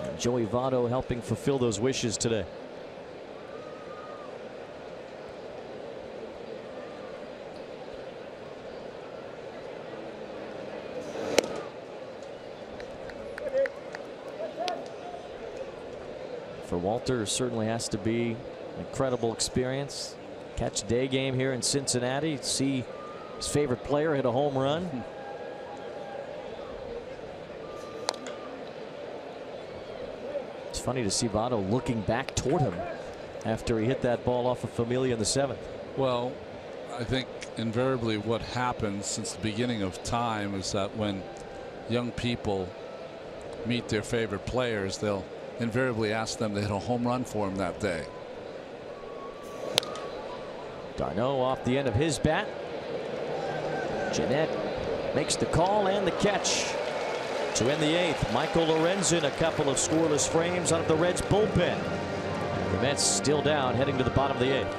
And Joey Votto helping fulfill those wishes today. For Walter, certainly has to be an incredible experience. Catch day game here in Cincinnati. See his favorite player hit a home run. It's funny to see Votto looking back toward him after he hit that ball off of Familia in the 7th. Well, I think invariably what happens since the beginning of time is that when young people meet their favorite players, they'll invariably ask them to hit a home run for him that day. d'Arnaud off the end of his bat. Jeanette makes the call and the catch to end the 8th. Michael Lorenzen, a couple of scoreless frames out of the Reds bullpen. The Mets still down, heading to the bottom of the 8th.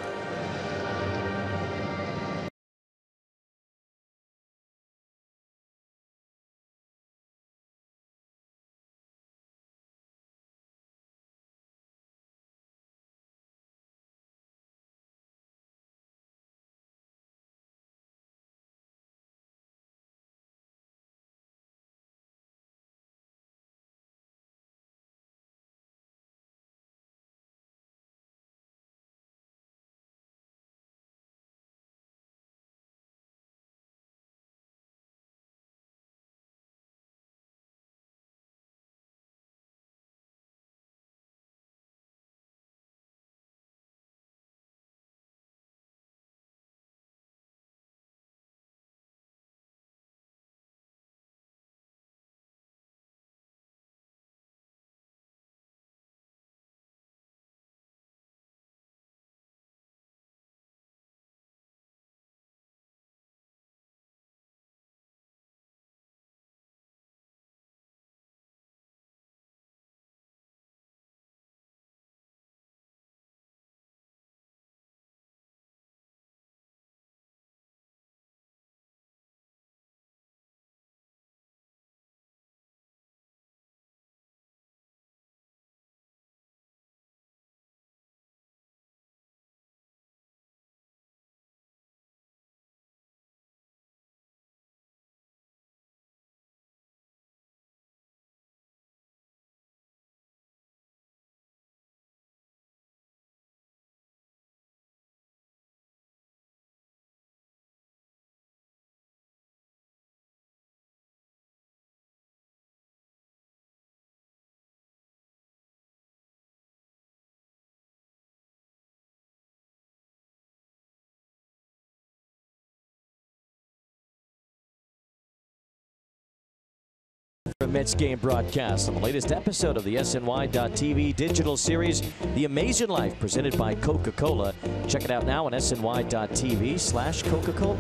Mets game broadcast on the latest episode of the SNY.TV digital series, The Amazing Life, presented by Coca-Cola. Check it out now on SNY.TV/Coca-Cola.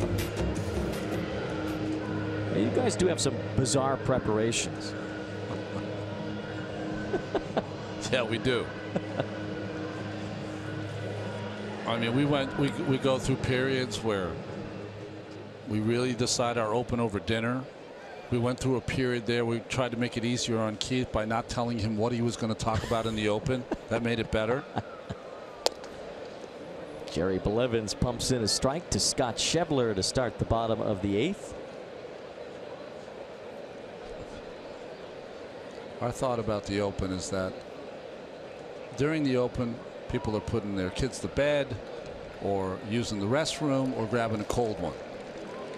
You guys do have some bizarre preparations. Yeah, we do. I mean, we go through periods where we really decide our open over dinner. We went through a period there. We tried to make it easier on Keith by not telling him what he was going to talk about in the open. That made it better. Jerry Blevins pumps in a strike to Scott Schebler to start the bottom of the 8th. Our thought about the open is that during the open, people are putting their kids to bed or using the restroom or grabbing a cold one.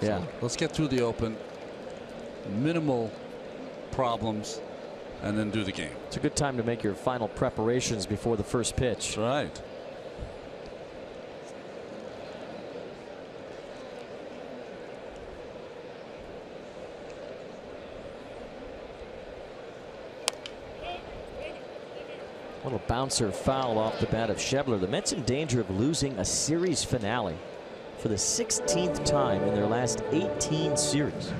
Yeah. So let's get through the open. Minimal problems, and then do the game. It's a good time to make your final preparations before the first pitch. That's right. Little bouncer foul off the bat of Schebler. The Mets in danger of losing a series finale for the 16th time in their last 18 series.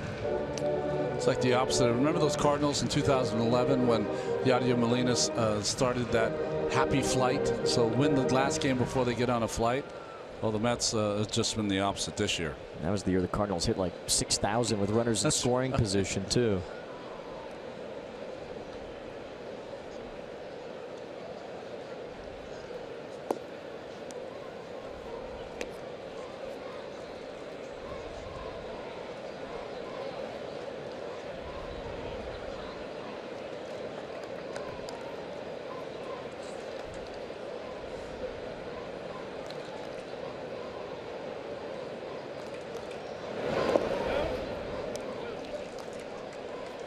It's like the opposite. Remember those Cardinals in 2011 when Yadier Molina started that happy flight? So win the last game before they get on a flight. Well, the Mets has just been the opposite this year. That was the year the Cardinals hit like 6,000 with runners in scoring position too.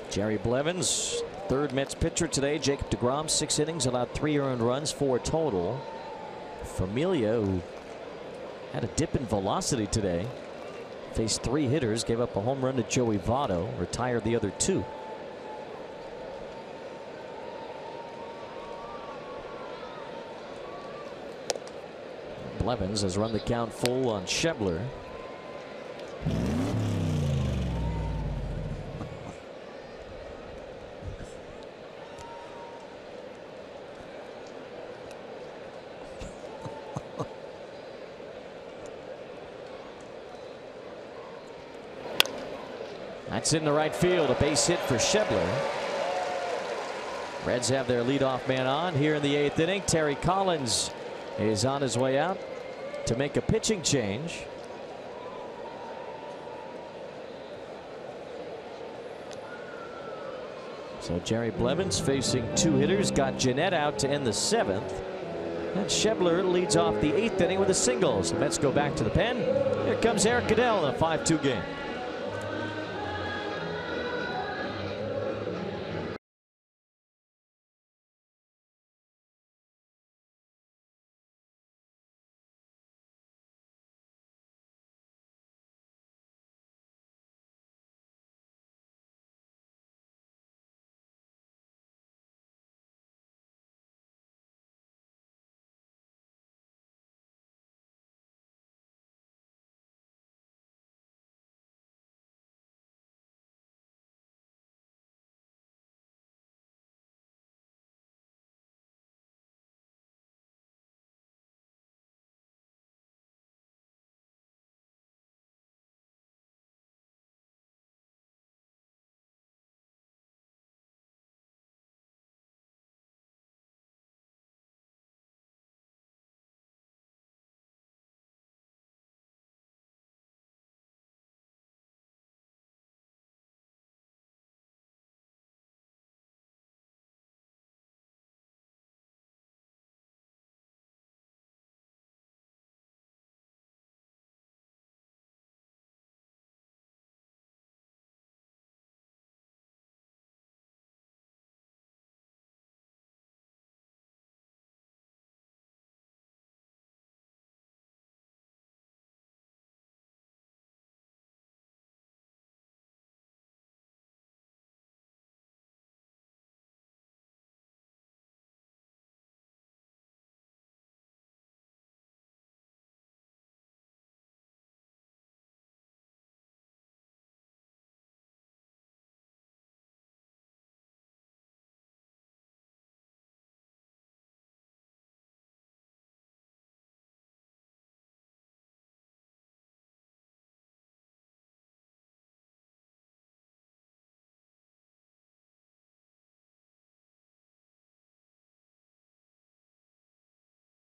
Jerry Blevins, third Mets pitcher today. Jacob deGrom, 6 innings, allowed 3 earned runs, 4 total. Familia, who had a dip in velocity today, faced 3 hitters, gave up a home run to Joey Votto, retired the other 2. Blevins has run the count full on Schebler. That's in the right field. A base hit for Schebler. Reds have their leadoff man on here in the 8th inning. Terry Collins is on his way out to make a pitching change. So Jerry Blevins facing 2 hitters. Got Jeanette out to end the 7th. And Schebler leads off the 8th inning with a single. The Mets go back to the pen. Here comes Eric Goodell in a 5-2 game.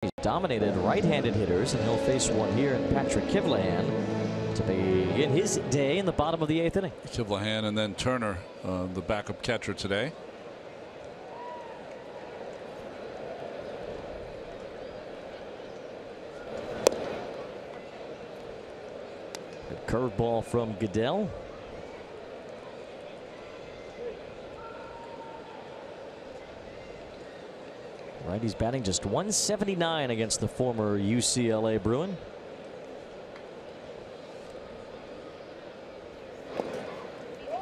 He's dominated right-handed hitters, and he'll face one here in Patrick Kivlehan to begin his day in the bottom of the 8th inning. Kivlehan and then Turner, the backup catcher today. Good curveball from Goodell. Right, he's batting just 179 against the former UCLA Bruin.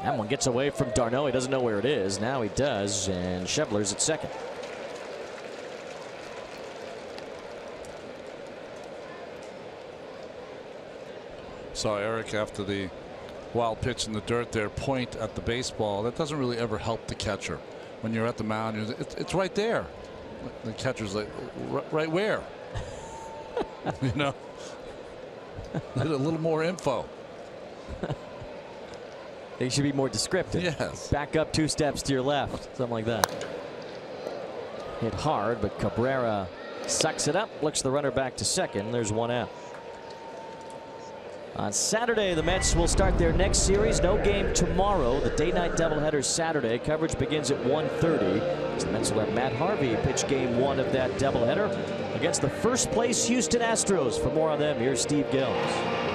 That one gets away from Darno. He doesn't know where it is. Now he does, and Schebler's at second. Saw Eric after the wild pitch in the dirt there point at the baseball. That doesn't really ever help the catcher. When you're at the mound, it's right there. The catcher's like, right where? You know, a little more info. They should be more descriptive. Yes. Back up 2 steps to your left, something like that. Hit hard, but Cabrera sucks it up, looks the runner back to second. There's 1 out. On Saturday, the Mets will start their next series. No game tomorrow. The day-night doubleheader Saturday. Coverage begins at 1:30. The Mets will have Matt Harvey pitch game 1 of that doubleheader against the first-place Houston Astros. For more on them, here's Steve Gills.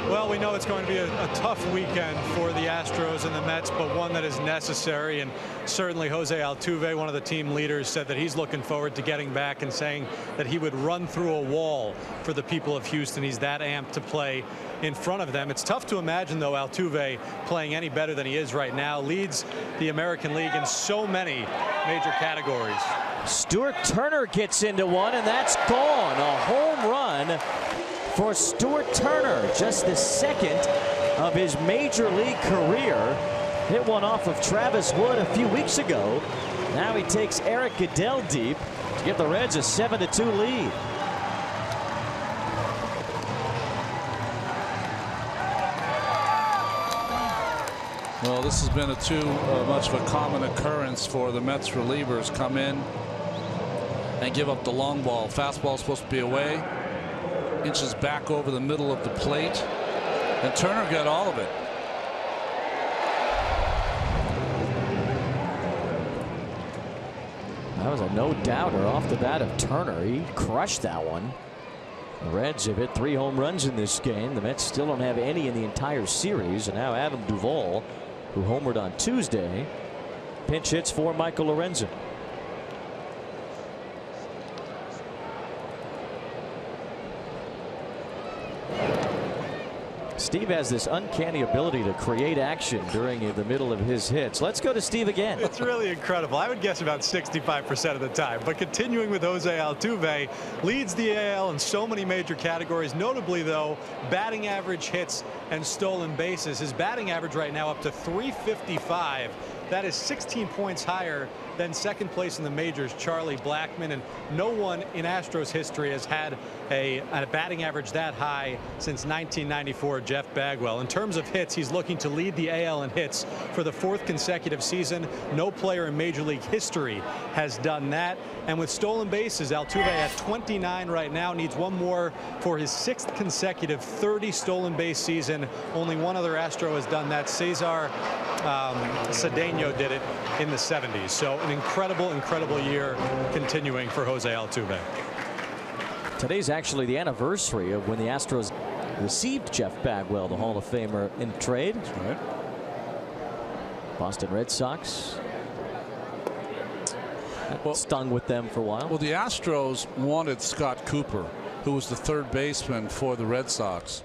Well, we know it's going to be a tough weekend for the Astros and the Mets, but one that is necessary. And certainly Jose Altuve, one of the team leaders, said that he's looking forward to getting back and saying that he would run through a wall for the people of Houston. He's that amped to play in front of them. It's tough to imagine, though, Altuve playing any better than he is right now. Leads the American League in so many major categories. Stuart Turner gets into one, and that's gone. A home run for Stuart Turner, just the 2nd of his major league career. Hit one off of Travis Wood a few weeks ago. Now he takes Eric Goodell deep to give the Reds a 7-2 lead. Well, this has been too much of a common occurrence for the Mets relievers. Come in and give up the long ball. Fastball supposed to be away. Inches back over the middle of the plate. And Turner got all of it. That was a no-doubter off the bat of Turner. He crushed that one. The Reds have hit 3 home runs in this game. The Mets still don't have any in the entire series. And now Adam Duvall, who homered on Tuesday, pinch hits for Michael Lorenzen. Steve has this uncanny ability to create action during the middle of his hits. Let's go to Steve again. It's really incredible. I would guess about 65% of the time. But continuing with Jose Altuve, leads the AL in so many major categories. Notably, though, batting average, hits, and stolen bases. His batting average right now up to .355. That is 16 points higher than second place in the majors, Charlie Blackmon, and no one in Astros history has had a batting average that high since 1994, Jeff Bagwell. In terms of hits, he's looking to lead the AL in hits for the 4th consecutive season. No player in Major League history has done that. And with stolen bases, Altuve at 29 right now, needs one more for his 6th consecutive 30 stolen base season. Only one other Astro has done that. Cesar Cedeno did it in the 70s. So an incredible year continuing for Jose Altuve. Today's actually the anniversary of when the Astros received Jeff Bagwell, the Hall of Famer, in trade. That's right. Boston Red Sox stung with them for a while. Well, the Astros wanted Scott Cooper, who was the 3rd baseman for the Red Sox.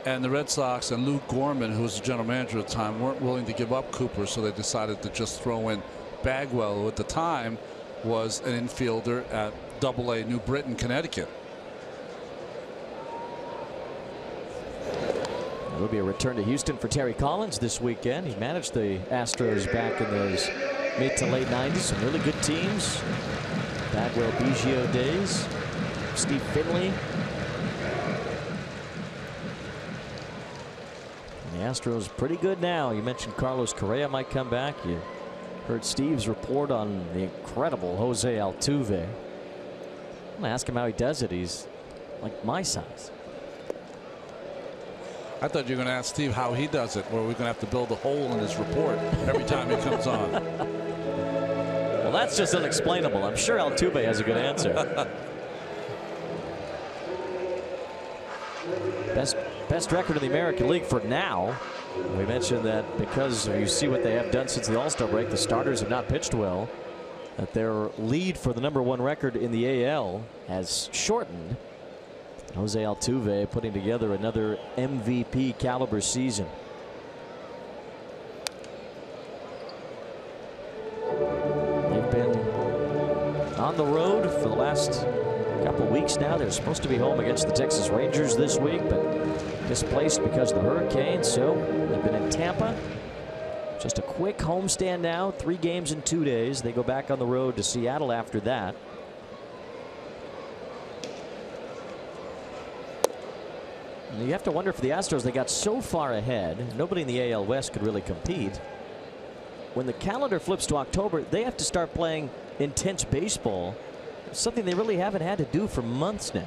And the Red Sox and Lou Gorman, who was the general manager at the time, weren't willing to give up Cooper, so they decided to just throw in Bagwell, who at the time was an infielder at AA New Britain, Connecticut. There will be a return to Houston for Terry Collins this weekend. He managed the Astros back in those mid to late 90s. Some really good teams. Bagwell Biggio days. Steve Finley. And the Astros pretty good now. You mentioned Carlos Correa might come back. You heard Steve's report on the incredible Jose Altuve. I'm going to ask him how he does it. He's like my size. I thought you were going to ask Steve how he does it, where we're going to have to build a hole in his report every time he comes on. Well, that's just unexplainable. I'm sure Altuve has a good answer. Best record in the American League for now. We mentioned that because you see what they have done since the All-Star break, the starters have not pitched well, that their lead for the #1 record in the AL has shortened. Jose Altuve putting together another MVP caliber season. They've been on the road for the last couple of weeks now. They're supposed to be home against the Texas Rangers this week, but displaced because of the hurricane. So they've been in Tampa. Just a quick homestand now. 3 games in 2 days. They go back on the road to Seattle after that. You have to wonder if the Astros, they got so far ahead, nobody in the AL West could really compete. When the calendar flips to October, they have to start playing intense baseball, something they really haven't had to do for months now.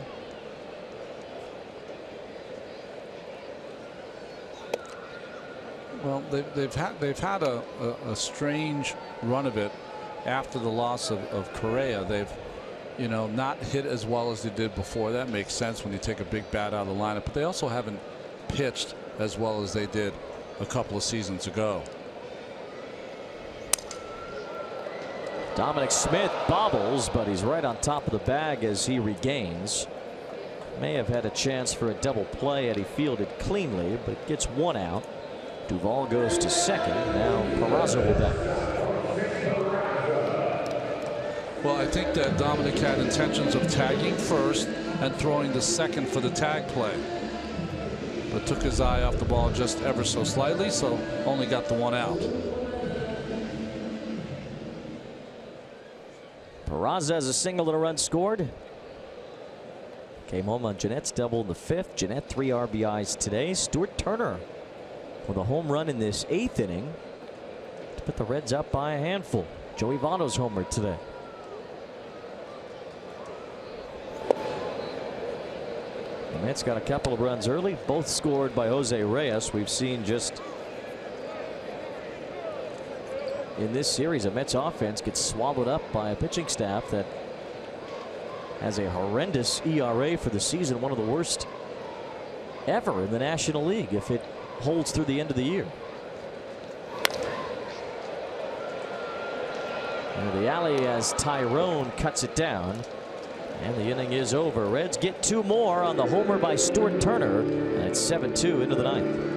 Well, they've had a strange run of it after the loss of Correa. They've not hit as well as they did before. That makes sense when you take a big bat out of the lineup, but they also haven't pitched as well as they did a couple of seasons ago. Dominic Smith bobbles, but he's right on top of the bag as he regains. May have had a chance for a double play had he fielded cleanly, but gets 1 out. Duvall goes to second. Now Peraza will bat. Well, I think that Dominic had intentions of tagging first and throwing the second for the tag play, but took his eye off the ball just ever so slightly, so only got the 1 out. Peraza has a single and a run scored. Came home on Jeanette's double in the 5th. Jeanette 3 RBIs today. Stuart Turner with a home run in this 8th inning to put the Reds up by a handful. Joey Votto's homer today. The Mets got a couple of runs early, both scored by Jose Reyes. We've seen just in this series a Mets offense gets swallowed up by a pitching staff that has a horrendous ERA for the season, one of the worst ever in the National League if it holds through the end of the year. Into the alley as Tyrone cuts it down, and the inning is over. Reds get 2 more on the homer by Stuart Turner, and it's 7-2 into the 9th.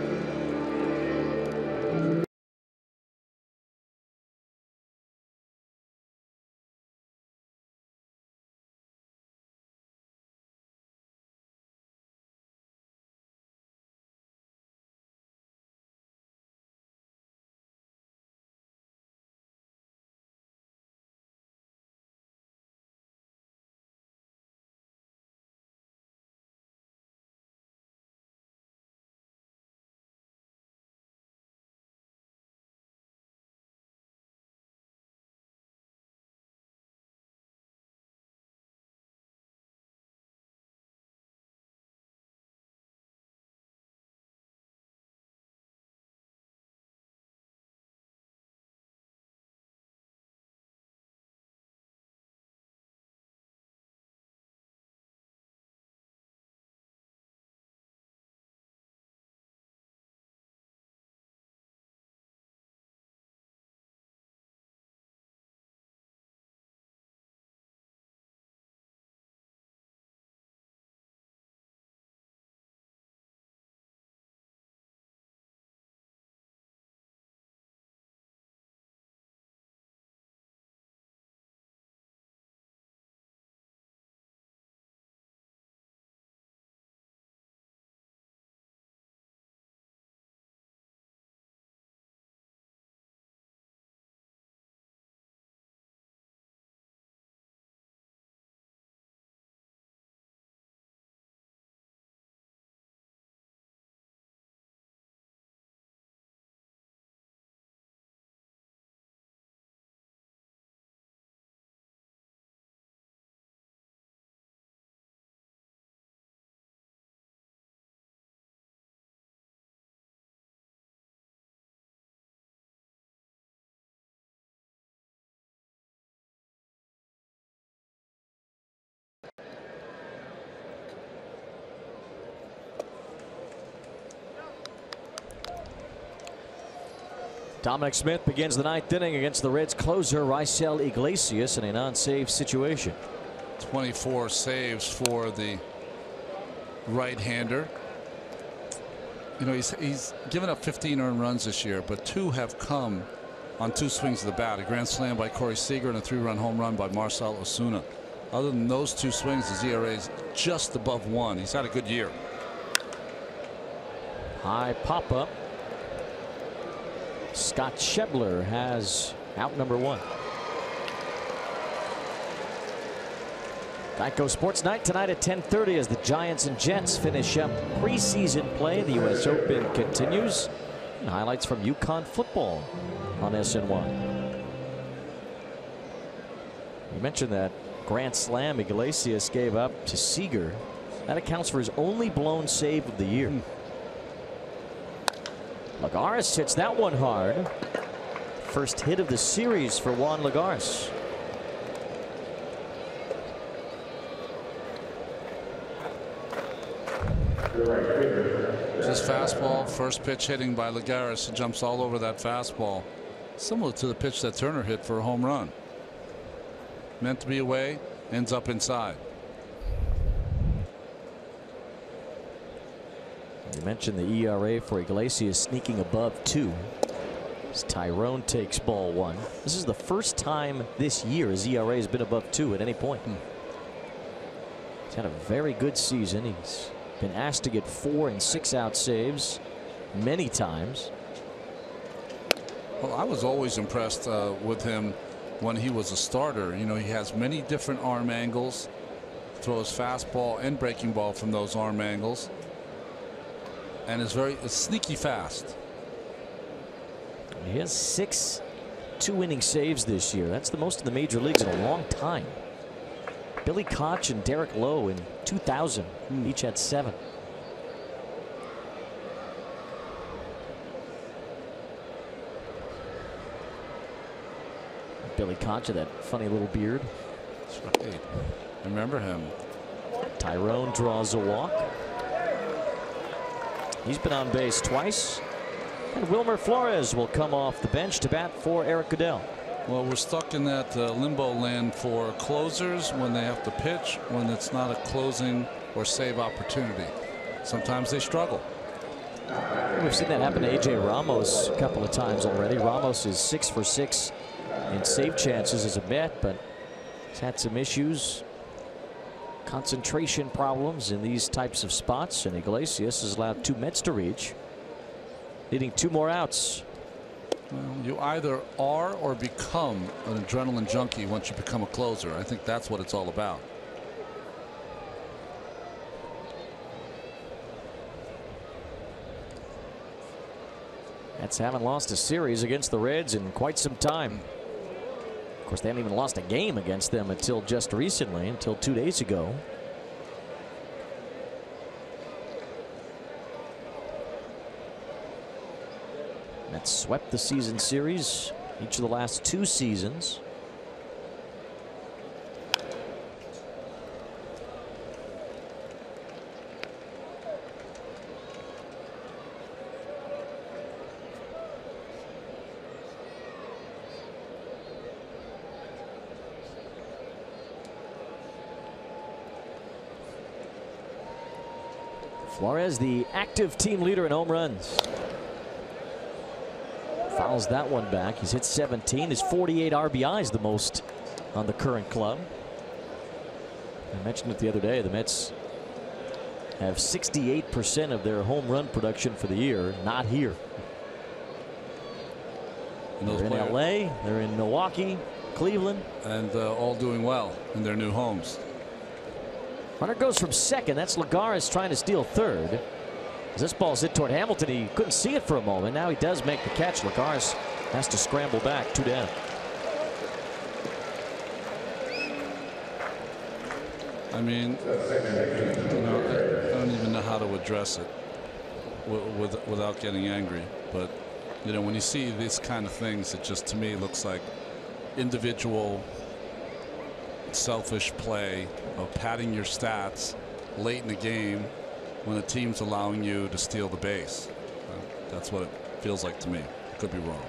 Dominic Smith begins the 9th inning against the Reds closer Raisel Iglesias in a non-save situation. 24 saves for the right-hander. You know, he's given up 15 earned runs this year, but 2 have come on 2 swings of the bat. A grand slam by Corey Seager and a 3-run home run by Marcell Ozuna. Other than those 2 swings, his ERA is just above 1. He's had a good year. High pop-up. Scott Schebler has out number 1. Geico Sports Night tonight at 10:30 as the Giants and Jets finish up preseason play. The U.S. Open continues. And highlights from UConn football on SNY. You mentioned that grand slam Iglesias gave up to Seager. That accounts for his only blown save of the year. Lagares hits that one hard. First hit of the series for Juan Lagares. His fastball, first pitch hitting by Lagares, jumps all over that fastball. Similar to the pitch that Turner hit for a home run. Meant to be away, ends up inside. You mentioned the ERA for Iglesias sneaking above 2. As Tyrone takes ball 1. This is the first time this year his ERA has been above 2 at any point. He's had a very good season. He's been asked to get 4 and 6 out saves many times. Well, I was always impressed with him when he was a starter. You know, he has many different arm angles, throws fastball and breaking ball from those arm angles, and is very sneaky fast. He has 6 2-inning saves this year. That's the most in the major leagues in a long time. Billy Koch and Derek Lowe in 2000 each had 7. Billy Koch with that funny little beard. That's right. Remember him. Tyrone draws a walk. He's been on base twice. And Wilmer Flores will come off the bench to bat for Eric Goodell. Well, we're stuck in that limbo land for closers when they have to pitch, when it's not a closing or save opportunity. Sometimes they struggle. We've seen that happen to A.J. Ramos a couple of times already. Ramos is 6 for 6 in save chances as a Met, but he's had some issues, concentration problems in these types of spots, and Iglesias has allowed 2 Mets to reach, needing 2 more outs. Well, you either are or become an adrenaline junkie once you become a closer. I think that's what it's all about. Mets haven't lost a series against the Reds in quite some time. Of course, they haven't even lost a game against them until just recently, until 2 days ago. Mets swept the season series each of the last 2 seasons. Flores, the active team leader in home runs. Fouls that one back. He's hit 17. His 48 RBIs, the most on the current club. I mentioned it the other day. The Mets have 68% of their home run production for the year not here. They're in LA, they're in Milwaukee, Cleveland. And all doing well in their new homes. Runner goes from second. That's Lagares trying to steal third. As this ball's hit toward Hamilton, he couldn't see it for a moment. Now he does make the catch. Lagares has to scramble back, 2 down. I mean, you know, I don't even know how to address it without getting angry. But, you know, when you see these kind of things, it just, to me, looks like individual selfish play of padding your stats late in the game when the team's allowing you to steal the base. That's what it feels like to me. Could be wrong.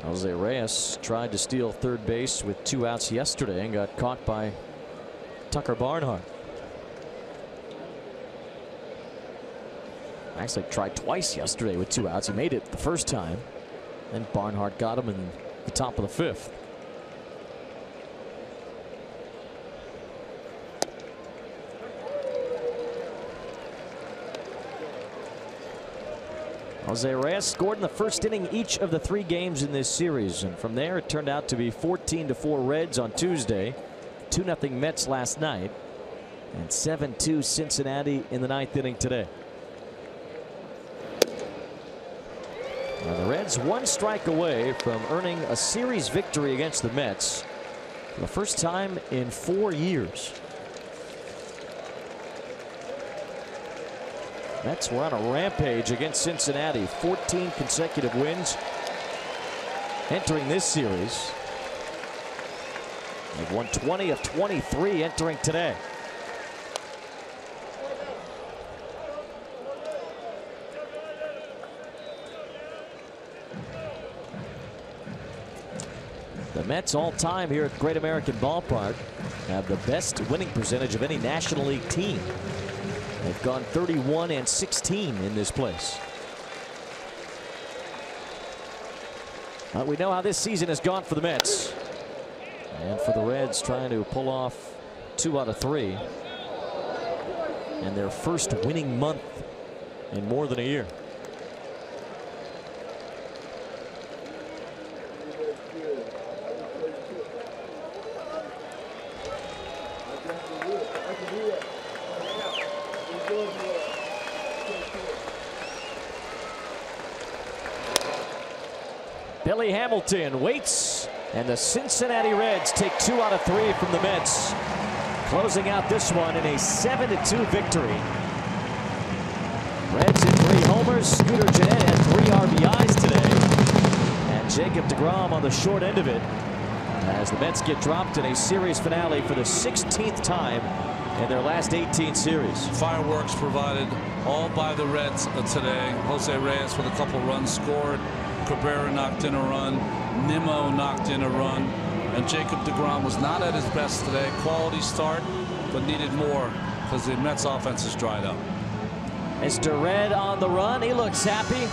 Jose Reyes tried to steal third base with 2 outs yesterday and got caught by Tucker Barnhart. Actually tried twice yesterday with 2 outs. He made it the first time. Then Barnhart got him in the top of the 5th. Jose Reyes scored in the first inning each of the 3 games in this series, and from there it turned out to be 14-4 Reds on Tuesday, 2-0 Mets last night, and 7-2 Cincinnati in the 9th inning today. Now the Reds 1 strike away from earning a series victory against the Mets for the first time in 4 years. Mets were on a rampage against Cincinnati. 14 consecutive wins entering this series. They've won 20 of 23 entering today. The Mets all time here at Great American Ballpark have the best winning percentage of any National League team. They've gone 31-16 in this place. But we know how this season has gone for the Mets. And for the Reds, trying to pull off 2 out of 3. And their first winning month in more than a year. Billy Hamilton waits, and the Cincinnati Reds take 2 out of 3 from the Mets, closing out this one in a 7-2 victory. Reds in 3 homers. Scooter Gennett had 3 RBIs today, and Jacob deGrom on the short end of it, as the Mets get dropped in a series finale for the 16th time in their last 18 series. Fireworks provided all by the Reds today. Jose Reyes with a couple runs scored. Cabrera knocked in a run. Nimmo knocked in a run. And Jacob deGrom was not at his best today. Quality start, but needed more because the Mets offense is dried up. Mr. Red on the run. He looks happy.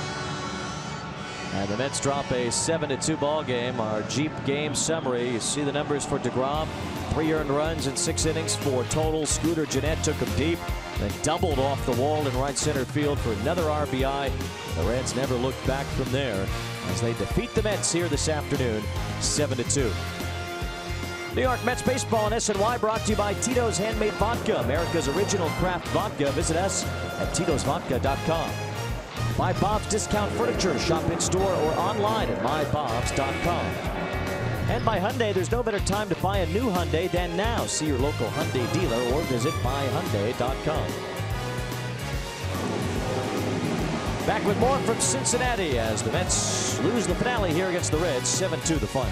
And the Mets drop a 7-2 ball game. Our Jeep game summary. You see the numbers for deGrom. 3 earned runs in 6 innings, 4 total. Scooter Gennett took him deep, then doubled off the wall in right center field for another RBI. The Reds never looked back from there as they defeat the Mets here this afternoon, 7-2. New York Mets baseball on SNY brought to you by Tito's Handmade Vodka, America's original craft vodka. Visit us at Tito'sVodka.com. My Bob's Discount Furniture. Shop in store or online at mybobs.com. And by Hyundai, there's no better time to buy a new Hyundai than now. See your local Hyundai dealer or visit buyhyundai.com. Back with more from Cincinnati as the Mets lose the finale here against the Reds, 7-2 the final.